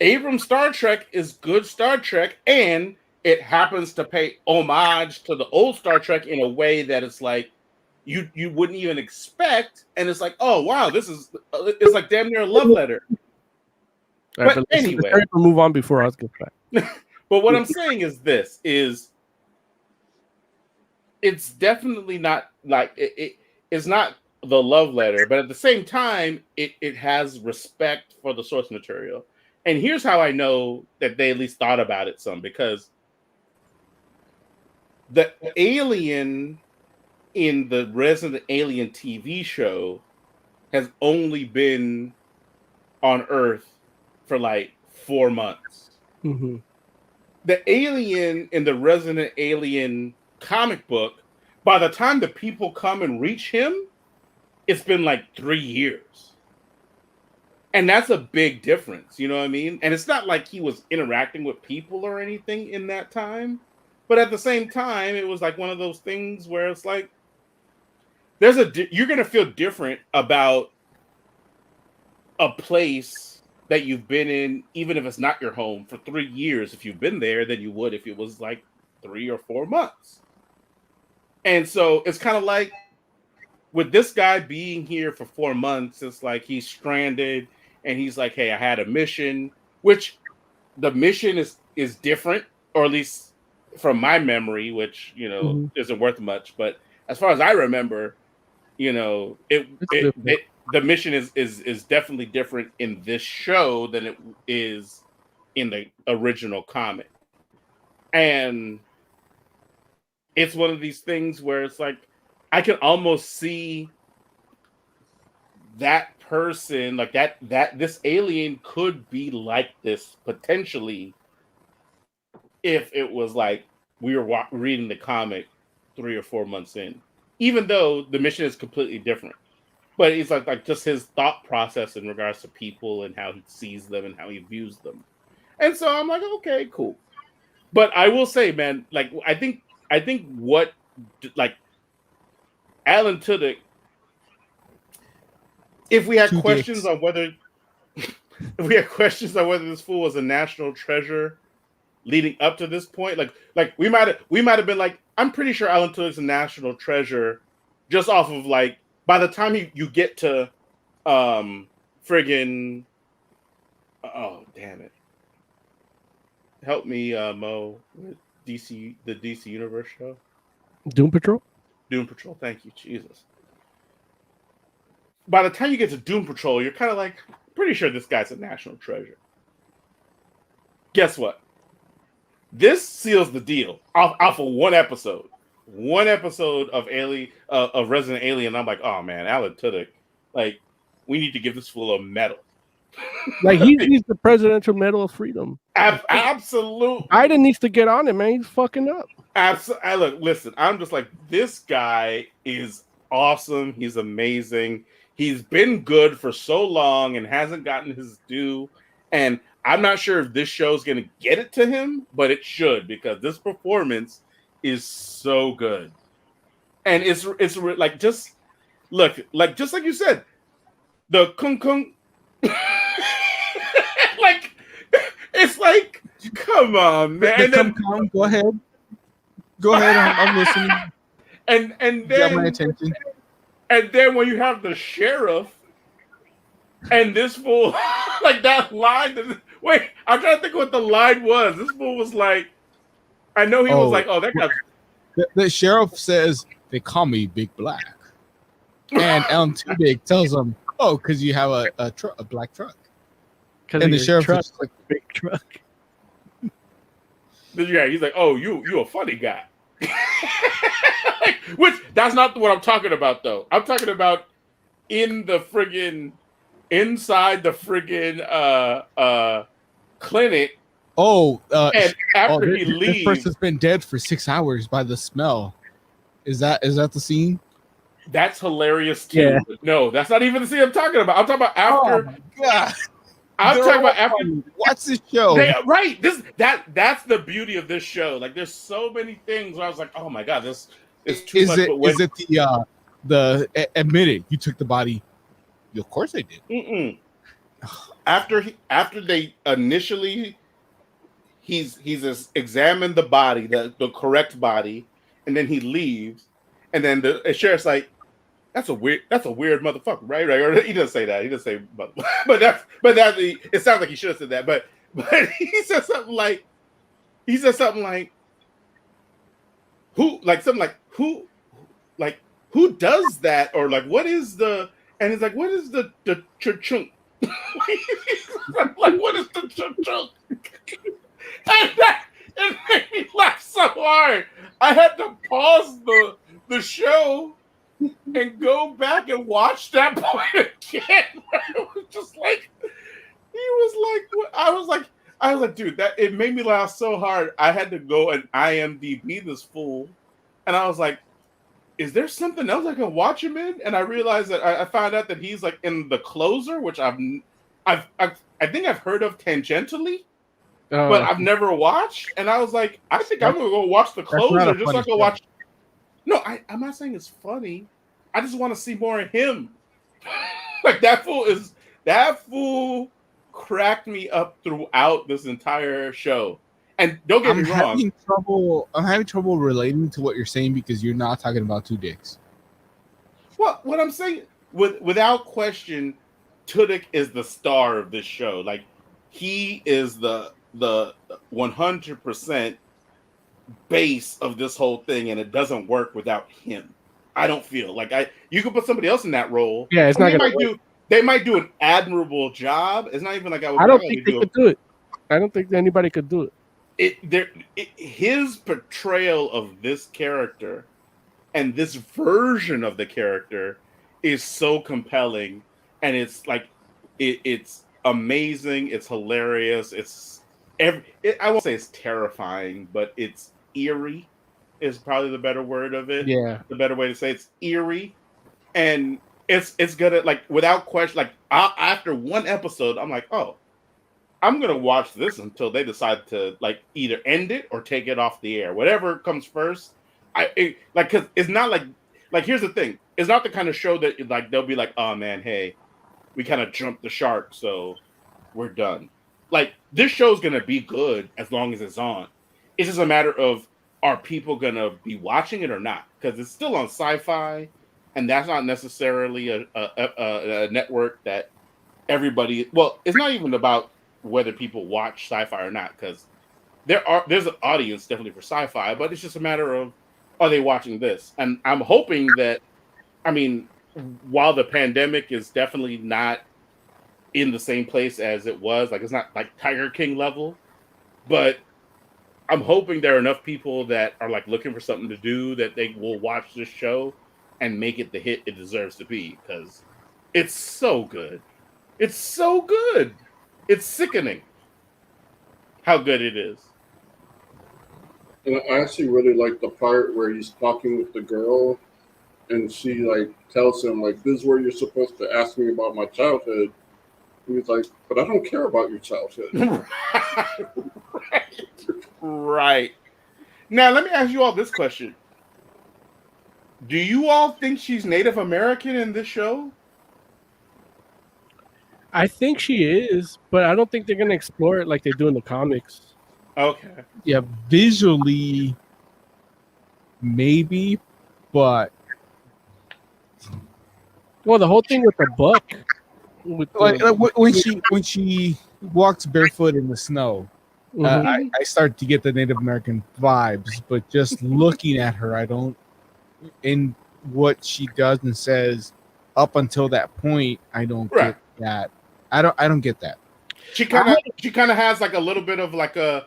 Abrams Star Trek is good Star Trek, and it happens to pay homage to the old Star Trek in a way that it's like you wouldn't even expect, and it's like, oh wow, it's like damn near a love letter. Right, but anyway, let's move on before Oz gets back. But what I'm saying is this: it's definitely not like it's not the love letter, but at the same time, it has respect for the source material. And here's how I know that they at least thought about it some, because the alien in the Resident Alien TV show has only been on Earth for like 4 months. Mm-hmm. The alien in the Resident Alien comic book, by the time the people come and reach him, it's been like 3 years. And that's a big difference, you know what I mean? And it's not like he was interacting with people or anything in that time. But at the same time, it was like one of those things where it's like, you're going to feel different about a place that you've been in, even if it's not your home, for 3 years, if you've been there, than you would if it was like 3 or 4 months. And so it's kind of like, with this guy being here for 4 months, it's like he's stranded and he's like, hey, I had a mission, which the mission is different, or at least from my memory, which, you know, isn't worth much. But as far as I remember, you know, the mission is definitely different in this show than it is in the original comic. And it's one of these things where it's like, I can almost see that person, like that this alien could be like this potentially if it was like we were reading the comic 3 or 4 months in, even though the mission is completely different. But it's like just his thought process in regards to people and how he sees them and how he views them. And so I'm like, okay, cool. But I will say, man, like I think what, like, Alan Tudyk, if we had questions on whether this fool was a national treasure leading up to this point, like we might have been like, I'm pretty sure Alan Tudyk's a national treasure just off of like, by the time you get to friggin' oh damn it, help me Mo, the DC Universe show, Doom Patrol, thank you, Jesus. By the time you get to Doom Patrol, you're kind of like, pretty sure this guy's a national treasure. Guess what? This seals the deal off of one episode of Resident Alien. I'm like, oh man, Alan Tudyk, like, we need to give this fool a medal. Like he's the Presidential Medal of Freedom. Absolutely. Biden needs to get on it, man. He's fucking up. Look, listen, I'm just like, this guy is awesome. He's amazing. He's been good for so long and hasn't gotten his due. And I'm not sure if this show's going to get it to him, but it should, because this performance is so good. And it's like, just look, like, just like you said, the kung kung, like, it's like, come on, man. Go ahead. I'm listening. And you then got my attention. And then when you have the sheriff and this fool, like that line. Wait, I'm trying to think what the line was. This fool was like, I know he was like, oh, that guy. The sheriff says, they call me Big Black. And Alan Tudyk tells him, oh, because you have a black truck. And the sheriff is like, big truck. Yeah, he's like, oh, you a funny guy. Which, that's not what I'm talking about, though. I'm talking about inside the friggin' clinic. Oh, and after he leaves, this person's been dead for 6 hours by the smell. Is that the scene? That's hilarious too. Yeah. No, that's not even the scene I'm talking about. I'm talking about after. Oh my God. I'm talking about after. What's this show? Right. That's the beauty of this show. Like, there's so many things where I was like, oh my God, this is too much. Is it the admit it, you took the body? Of course I did. Mm-mm. After they initially, he's examined the body, the correct body, and then he leaves, and then the sheriff's like, That's a weird motherfucker, right? Or he doesn't say that. He doesn't say, but it sounds like he should have said that. But he said something like, who does that, or like, what is the? And he's like, what is the chunk? I'm like, what is the joke? It made me laugh so hard. I had to pause the show and go back and watch that point again. It was just like he was like, what? I was like, dude, that it made me laugh so hard. I had to go and IMDb this fool, and I was like, is there something else I can watch him in? And I realized that I found out that he's like in The Closer, which I think I've heard of tangentially, but I've never watched. And I was like, I think I'm gonna go watch The Closer just so I can watch. No, I'm not saying it's funny. I just want to see more of him. Like that fool cracked me up throughout this entire show. And don't get me wrong. I'm having trouble relating to what you're saying because you're not talking about two dicks. Well, what I'm saying, without question, Tudyk is the star of this show. Like he is the 100% base of this whole thing, and it doesn't work without him. I don't feel like you could put somebody else in that role. Yeah, it's not gonna work. They might do an admirable job. It's not even like I don't think they could do it. I don't think anybody could do it. His portrayal of this character and this version of the character is so compelling, and it's like it's amazing. It's hilarious. I won't say it's terrifying, but it's eerie. Is probably the better word of it. Yeah, the better way to say it's eerie, and it's gonna like without question. Like after one episode, I'm like, oh, I'm gonna watch this until they decide to like either end it or take it off the air. Whatever comes first. Because it's not like here's the thing. It's not the kind of show that like they'll be like, oh man, hey, we kind of jumped the shark, so we're done. Like this show's gonna be good as long as it's on. It's just a matter of are people gonna be watching it or not? Because it's still on Sci-Fi, and that's not necessarily a network that everybody. Well, it's not even about whether people watch Sci-Fi or not, because there's an audience definitely for Sci-Fi, but it's just a matter of are they watching this? And I'm hoping that. I mean, while the pandemic is definitely not in the same place as it was, like it's not like Tiger King level, but I'm hoping there are enough people that are like looking for something to do that they will watch this show and make it the hit it deserves to be, because it's so good. It's so good. It's sickening how good it is. And I actually really like the part where he's talking with the girl and she like tells him like, this is where you're supposed to ask me about my childhood. And he's like, but I don't care about your childhood. Right. Now, let me ask you all this question. Do you all think she's Native American in this show? I think she is, but I don't think they're going to explore it like they do in the comics. Okay. Yeah, visually, maybe, but well, the whole thing with the buck, when she walks barefoot in the snow, I start to get the Native American vibes. But just looking at her, I don't. In what she does and says up until that point, I don't get that. I don't get that. She kind of has like a little bit of like a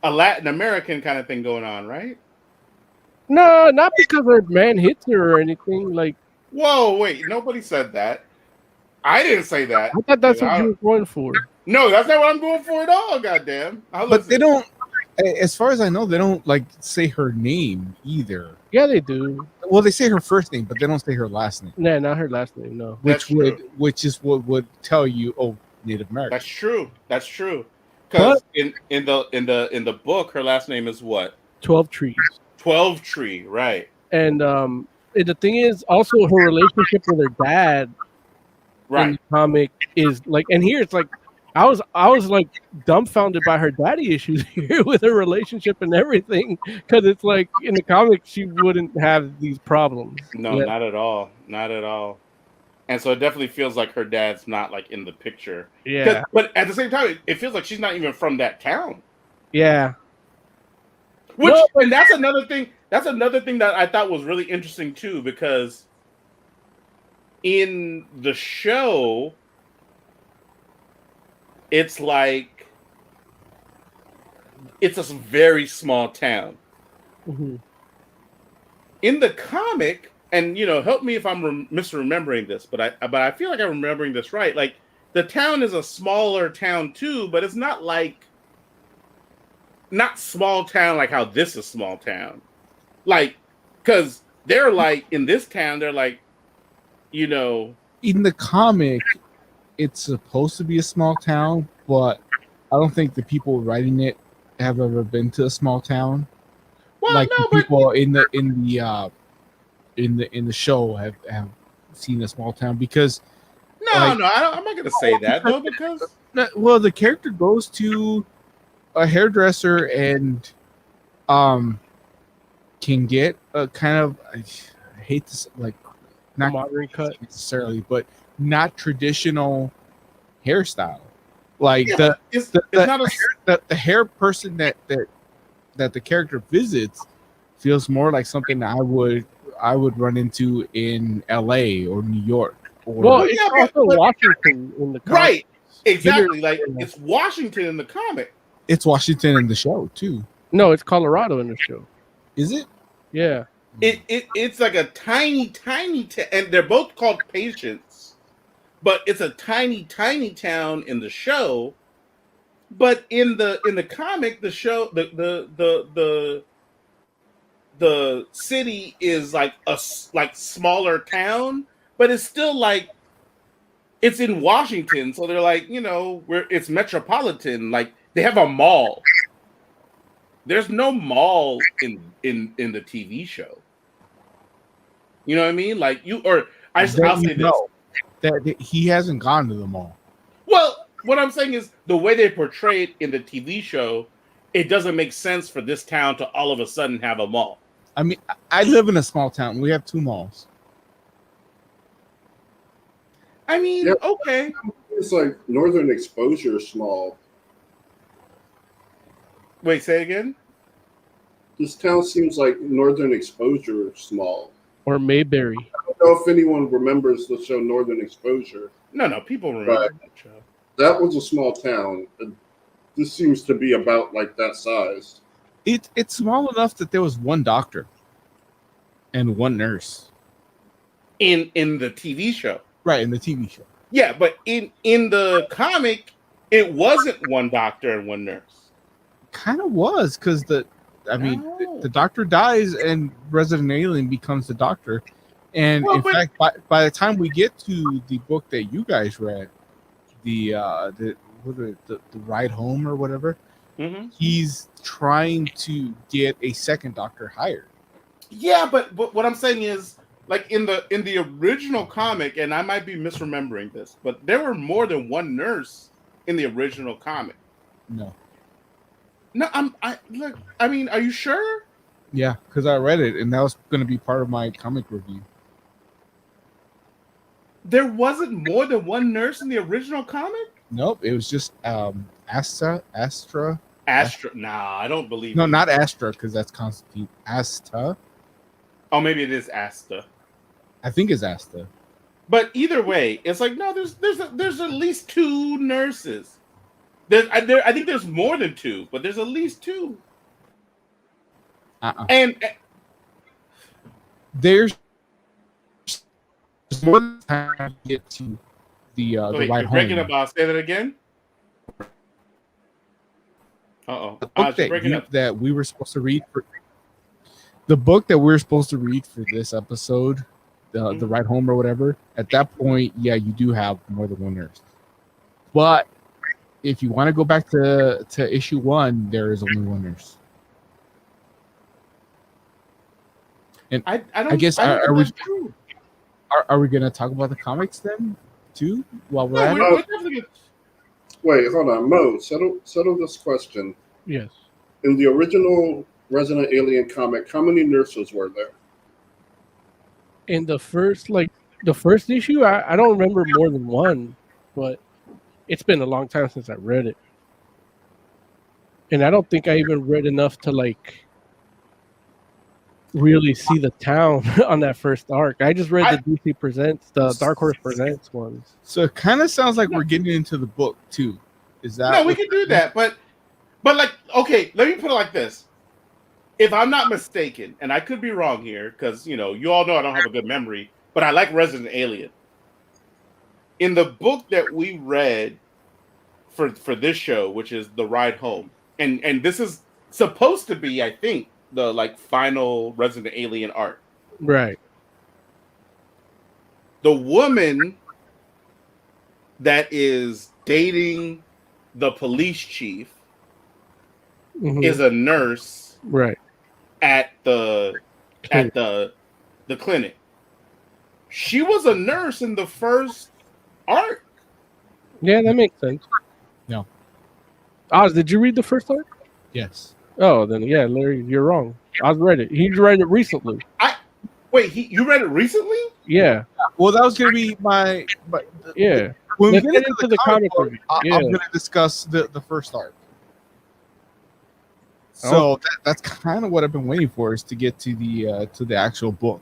Latin American kind of thing going on, right? No, not because her man hits her or anything. Like, whoa, wait, nobody said that. I didn't say that. I thought that's what you were going for. No, that's not what I'm going for at all. Goddamn. But they don't. As far as I know, they don't like say her name either. Yeah, they do. Well, they say her first name, but they don't say her last name. No, not her last name. No, which is what would tell you, oh, Native American. That's true. That's true. Because in the book, her last name is what? 12 Trees. 12 Tree, right? And the thing is, also her relationship with her dad, right? In the comic is like, and here it's like, I was like dumbfounded by her daddy issues here with her relationship and everything, because it's like in the comic she wouldn't have these problems. No, not at all, not at all. And so it definitely feels like her dad's not like in the picture. Yeah, but at the same time, it feels like she's not even from that town. Yeah, and that's another thing. That's another thing that I thought was really interesting too, because in the show, it's like it's a very small town. Mhm. In the comic, and help me if I'm misremembering this, but I feel like I'm remembering this right. Like the town is a smaller town too, but it's not small town like how this is small town. Like, because they're like in this town, they're like, In the comic, it's supposed to be a small town, but I don't think the people writing it have ever been to a small town. well, Like no, the but people in the show have seen a small town because no, like- no, I'm not gonna say that though because well, the character goes to a hairdresser and can get a kind of I hate this like not Modern cut. necessarily, but not traditional hairstyle. Like yeah, it's the not the hair person that the character visits feels more like something that I would run into in LA or New York. Or Well, it's yeah, also but- Washington in the comic. right. Exactly. Like it's Washington in the comic. it's Washington in the show too. No, it's Colorado in the show. Is it? Yeah. It's like a tiny and they're both called Patients, but it's a tiny town in the show. But in the comic, the show the city is like a smaller town, but it's still like it's in Washington, so they're like where it's metropolitan. Like they have a mall. There's no mall in the TV show. You know what I mean? Like I'll say this. That he hasn't gone to the mall. Well, what I'm saying is the way they portray it in the TV show, it doesn't make sense for this town to all of a sudden have a mall. I mean, I live in a small town. We have 2 malls. I mean, Yep. okay. It's like Northern Exposure small. Wait, say again? This town seems like Northern Exposure small. Or Mayberry. I don't know if anyone remembers the show Northern Exposure. No, people remember Right. that show. That was a small town. This seems to be about like that size. It's small enough that there was 1 doctor and 1 nurse. In the TV show. Right, in the TV show. Yeah, but in the comic, it wasn't 1 doctor and 1 nurse. Kind of was because the doctor dies and Resident Alien becomes the doctor. And Well, in but- fact, by the time we get to the book that you guys read, the ride home or whatever, Mm-hmm. he's trying to get a second doctor hired. Yeah, but what I'm saying is, like in the original comic, and I might be misremembering this, but there were more than 1 nurse in the original comic. No. No, I mean, are you sure? Yeah, because I read it and that was going to be part of my comic review. There wasn't more than 1 nurse in the original comic? Nope, it was just Astra. Nah, I don't believe No, it. not Astra, because that's Constantine. Asta. Oh, maybe it is Asta. I think it's Asta. But either way, it's like no, there's at least 2 nurses. I think there's more than 2, but there's at least 2. And There's more time to get to the wait, ride you're breaking home. up. Say that again. Uh-oh. The book You're breaking up. that we were supposed to read for the book that we were supposed to read for this episode, the ride home or whatever. At that point, yeah, you do have more than 1 nurse. But if you want to go back to issue 1, there is only 1 nurse. And I don't. I guess I don't are think we that's true. are we gonna talk about the comics then too while we're No, at it? we're definitely gonna- Wait, hold on, Mo. Settle this question. Yes. In the original Resident Alien comic, how many nurses were there? In the first issue, I don't remember more than 1, but it's been a long time since I read it. And I don't think I even read enough to like really see the town on that first arc. I just read the DC Presents, the Dark Horse Presents ones. So it kind of sounds like we're getting into the book too. Is that No, we what- can do that, but like, okay, let me put it like this. If I'm not mistaken, and I could be wrong here, because you all know I don't have a good memory, but I like Resident Alien. In the book that we read for this show, which is The Ride Home, and this is supposed to be, I think, the like final Resident Alien arc. Right. The woman that is dating the police chief Mhm. is a nurse Right. at the clinic. She was a nurse in the first arc. Yeah, that makes sense. No. Oz, did you read the first arc? Yes. Oh, then yeah, Larry, you're wrong. Oz read it. He read it recently. Wait, you read it recently? Yeah. Well, that was gonna be my. But Yeah. when we Let's get into the comic book, review. I'm Yeah. gonna discuss the first arc. So Oh. that's kind of what I've been waiting for, is to get to the actual book.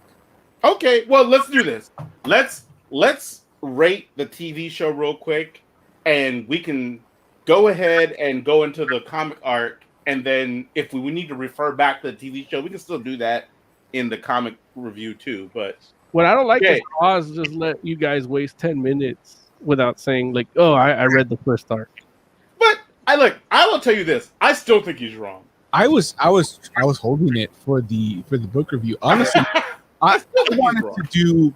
Okay, well, let's do this. Let's rate the TV show real quick, and we can go ahead and go into the comic arc, and then if we need to refer back to the TV show, we can still do that in the comic review too. But What I don't like Okay. is Oz just let you guys waste 10 minutes without saying, like, oh, I read the first arc. I will tell you this. I still think he's wrong. I was holding it for the book review. Honestly, I wanted to do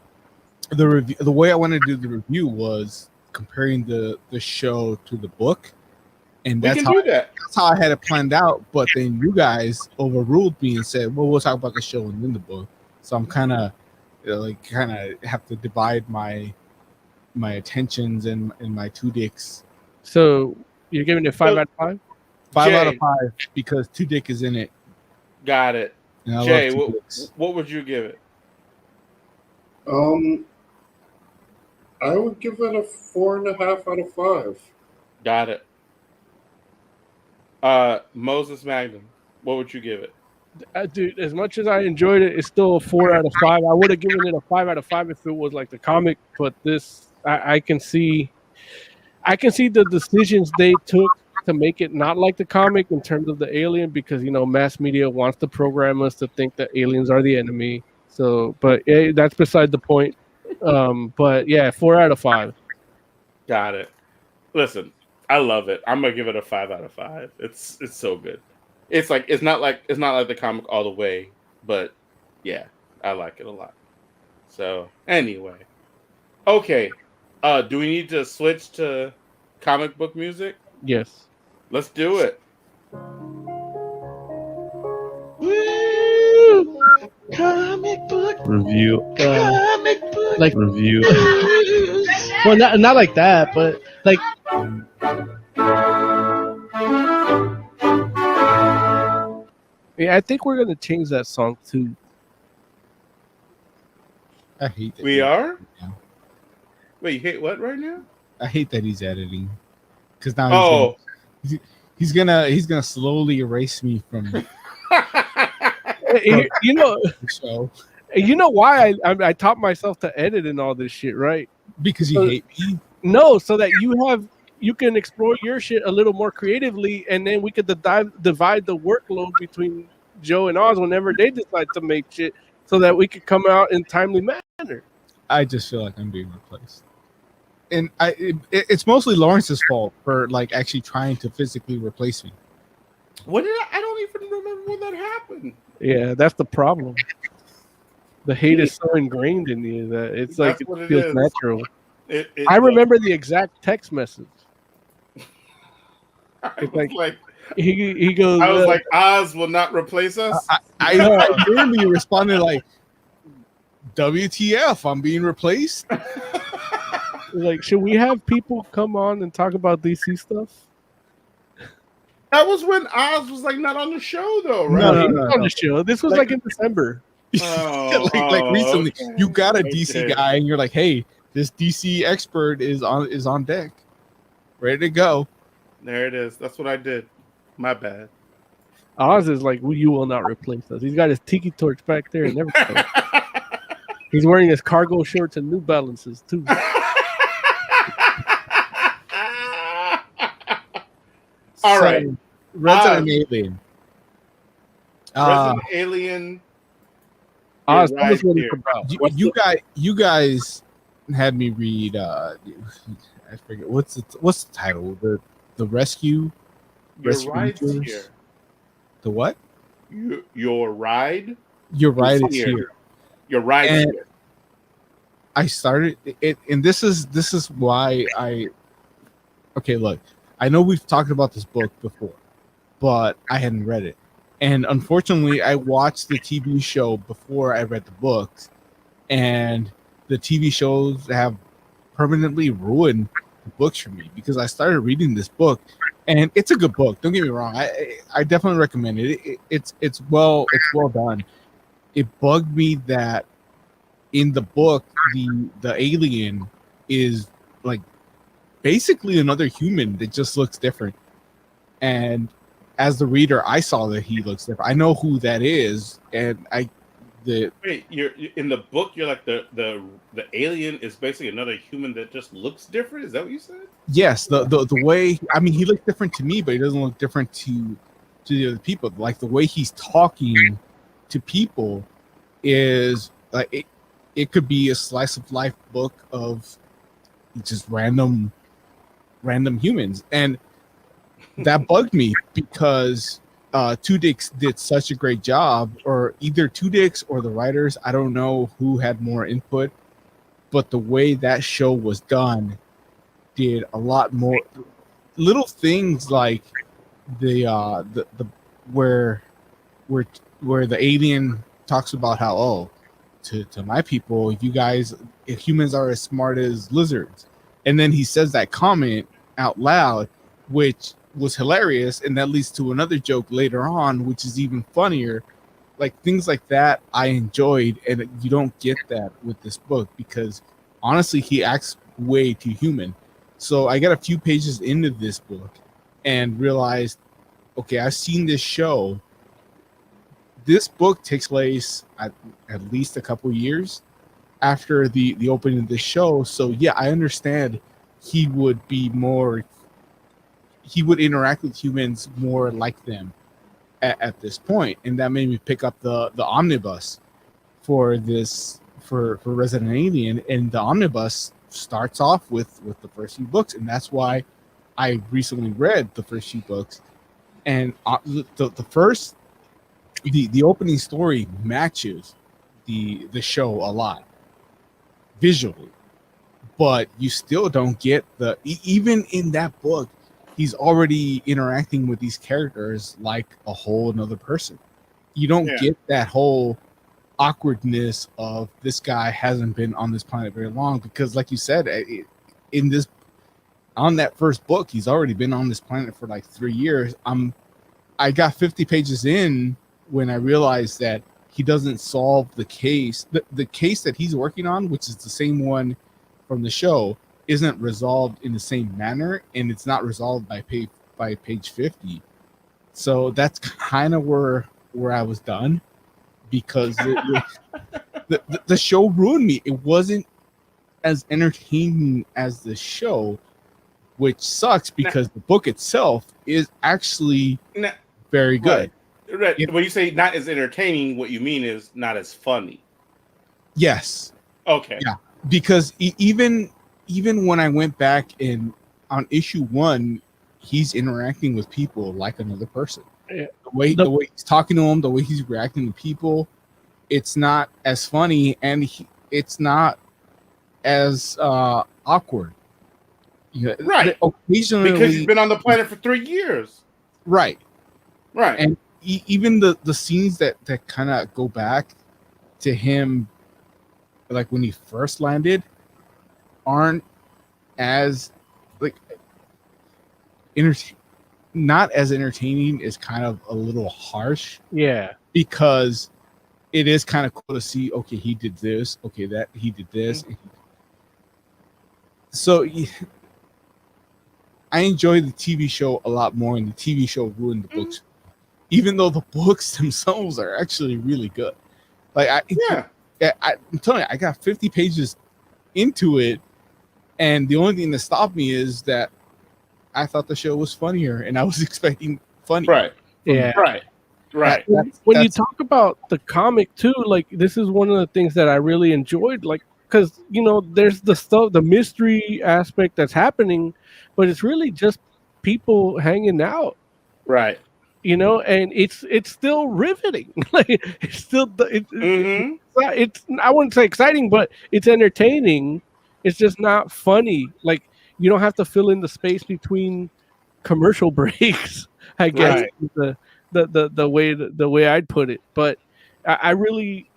the review. The way I wanted to do the review was comparing the show to the book, and We that's can how do that. that's how I had it planned out. But then you guys overruled me and said, "Well, we'll talk about the show and then the book." So I'm kind of have to divide my attentions and my two dicks. So you're giving it 5 out of 5? 5 out of Jay. 5 because Two Dick is in it. Got it. And I Jay, love Two Dicks. what would you give it? I would give it a 4.5 out of 5. Got it. Moses Magnum, what would you give it? Dude, as much as I enjoyed it, it's still a 4 out of 5. I would have given it a 5 out of 5 if it was like the comic, but this, I can see the decisions they took to make it not like the comic in terms of the alien, because mass media wants to program us to think that aliens are the enemy. So, but that's beside the point. But yeah, 4 out of 5. Got it. Listen, I love it. I'm gonna give it a 5 out of 5. It's so good. It's not like the comic all the way, but yeah, I like it a lot. So anyway, okay. Do we need to switch to comic book music? Yes. Let's do it. Woo! Comic book. Review. Comic book. Like Review. news. well, not like that, but like yeah, I think we're gonna change that song too. I hate that. We are? Yeah. Wait, you hate what right now? I hate that he's editing, because now Oh. he's gonna slowly erase me from the You know, show you know why I taught myself to edit and all this shit, right? because you hate me. No, so that you can explore your shit a little more creatively, and then we could divide the workload between Joe and Oz whenever they decide to make shit, so that we could come out in timely manner. I just feel like I'm being replaced, and it's mostly Lawrence's fault for like actually trying to physically replace me. What did I don't even remember when that happened. Yeah, that's the problem. The hate is so ingrained in you that it's like That's what it it feels is. natural. It I remember the exact text message. I it's was like- like He goes. I was like, Oz will not replace us. I literally responded like, "WTF? I'm being replaced." like, should we have people come on and talk about DC stuff? That was when Oz was like not on the show though, right? No, he no, was on no. the show. This was Like- like in December. Oh, like recently, okay. you got a DC Okay. guy, and you're like, "Hey, this DC expert is on deck, ready to go." There it is. That's what I did. My bad. Oz is like, well, you will not replace us. He's got his tiki torch back there and everything. He's wearing his cargo shorts and New Balances too. All right. Resident Alien. Resident Alien. Oz, You're tell us right what here. it's about. You guys had me read. I forget what's the title. The Rescue. Your Rescue ride's Rangers? here. The what? Your ride. Your ride is here. here. Your ride's And here. I started it, and this is why I. Okay, look, I know we've talked about this book before, but I hadn't read it, and unfortunately, I watched the TV show before I read the books, and the TV shows have permanently ruined the books for me because I started reading this book, and it's a good book. Don't get me wrong, I definitely recommend it. It's well done. It bugged me that in the book the alien is like basically another human that just looks different, and as the reader I saw that he looks different. I know who that is, and Wait, you're in the book. You're like the alien is basically another human that just looks different. Is that what you said? yes, the way, I mean, he looks different to me, but he doesn't look different to the other people. Like the way he's talking to people is like it could be a slice of life book of just random humans, and that bugged me because Two Dicks did such a great job, or either Two Dicks or the writers. I don't know who had more input, but the way that show was done did a lot more little things like the where the alien talks about how to my people, you guys, if humans are as smart as lizards, and then he says that comment out loud, which was hilarious, and that leads to another joke later on, which is even funnier. Like things like that, I enjoyed, and you don't get that with this book because honestly, he acts way too human. So I got a few pages into this book and realized, okay, I've seen this show. This book takes place at least a couple years after the opening of the show. So yeah, I understand he would interact with humans more like them at this point, and that made me pick up the omnibus for Resident Alien, and the omnibus starts off with the first few books, and that's why I recently read the first few books, and the opening story matches the show a lot visually, but you still don't get even in that book, he's already interacting with these characters like a whole another person. You don't get that whole awkwardness of this guy hasn't been on this planet very long, because like you said, on that first book, he's already been on this planet for like 3 years. I got 50 pages in when I realized that he doesn't solve the case. The case that he's working on, which is the same one from the show, isn't resolved in the same manner, and it's not resolved by page 50. So that's kind of where I was done, because the show ruined me. It wasn't as entertaining as the show, which sucks because the book itself is actually very good. Right. When you say not as entertaining, what you mean is not as funny. Yes. Okay. Yeah, because even when I went back on issue 1, he's interacting with people like another person. Yeah. The way he's talking to them, the way he's reacting to people, it's not as funny, and it's not as awkward. Right. Occasionally, because he's been on the planet for 3 years. Right. Right. And even the scenes that kind of go back to him, like when he first landed, aren't as like not as entertaining. Is kind of a little harsh. Yeah. Because it is kind of cool to see, okay, he did this, okay, that he did this. Mm-hmm. So I enjoy the TV show a lot more, and the TV show ruined the books, even though the books themselves are actually really good. Like I'm telling you, I got 50 pages into it, and the only thing that stopped me is that I thought the show was funnier, and I was expecting funny. Right. Yeah. Right. Right. When you talk about the comic too, like this is one of the things that I really enjoyed, like because there's the mystery aspect that's happening, but it's really just people hanging out, Right. and it's still riveting. Like it's still it's I wouldn't say exciting, but it's entertaining. It's just not funny. Like you don't have to fill in the space between commercial breaks, I guess. Right. The way I'd put it, but I really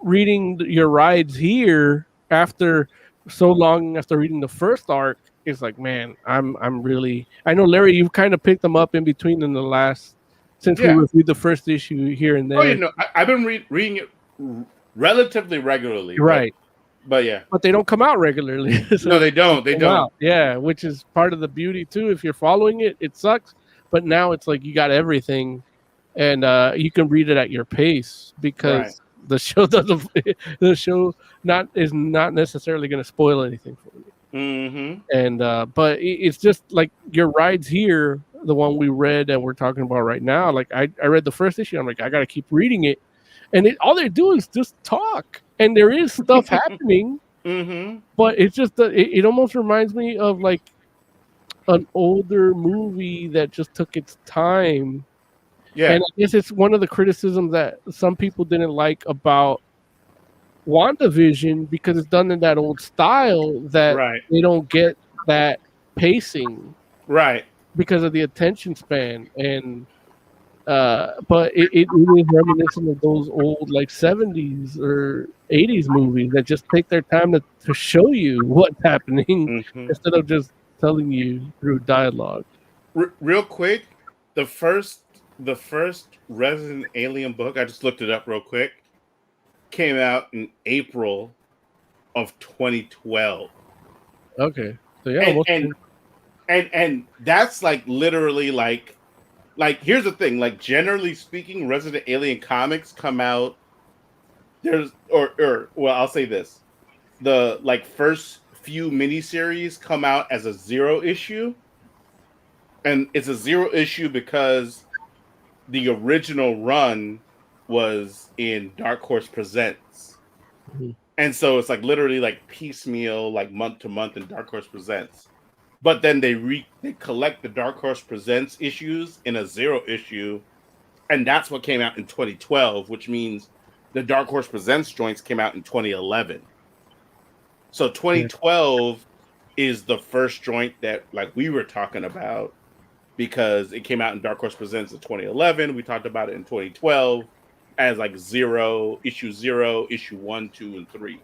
reading your rides here after so long after reading the first arc is like, man, I'm really, I know Larry, you've kind of picked them up in between in the last since we reviewed the first issue here and there. Oh, I've been reading it relatively regularly, right? But yeah, but they don't come out regularly. So no, they don't. They don't. Yeah, which is part of the beauty too. If you're following it, it sucks. But now it's like you got everything, and you can read it at your pace because the show doesn't. The show is not necessarily going to spoil anything for you. Mm-hmm. And but it's just like your rides here, the one we read and we're talking about right now. Like I read the first issue. I'm like, I got to keep reading it, and all they do is just talk, and there is stuff happening. Mm-hmm. But it's just it almost reminds me of like an older movie that just took its time. Yeah. And I guess it's one of the criticisms that some people didn't like about WandaVision because it's done in that old style that they don't get that pacing. Right. Because of the attention span. And but it really is reminiscent of those old like 70s or 80s movies that just take their time to show you what's happening instead of just telling you through dialogue. Real quick, the first Resident Alien book, I just looked it up real quick, came out in April of 2012. Okay. So yeah, and that's like literally like here's the thing, like generally speaking, Resident Alien comics come out I'll say this. The like first few miniseries come out as a 0 issue. And it's a 0 issue because the original run was in Dark Horse Presents. Mm-hmm. And so it's like literally like piecemeal, like month to month in Dark Horse Presents. But then they collect the Dark Horse Presents issues in a 0 issue. And that's what came out in 2012, which means the Dark Horse Presents joints came out in 2011. So 2012 is the first joint that like we were talking about because it came out in Dark Horse Presents in 2011. We talked about it in 2012 as like 0, issue 1, 2, and 3.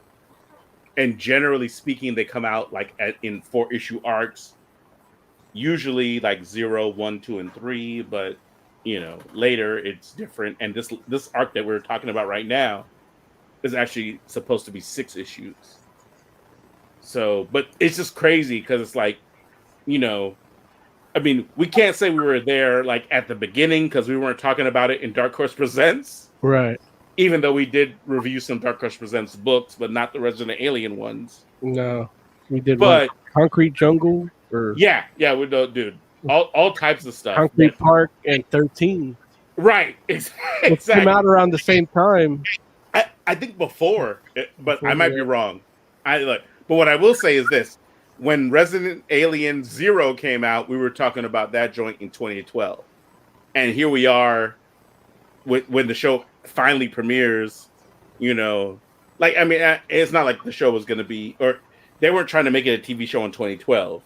And generally speaking, they come out like in 4-issue arcs, usually like 0, 1, 2, and 3. But later it's different. And this arc that we're talking about right now is actually supposed to be 6 issues. So, but it's just crazy because it's like, I mean, we can't say we were there like at the beginning because we weren't talking about it in Dark Horse Presents. Right. Even though we did review some Dark Horse Presents books, but not the Resident Alien ones. No, we did. But Concrete Jungle or yeah, we do, dude. All types of stuff. Concrete Park and 13. Right. Exactly. It came out around the same time. I think before, but I might be wrong. But what I will say is this. When Resident Alien 0 came out, we were talking about that joint in 2012. And here we are when the show finally premieres, like, I mean, it's not like the show was going to be, or they weren't trying to make it a TV show in 2012.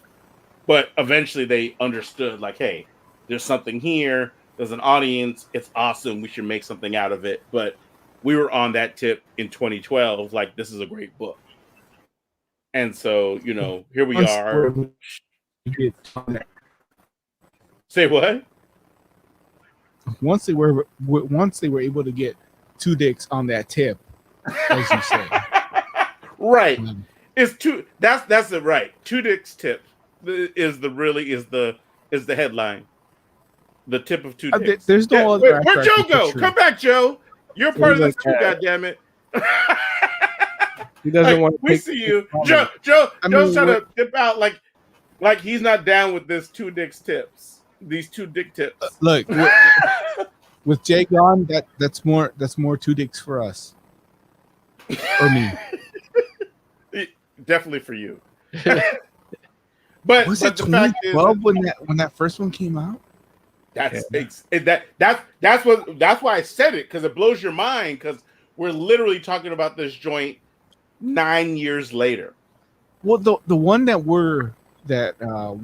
But eventually they understood, like, hey, there's something here. There's an audience. It's awesome. We should make something out of it. But we were on that tip in 2012, like, this is a great book. And so, here we are. Say what? Once they were able to get 2 dicks on that tip, as you say. Right. It's two. That's it. Right. 2 dicks tip is the headline. The tip of 2 dicks. There's no other. Where'd Joe go? Come back, Joe. You're part of this too. Goddammit. He doesn't want to. We see you, Joe. Joe's trying to dip out. Like Like he's not down with this two dicks tips. These two dick tips. Look, with Jay gone, that's more two dicks for us. Or me. Definitely for you. But Was but it the fact is 2012 when that first one came out? that's why I said it, because it blows your mind, because we're literally talking about this joint 9 years later. Well, the one that we're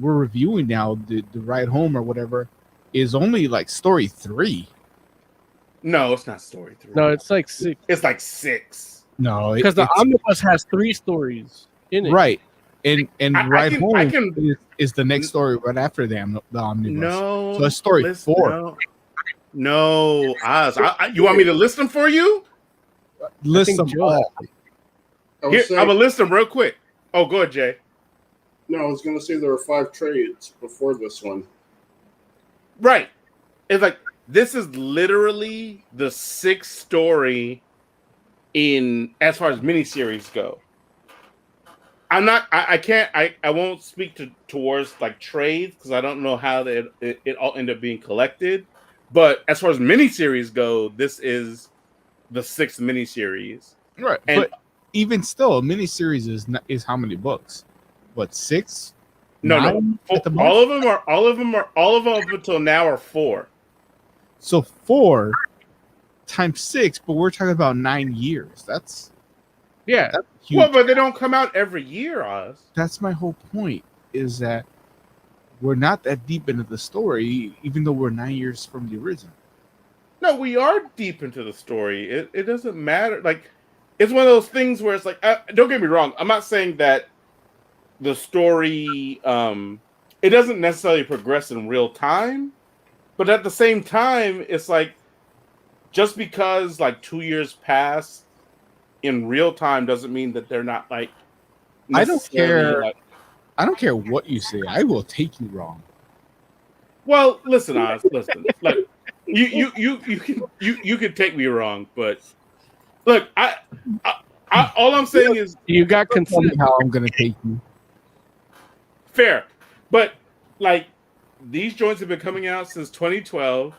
reviewing now, the Ride Home or whatever, is only like story 3. No, it's not story 3. No, it's like 6. It's like 6. No, Because the it's- omnibus has 3 stories in it. right, and I Ride can- Home I can- is the next story right after the omnibus. No. So it's story listen, 4. No, Oz. You want me to list them for you? List think them Joe- all. I Here, was saying, I'm gonna list them real quick. Oh, go ahead, Jay. no, I was going to say there were 5 trades before this one. Right. It's like this is literally the 6th story in as far as miniseries go. I'm not. I won't speak towards like trades because I don't know how it all ended up being collected. But as far as miniseries go, this is the 6th miniseries. Right, And- but even still, a miniseries is how many books? What, 6? No, 9 at the most? all of them up until now are 4. So 4 times 6, but we're talking about 9 years. That's Yeah. huge. Well, but they don't come out every year, Oz. That's my whole point, is that we're not that deep into the story, even though we're 9 years from the original. No, we are deep into the story. It doesn't matter. Like, it's one of those things where it's like, don't get me wrong. I'm not saying that the story, it doesn't necessarily progress in real time, but at the same time, it's like, just because like 2 years pass in real time doesn't mean that they're not like. I don't necessarily, care. like- I don't care what you say. I will take you wrong. Well, listen, Oz. Listen, like you can take me wrong, but look, I all I'm saying is You got Tell me consent. how I'm gonna take you. fair, but like these joints have been coming out since 2012.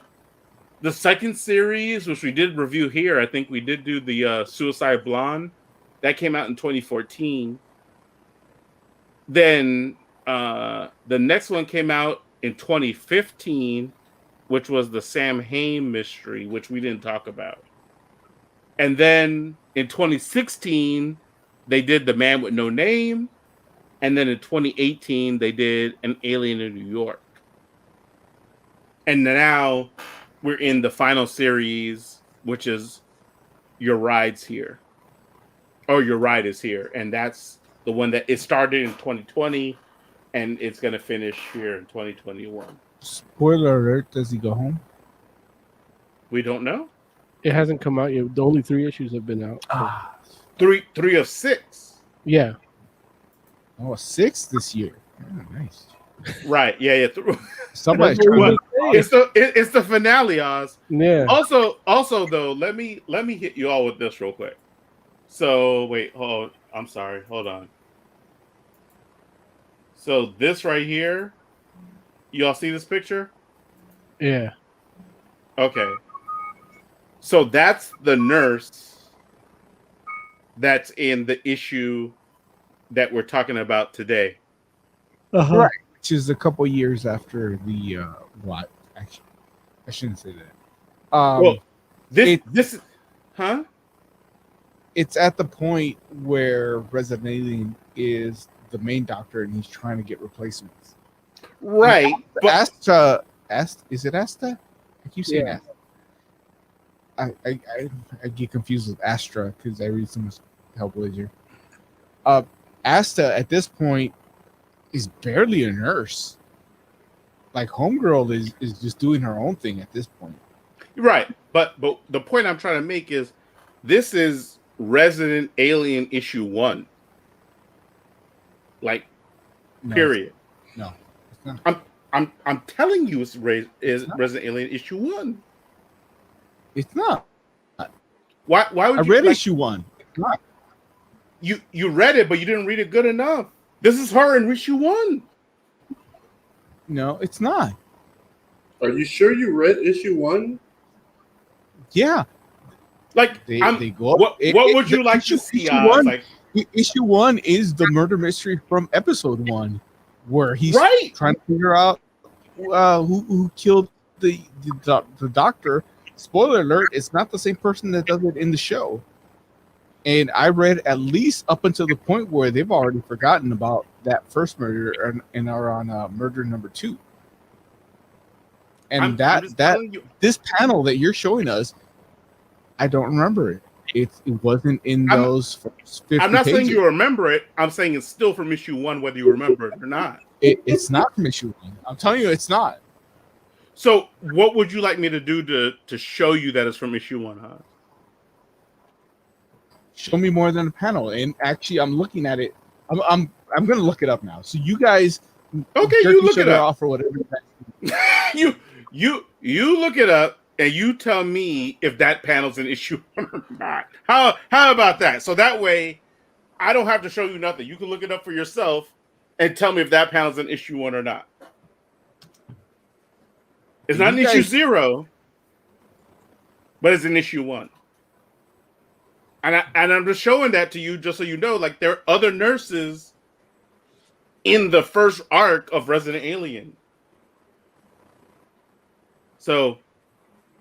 The second series, which we did review here, I think we did do the Suicide Blonde, that came out in 2014. Then the next one came out in 2015, which was the Sam Hain mystery, which we didn't talk about. And then in 2016, they did The Man with No Name. And then in 2018, they did An Alien in New York. And now we're in the final series, which is Your Ride's Here. Or Your Ride is Here. And that's the one that it started in 2020 and it's going to finish here in 2021. Spoiler alert: does he go home? We don't know. It hasn't come out yet. The only 3 issues have been out. Three of 6. Yeah. Oh, 6 this year. Oh, nice. Right. Yeah. Somebody's That's what trying we to. It's the finale, Oz. Yeah. Also though, let me hit you all with this real quick. So wait, I'm sorry. Hold on. So this right here, you all see this picture? Yeah. Okay. So that's the nurse that's in the issue that we're talking about today. Uh-huh. Right. Which is a couple years after the what? Actually, I shouldn't say that. Well, this it- this is huh? It's at the point where Resident Alien is the main doctor and he's trying to get replacements. Right. But Is it Asta? I keep saying Yeah. Asta. I get confused with Astra because I read so much Hellblazer. Asta at this point is barely a nurse. Like Homegirl is just doing her own thing at this point. right. But the point I'm trying to make is this is Resident Alien issue 1. Like No, period. No, it's not. I'm telling you it's Resident Alien issue 1. It's not. Why would I you read like, issue 1. It's not. you read it but you didn't read it good enough. This is her in issue 1. No, it's not. Are you sure you read issue 1? Yeah, Like, they go up. what would you like to see? Issue 1 is the murder mystery from episode 1, where he's Right. trying to figure out who killed the doctor. Spoiler alert: it's not the same person that does it in the show. And I read at least up until the point where they've already forgotten about that first murder and are on murder number 2. And I'm just telling you. this panel that you're showing us, I don't remember it. It wasn't in those first 50 I'm not pages. saying you remember it. I'm saying it's still from issue 1, whether you remember it or not. It's not from issue 1. I'm telling you, it's not. So, what would you like me to do to show you that it's from issue 1, huh? Show me more than a panel. And actually, I'm looking at it. I'm going to look it up now. So you guys, Okay, jerk you look each it other up. off or whatever. You look it up and you tell me if that panel's an issue or not. How about that? So that way, I don't have to show you nothing. You can look it up for yourself and tell me if that panel's an issue 1 or not. It's not an issue 0, but it's an issue 1. And I'm just showing that to you just so you know, like, there are other nurses in the first arc of Resident Alien. So,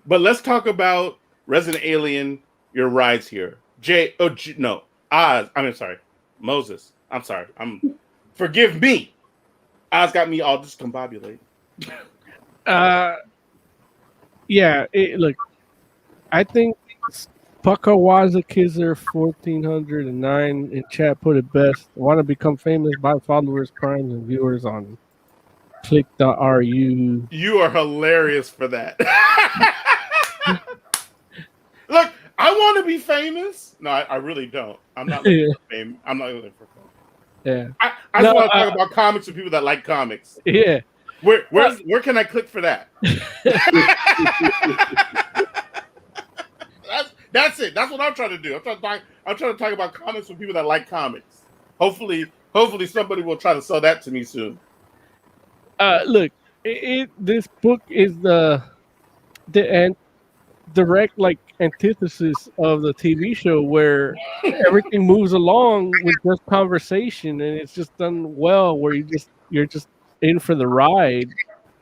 but let's talk about Resident Alien, your rides here. Oz. Moses. I'm sorry. Forgive me. Oz got me all discombobulated. Yeah. Look, I think Pakawaza Kizer 1409 in chat put it best. Want to become famous by followers, crimes, and viewers on click.ru. You are hilarious for that. Look, I want to be famous. No, I really don't. I'm not looking for fame. I'm not looking for fame. Yeah. I just want to talk about comics with people that like comics. Yeah. Where can I click for that? That's it. That's what I'm trying to do. I'm trying to talk about comics with people that like comics. Hopefully somebody will try to sell that to me soon. Look, this book is the direct antithesis of the TV show, where everything moves along with just conversation, and it's just done well. Where you're just in for the ride,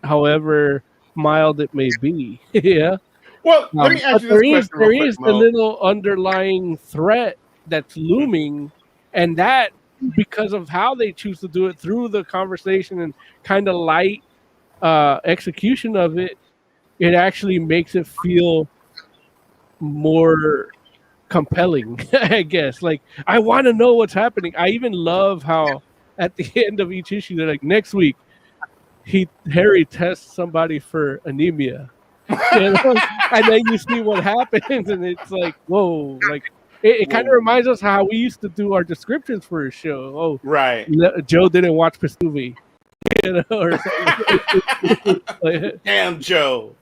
however mild it may be. Yeah. Well, let me ask you this question. There is a little underlying threat that's looming, and that, because of how they choose to do it through the conversation and kind of light execution of it, it actually makes it feel more compelling, I guess. Like, I want to know what's happening. I even love how at the end of each issue, they're like, next week, Harry tests somebody for anemia. You know? And then you see what happens, and it's like, whoa, like it kind of reminds us how we used to do our descriptions for a show. Oh, right. Joe didn't watch Pastuvi, you know, or something. Damn, Joe.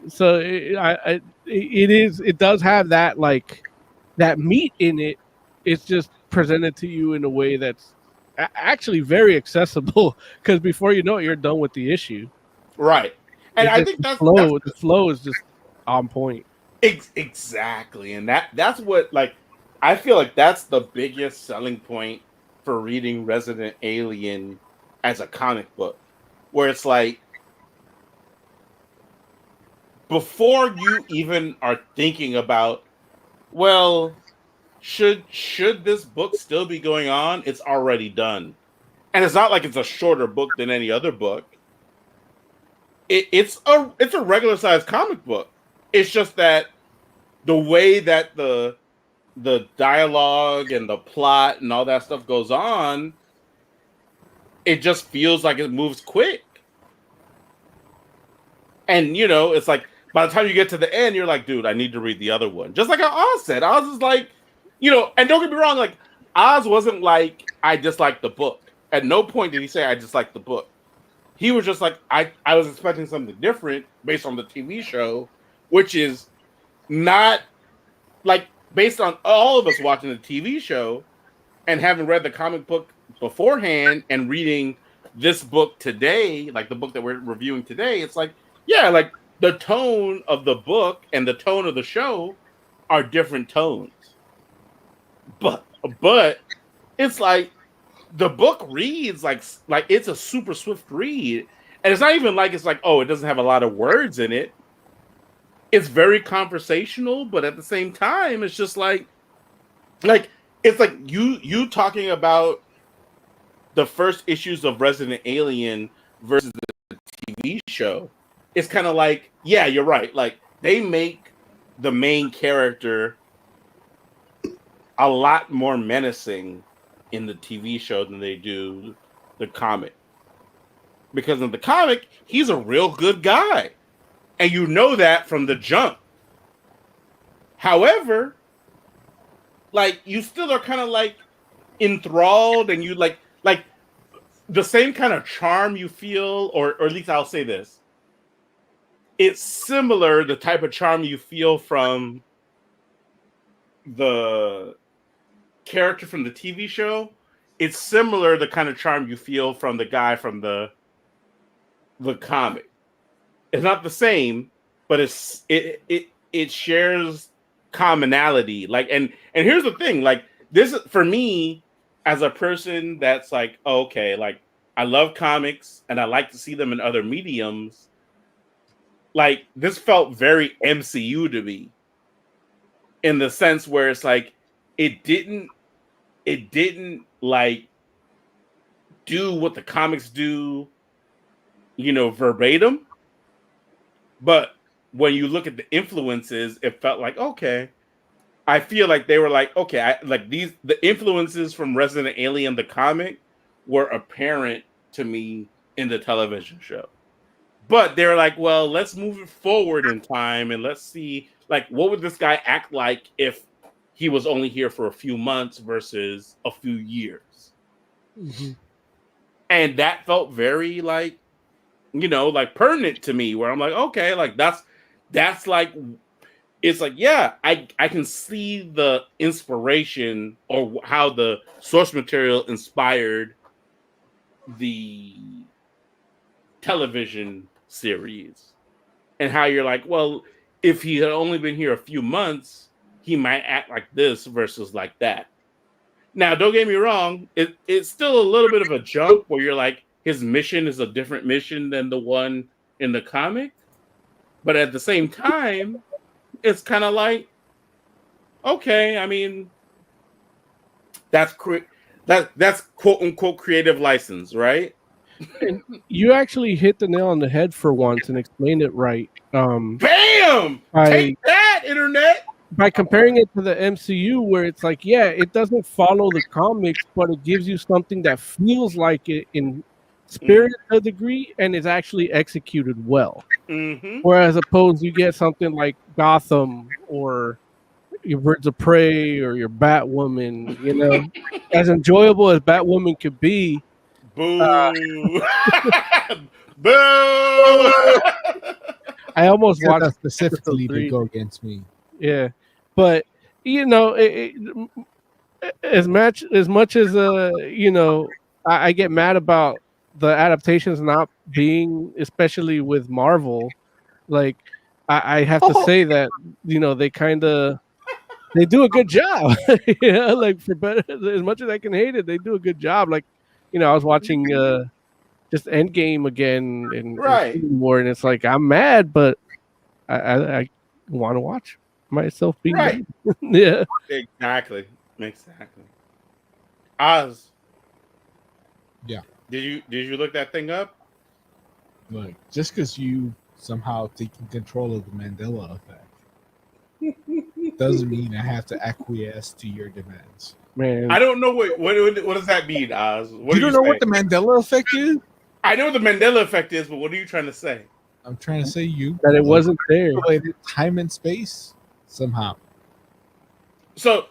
So it does have that, like, that meat in it. It's just presented to you in a way that's actually very accessible, because before you know it, you're done with the issue. Right. And I think the flow is just on point. Exactly. And that's what, like, I feel like that's the biggest selling point for reading Resident Alien as a comic book, where it's like, before you even are thinking about, well, should this book still be going on, it's already done. And it's not like it's a shorter book than any other book. It's a regular sized comic book. It's just that the way that the dialogue and the plot and all that stuff goes on, it just feels like it moves quick. And, you know, it's like, by the time you get to the end, you're like, dude, I need to read the other one. Just like how Oz said. Oz is like, you know, and don't get me wrong, like, Oz wasn't like, I disliked the book. At no point did he say I disliked the book. He was just like, I was expecting something different based on the TV show, which is not, like, based on all of us watching the TV show and having read the comic book beforehand and reading this book today, like the book that we're reviewing today, it's like, yeah, like the tone of the book and the tone of the show are different tones. But it's like the book reads like it's a super swift read. And it's not even like it's like, oh, it doesn't have a lot of words in it. It's very conversational, but at the same time, it's just like it's like you talking about the first issues of Resident Alien versus the TV show. It's kind of like, yeah, you're right. Like they make the main character a lot more menacing in the TV show than they do the comic. Because in the comic, he's a real good guy. And you know that from the jump. However, like you still are kind of like enthralled, and you like the same kind of charm you feel, or at least I'll say this. It's similar, the type of charm you feel from the character from the TV show. It's similar, the kind of charm you feel from the guy from the comic. It's not the same, but it shares commonality. Like, and here's the thing, like this for me as a person that's like, oh, okay, like I love comics and I like to see them in other mediums. Like this felt very MCU to me, in the sense where it's like it didn't like do what the comics do, you know, verbatim. But when you look at the influences, it felt like, okay, I feel like they were like, okay, the influences from Resident Alien, the comic, were apparent to me in the television show. But they're like, well, let's move it forward in time and let's see, like, what would this guy act like if he was only here for a few months versus a few years? Mm-hmm. And that felt very like, you know, like pertinent to me, where I'm like, okay, like that's like, it's like, yeah, I can see the inspiration or how the source material inspired the television series, and how you're like, well, if he had only been here a few months, he might act like this versus like that. Now, don't get me wrong, it's still a little bit of a jump where you're like, his mission is a different mission than the one in the comic. But at the same time, it's kind of like, okay, I mean, that's quote unquote creative license, right? And you actually hit the nail on the head for once and explained it right. Bam! Take that, internet! By comparing it to the MCU, where it's like, yeah, it doesn't follow the comics, but it gives you something that feels like it in spirit to a degree, and is actually executed well. Mm-hmm. Whereas opposed, you get something like Gotham or your Birds of Prey or your Batwoman, you know, as enjoyable as Batwoman could be. Boo! Boo! I almost Said watched that specifically episode to 3. go against me. Yeah, but you know, as much as you know, I get mad about the adaptations not being, especially with Marvel. Like, I have to say that, you know, they do a good job. Yeah, like for better, as much as I can hate it, they do a good job. Like, you know, I was watching just Endgame again and Right. more, and it's like I'm mad, but I want to watch myself being Right. mad. Yeah, Exactly. Oz. Yeah. Did you look that thing up? Look, just because you somehow taking control of the Mandela effect doesn't mean I have to acquiesce to your demands. man. I don't know what does that mean, Oz? What You are don't know saying? what the Mandela effect is? I know what the Mandela effect is, but what are you trying to say? I'm trying to say you That it wasn't there. manipulated time and space somehow. So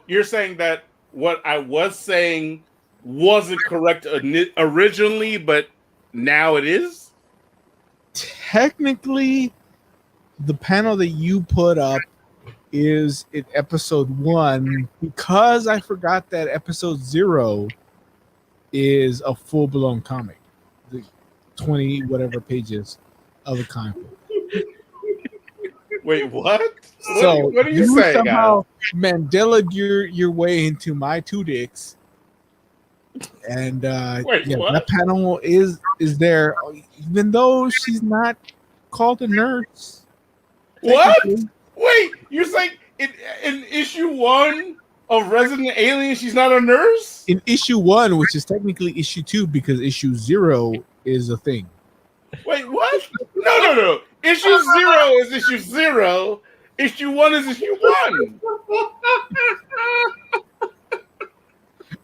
you're saying that what I was saying wasn't correct originally, but now it is? Technically, the panel that you put up is in episode 1, because I forgot that episode 0 is a full-blown comic. 20 whatever pages of a comic book. Wait, what? So what are you saying, somehow Mandela your way into my two dicks, and Wait, yeah, what? that panel is there, even though she's not called a nurse. What? technically. Wait, you're saying in issue 1 of Resident Alien, she's not a nurse? In issue 1, which is technically issue 2, because issue 0 is a thing. Wait, what? No. Issue 0 is issue 0. Issue 1 is issue 1.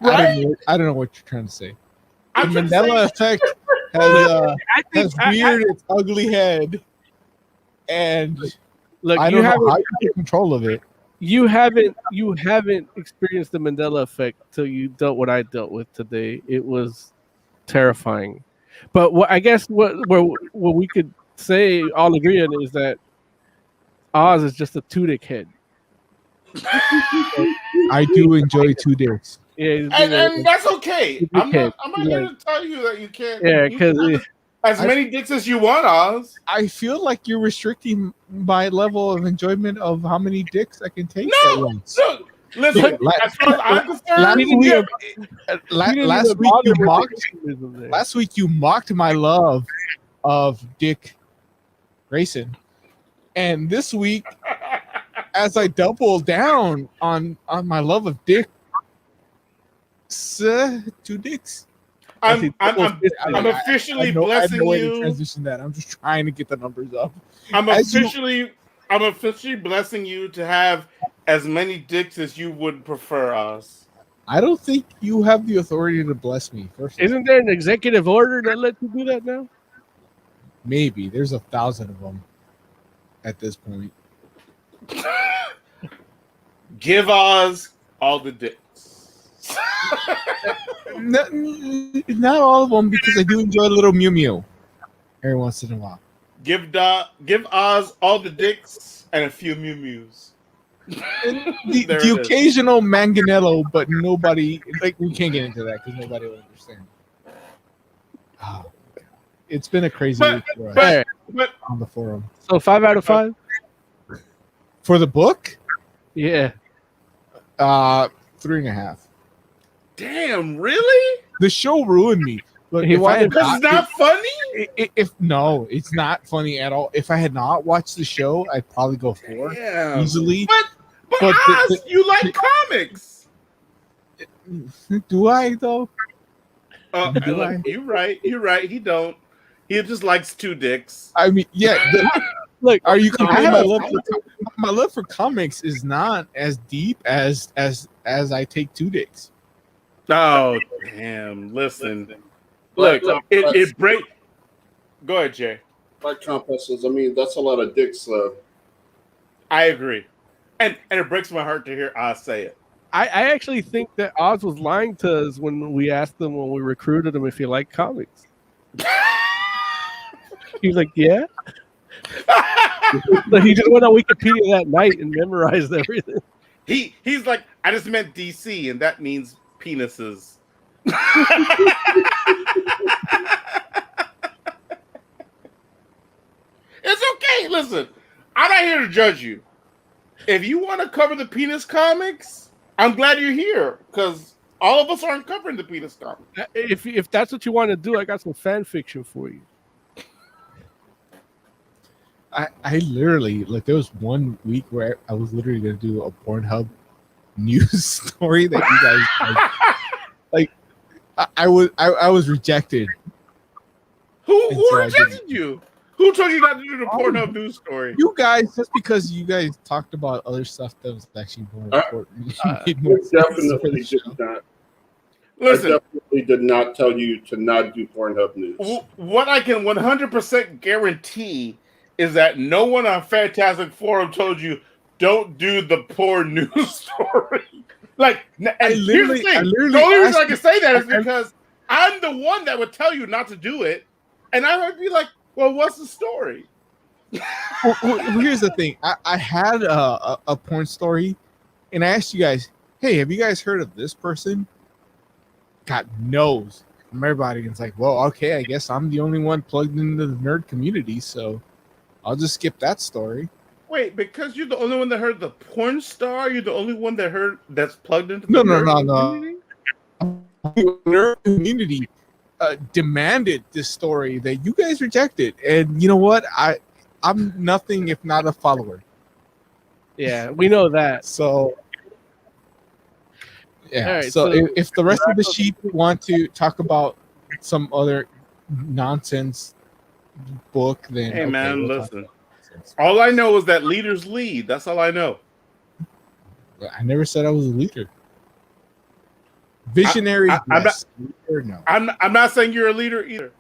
Right? I don't know what you're trying to say. The I'm just Mandela saying- effect has I reared its ugly head, and look, I you don't know haven't how you get control of it. you haven't experienced the Mandela effect till you dealt what I dealt with today. It was terrifying. But what I guess what we could say all agree on is that Oz is just a two-dick head. I do enjoy two dicks. Yeah, and that's okay. I'm not He's here like- to tell you that you can't. yeah, you can because have as many dicks as you want, Oz. I feel like you're restricting my level of enjoyment of how many dicks I can take at No, once. look, listen. As far as I'm Last concerned, week, last week you mocked my love of Dick Grayson, and this week, as I double down on my love of Dick, two dicks. I'm officially blessing way to you. transition that. I'm just trying to get the numbers up. I'm As you- officially blessing you to have as many dicks as you would prefer, Oz. I don't think you have the authority to bless me. First, of all. isn't there an executive order that lets you do that now? Maybe there's 1,000 of them at this point. Give Oz all the dicks. Not all of them, because I do enjoy a little Mew Mew every once in a while. Give Oz all the dicks and a few Mew Mews. The There it is. occasional Manganello, but nobody, like, we can't get into that because nobody will understand. Oh, it's been a crazy week for us But on the forum. So 5 out of 5. For the book, Yeah. 3.5. damn, really? The show ruined me. Look, He if I wanted- had Because it's not funny? if no, it's not funny at all. If I had not watched the show, I'd probably go 4 Yeah. easily. But But Oz, you like comics. Do I though? Do Look, I? you're right. He don't. He just likes two dicks. I mean, yeah. Look, Are you comparing I my have- love for comics is not as deep as I take 2 dicks. Oh, damn. Listen. Look, it break. Go ahead, Jay. Like compasses, I mean, that's a lot of dicks. I agree. And it breaks my heart to hear Oz say it. I actually think that Oz was lying to us when we asked him, when we recruited him, if he liked comics. He was like, yeah. But he just went on Wikipedia that night and memorized everything. He's like, I just meant DC, and that means penises. It's okay. Listen, I'm not here to judge you. If you want to cover the penis comics, I'm glad you're here, because all of us aren't covering the penis comics. If that's what you want to do, I got some fan fiction for you. I literally, like, there was one week where I was literally going to do a Pornhub news story that you guys I was rejected. Who And so I rejected you? Who told you not to do the Pornhub news story? You guys, just because you guys talked about other stuff that was actually more important. made more sense for Definitely the show. did not. Listen, I definitely did not tell you to not do Pornhub news. what I can 100% guarantee is that no one on Fantastic Forum told you don't do the poor news story. Like, and here's the thing: the only reason I can say that is because I'm the one that would tell you not to do it, and I would be like, "Well, what's the story?" Well, here's the thing. I had a porn story, and I asked you guys, hey, have you guys heard of this person? God knows. from everybody. And it's like, well, okay, I guess I'm the only one plugged into the nerd community, so I'll just skip that story. Wait, because you're the only one that heard the porn star, you're the only one that heard that's plugged into the No, nerd community? Nerd community demanded this story that you guys rejected, and you know what? I'm nothing if not a follower. Yeah, we know that. So yeah. All right, so so- if the rest of the sheep want to talk about some other nonsense book, then Hey okay, man, we'll talk listen. about nonsense. All I know is that leaders lead. That's all I know. I never said I was a leader. Visionary, I'm yes. Leader, no. I'm not saying you're a leader either.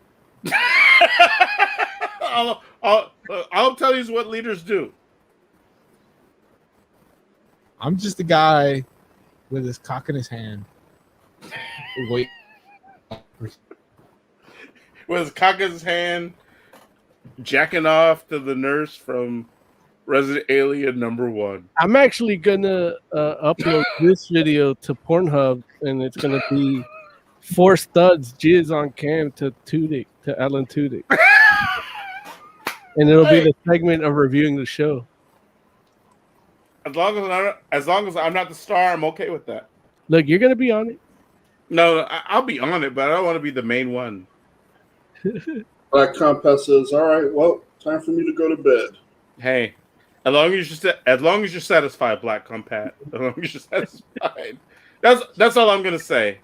I'll tell you what leaders do. I'm just a guy with his cock in his hand. Wait. With his cock in his hand, jacking off to the nurse from Resident Alien #1. I'm actually gonna upload this video to Pornhub, and it's gonna be 4 studs jizz on cam to Tudyk, to Alan Tudyk, and it'll be the segment of reviewing the show. As long as I'm not the star, I'm okay with that. Look, you're gonna be on it. No, I'll be on it, but I don't want to be the main one. Black Compass says, "All right, well, time for me to go to bed." Hey, as long as you're satisfied, Black Compat. As long as you're satisfied. That's all I'm gonna say.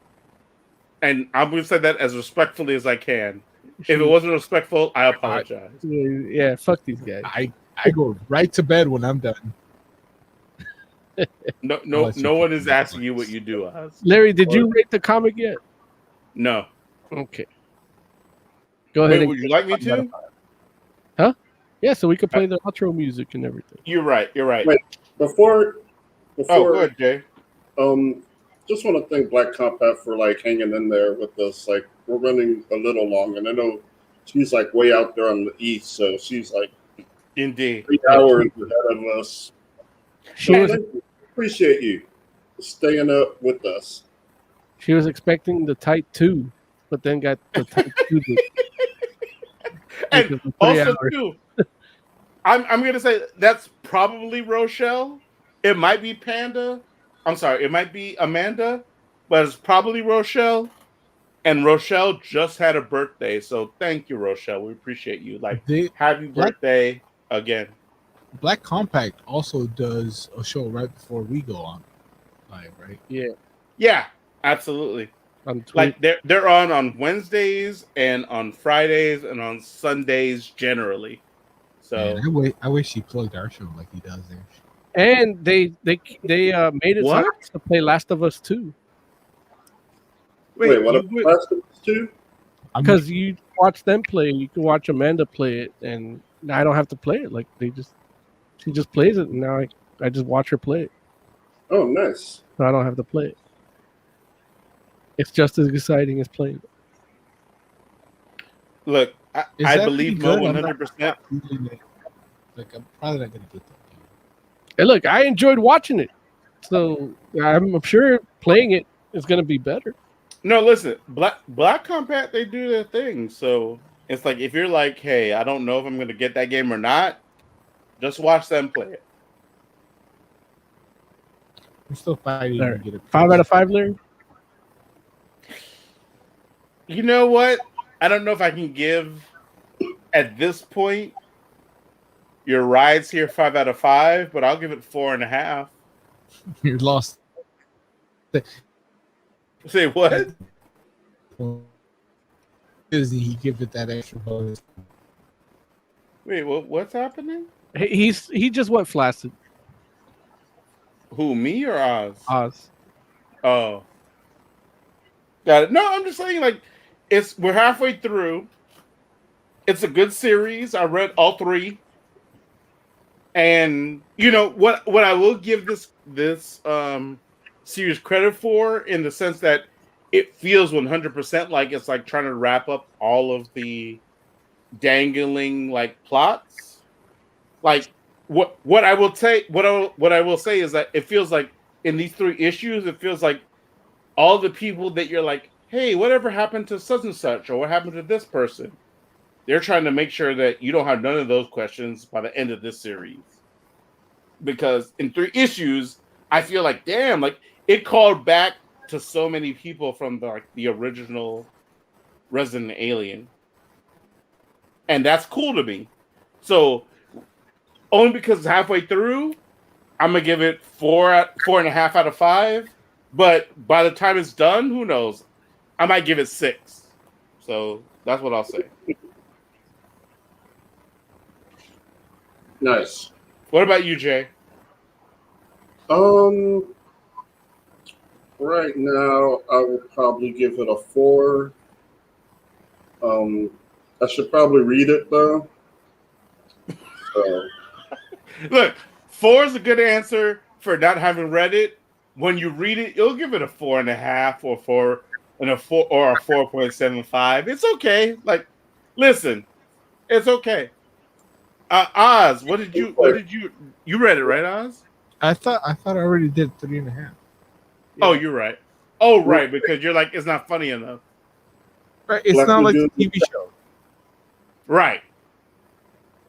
And I'm gonna say that as respectfully as I can. If it wasn't respectful, I apologize. Yeah, fuck these guys. I go right to bed when I'm done. No Unless you one put is me asking on you what this. you do, Oz. Larry, did you rate the comic yet? No. Okay. Go ahead. Wait, and would you like me to? Yeah, so we could play the outro music and everything. You're right. Wait, before, Oh, go ahead, Jay. just want to thank Black Compact for like hanging in there with us. Like we're running a little long, and I know she's like way out there on the east, so she's like Indeed. 3 hours ahead of us. She So was thank you. Appreciate you staying up with us. she was expecting the tight 2, but then got the tight 2. And also too, I'm gonna say that's probably Rochelle. It might be Panda. I'm sorry, it might be Amanda, but it's probably Rochelle. And Rochelle just had a birthday, so thank you, Rochelle. We appreciate you. Like, happy birthday again. Black Compact also does a show right before we go on live, right? Yeah, absolutely. Like they're on Wednesdays and on Fridays and on Sundays generally. So Man, I wish he plugged our show like he does there. And they made it so I What? to play Last of Us 2 Wait, what? Last of Us 2? because you watch them play, you can watch Amanda play it, and I don't have to play it. Like she just plays it, and now I just watch her play it, Oh, nice. so I don't have to play it. It's just as exciting as playing it. look, Is I that believe pretty Mo good? I'm not- 100%. Like I'm probably not gonna get that. And look, I enjoyed watching it, so I'm sure playing it is going to be better. No, listen, Black Compact, they do their thing. So it's like if you're like, hey, I don't know if I'm gonna get that game or not, just watch them play it. I'm still fighting All to right. get it. 5 out of 5, Larry. You know what? I don't know if I can give at this point your rides here 5 out of 5, but I'll give it 4.5. You're lost. Say what? Disney, he give it that extra bonus. Wait, what's happening? He just went flaccid. Who, me or Oz? Oz. Oh, got it. No, I'm just saying, like, we're halfway through. It's a good series. I read all 3, and you know what I will give this series credit for, in the sense that it feels 100% like it's like trying to wrap up all of the dangling like plots. Like what I will say is that it feels like in these 3 issues, it feels like all the people that you're like, hey, whatever happened to such and such, or what happened to this person? They're trying to make sure that you don't have none of those questions by the end of this series. Because in 3 issues, I feel like, damn, like it called back to so many people from the original Resident Alien. And that's cool to me. So only because halfway through, I'm gonna give it 4.5 out of 5. But by the time it's done, who knows? I might give it 6. So that's what I'll say. Nice. What about you, Jay? Right now, I would probably give it a 4. I should probably read it though. So, Look, 4 is a good answer for not having read it. When you read it, you'll give it a 4.5 or 4 and a 4 or a 4.75. It's okay. Like, listen, it's okay. Oz, what did you read it, right, Oz? I thought I already did 3.5. Oh, you're right. Oh, right, because you're like, it's not funny enough. Right, it's Black not like a Lagoon. TV show. Right.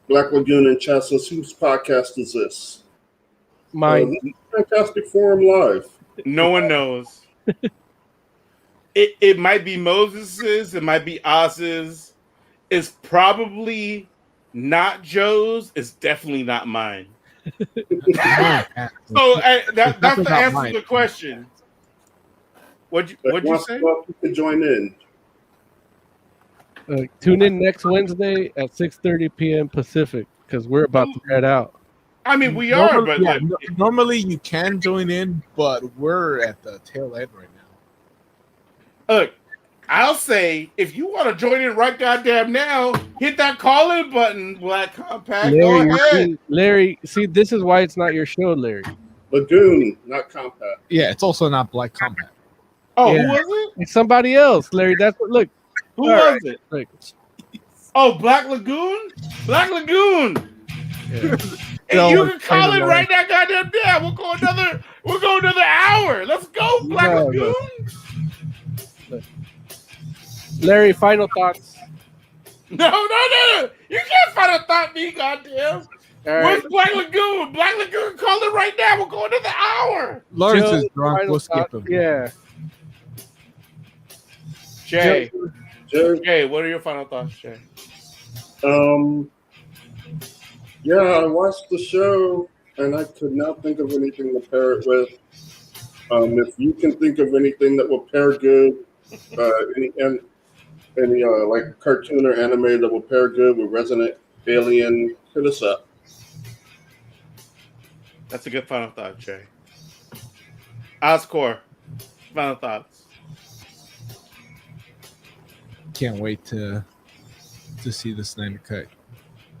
Black Lagoon and Chat says, whose podcast is this? Mine. This is Fantastic Forum Live. No one knows. It might be Moses's, it might be Oz's. It's probably not Joe's. It's definitely not mine. So that's the not answer mine. to the question. What'd you say? You can join in. Tune in next Wednesday at 6:30 p.m. Pacific because we're about to head out. I mean, we are, Normally, but yeah, like, normally you can join in, but we're at the tail end right now. look, I'll say if you want to join in right goddamn now, hit that call-in button, Black Compact. Go ahead. Larry, see, this is why it's not your show, Larry. Lagoon, not Compact. Yeah, it's also not Black Compact. Oh, Yeah. who was it? It's somebody else, Larry. That's what. Look, Who All was it? look. Oh, Black Lagoon? Black Lagoon. Yeah. And No, you can call kinda it right now, goddamn damn. We'll go another hour. Let's go, Black No, Lagoon. Larry, final thoughts. No. You can't find a thought me, goddamn. All right. Where's Black Lagoon? Black Lagoon, call it right now. We'll go another hour. Lawrence Joe, is drunk. final We'll skip thoughts. him. Yeah. Jay, Jay, what are your final thoughts, Jay? Yeah, I watched the show and I could not think of anything to pair it with. If you can think of anything that will pair good, any like cartoon or anime that will pair good with Resident Alien, hit us up. That's a good final thought, Jay. Oscore, final thoughts. Can't wait to see the Snyder Cut.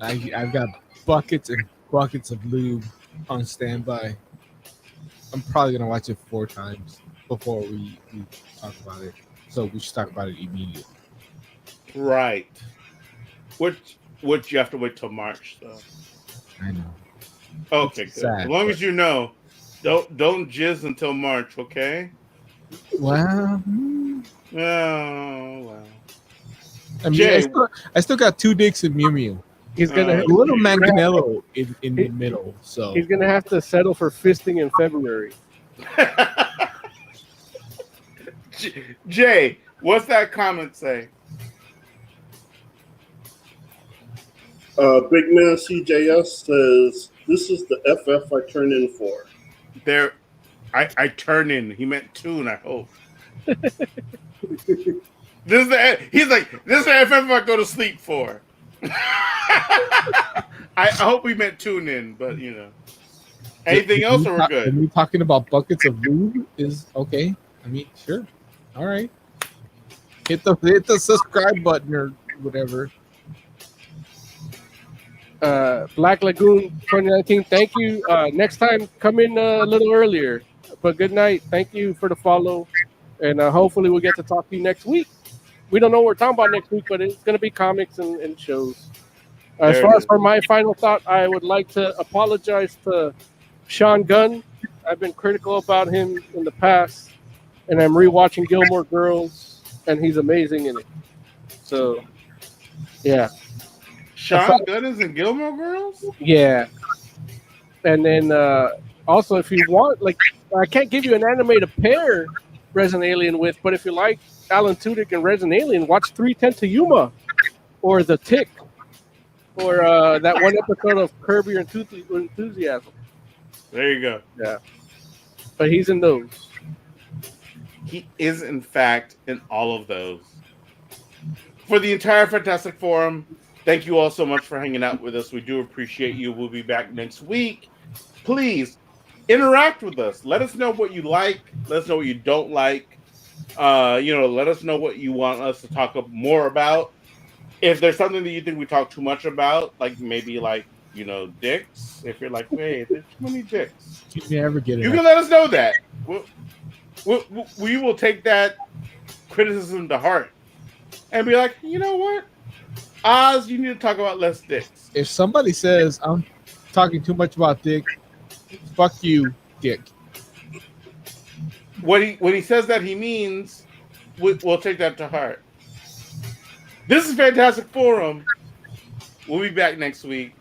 I've got buckets and buckets of lube on standby. I'm probably gonna watch it 4 times before we talk about it. So we should talk about it immediately. Right. Which you have to wait till March, though. I know. Okay, It's good. sad, As long but- as you know, don't jizz until March, okay? Well, Oh well. I mean, Jay. I still got 2 dicks in Mew Mew. He's gonna A little Manganello in the middle. So he's gonna have to settle for fisting in February. Jay, what's that comment say? Big Man CJS says, "This is the FF I turn in for." There, I turn in. He meant tune. I hope. He's like, this is the FF I go to sleep for. I hope we meant tune in, but you know, anything else, or we're good. Me talking about buckets of lube is okay. I mean, sure. All right. Hit the subscribe button or whatever. Black Lagoon 2019. Thank you. Next time, come in a little earlier. But good night. Thank you for the follow, and hopefully we'll get to talk to you next week. We don't know what we're talking about next week, but it's going to be comics and shows. As There far it as for my final thought, I would like to apologize to Sean Gunn. I've been critical about him in the past, and I'm rewatching Gilmore Girls, and he's amazing in it. So, yeah, Sean Gunn is in Gilmore Girls. yeah. And then also, if you want, like, I can't give you an anime to pair Resident Alien with, but if you like Alan Tudyk and Resident Alien, watch 310 to Yuma or The Tick or that one episode of Curb Your Enthusiasm. There you go. Yeah, but he's in those. He is, in fact, in all of those. For the entire Fantastic Forum, thank you all so much for hanging out with us. We do appreciate you. We'll be back next week. Please interact with us. Let us know what you like. Let us know what you don't like. Let us know what you want us to talk more about. If there's something that you think we talk too much about, like maybe dicks. If you're like, hey, there's too many dicks, You never get it. you can let us know that. We will take that criticism to heart and be like, you know what, Oz, you need to talk about less dicks. If somebody says I'm talking too much about dick, fuck you, dick. When he says that, he means we'll take that to heart. This is Fantastic Forum. We'll be back next week.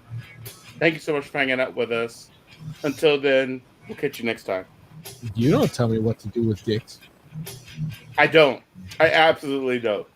Thank you so much for hanging out with us. Until then, we'll catch you next time. You don't tell me what to do with dicks. I don't. I absolutely don't.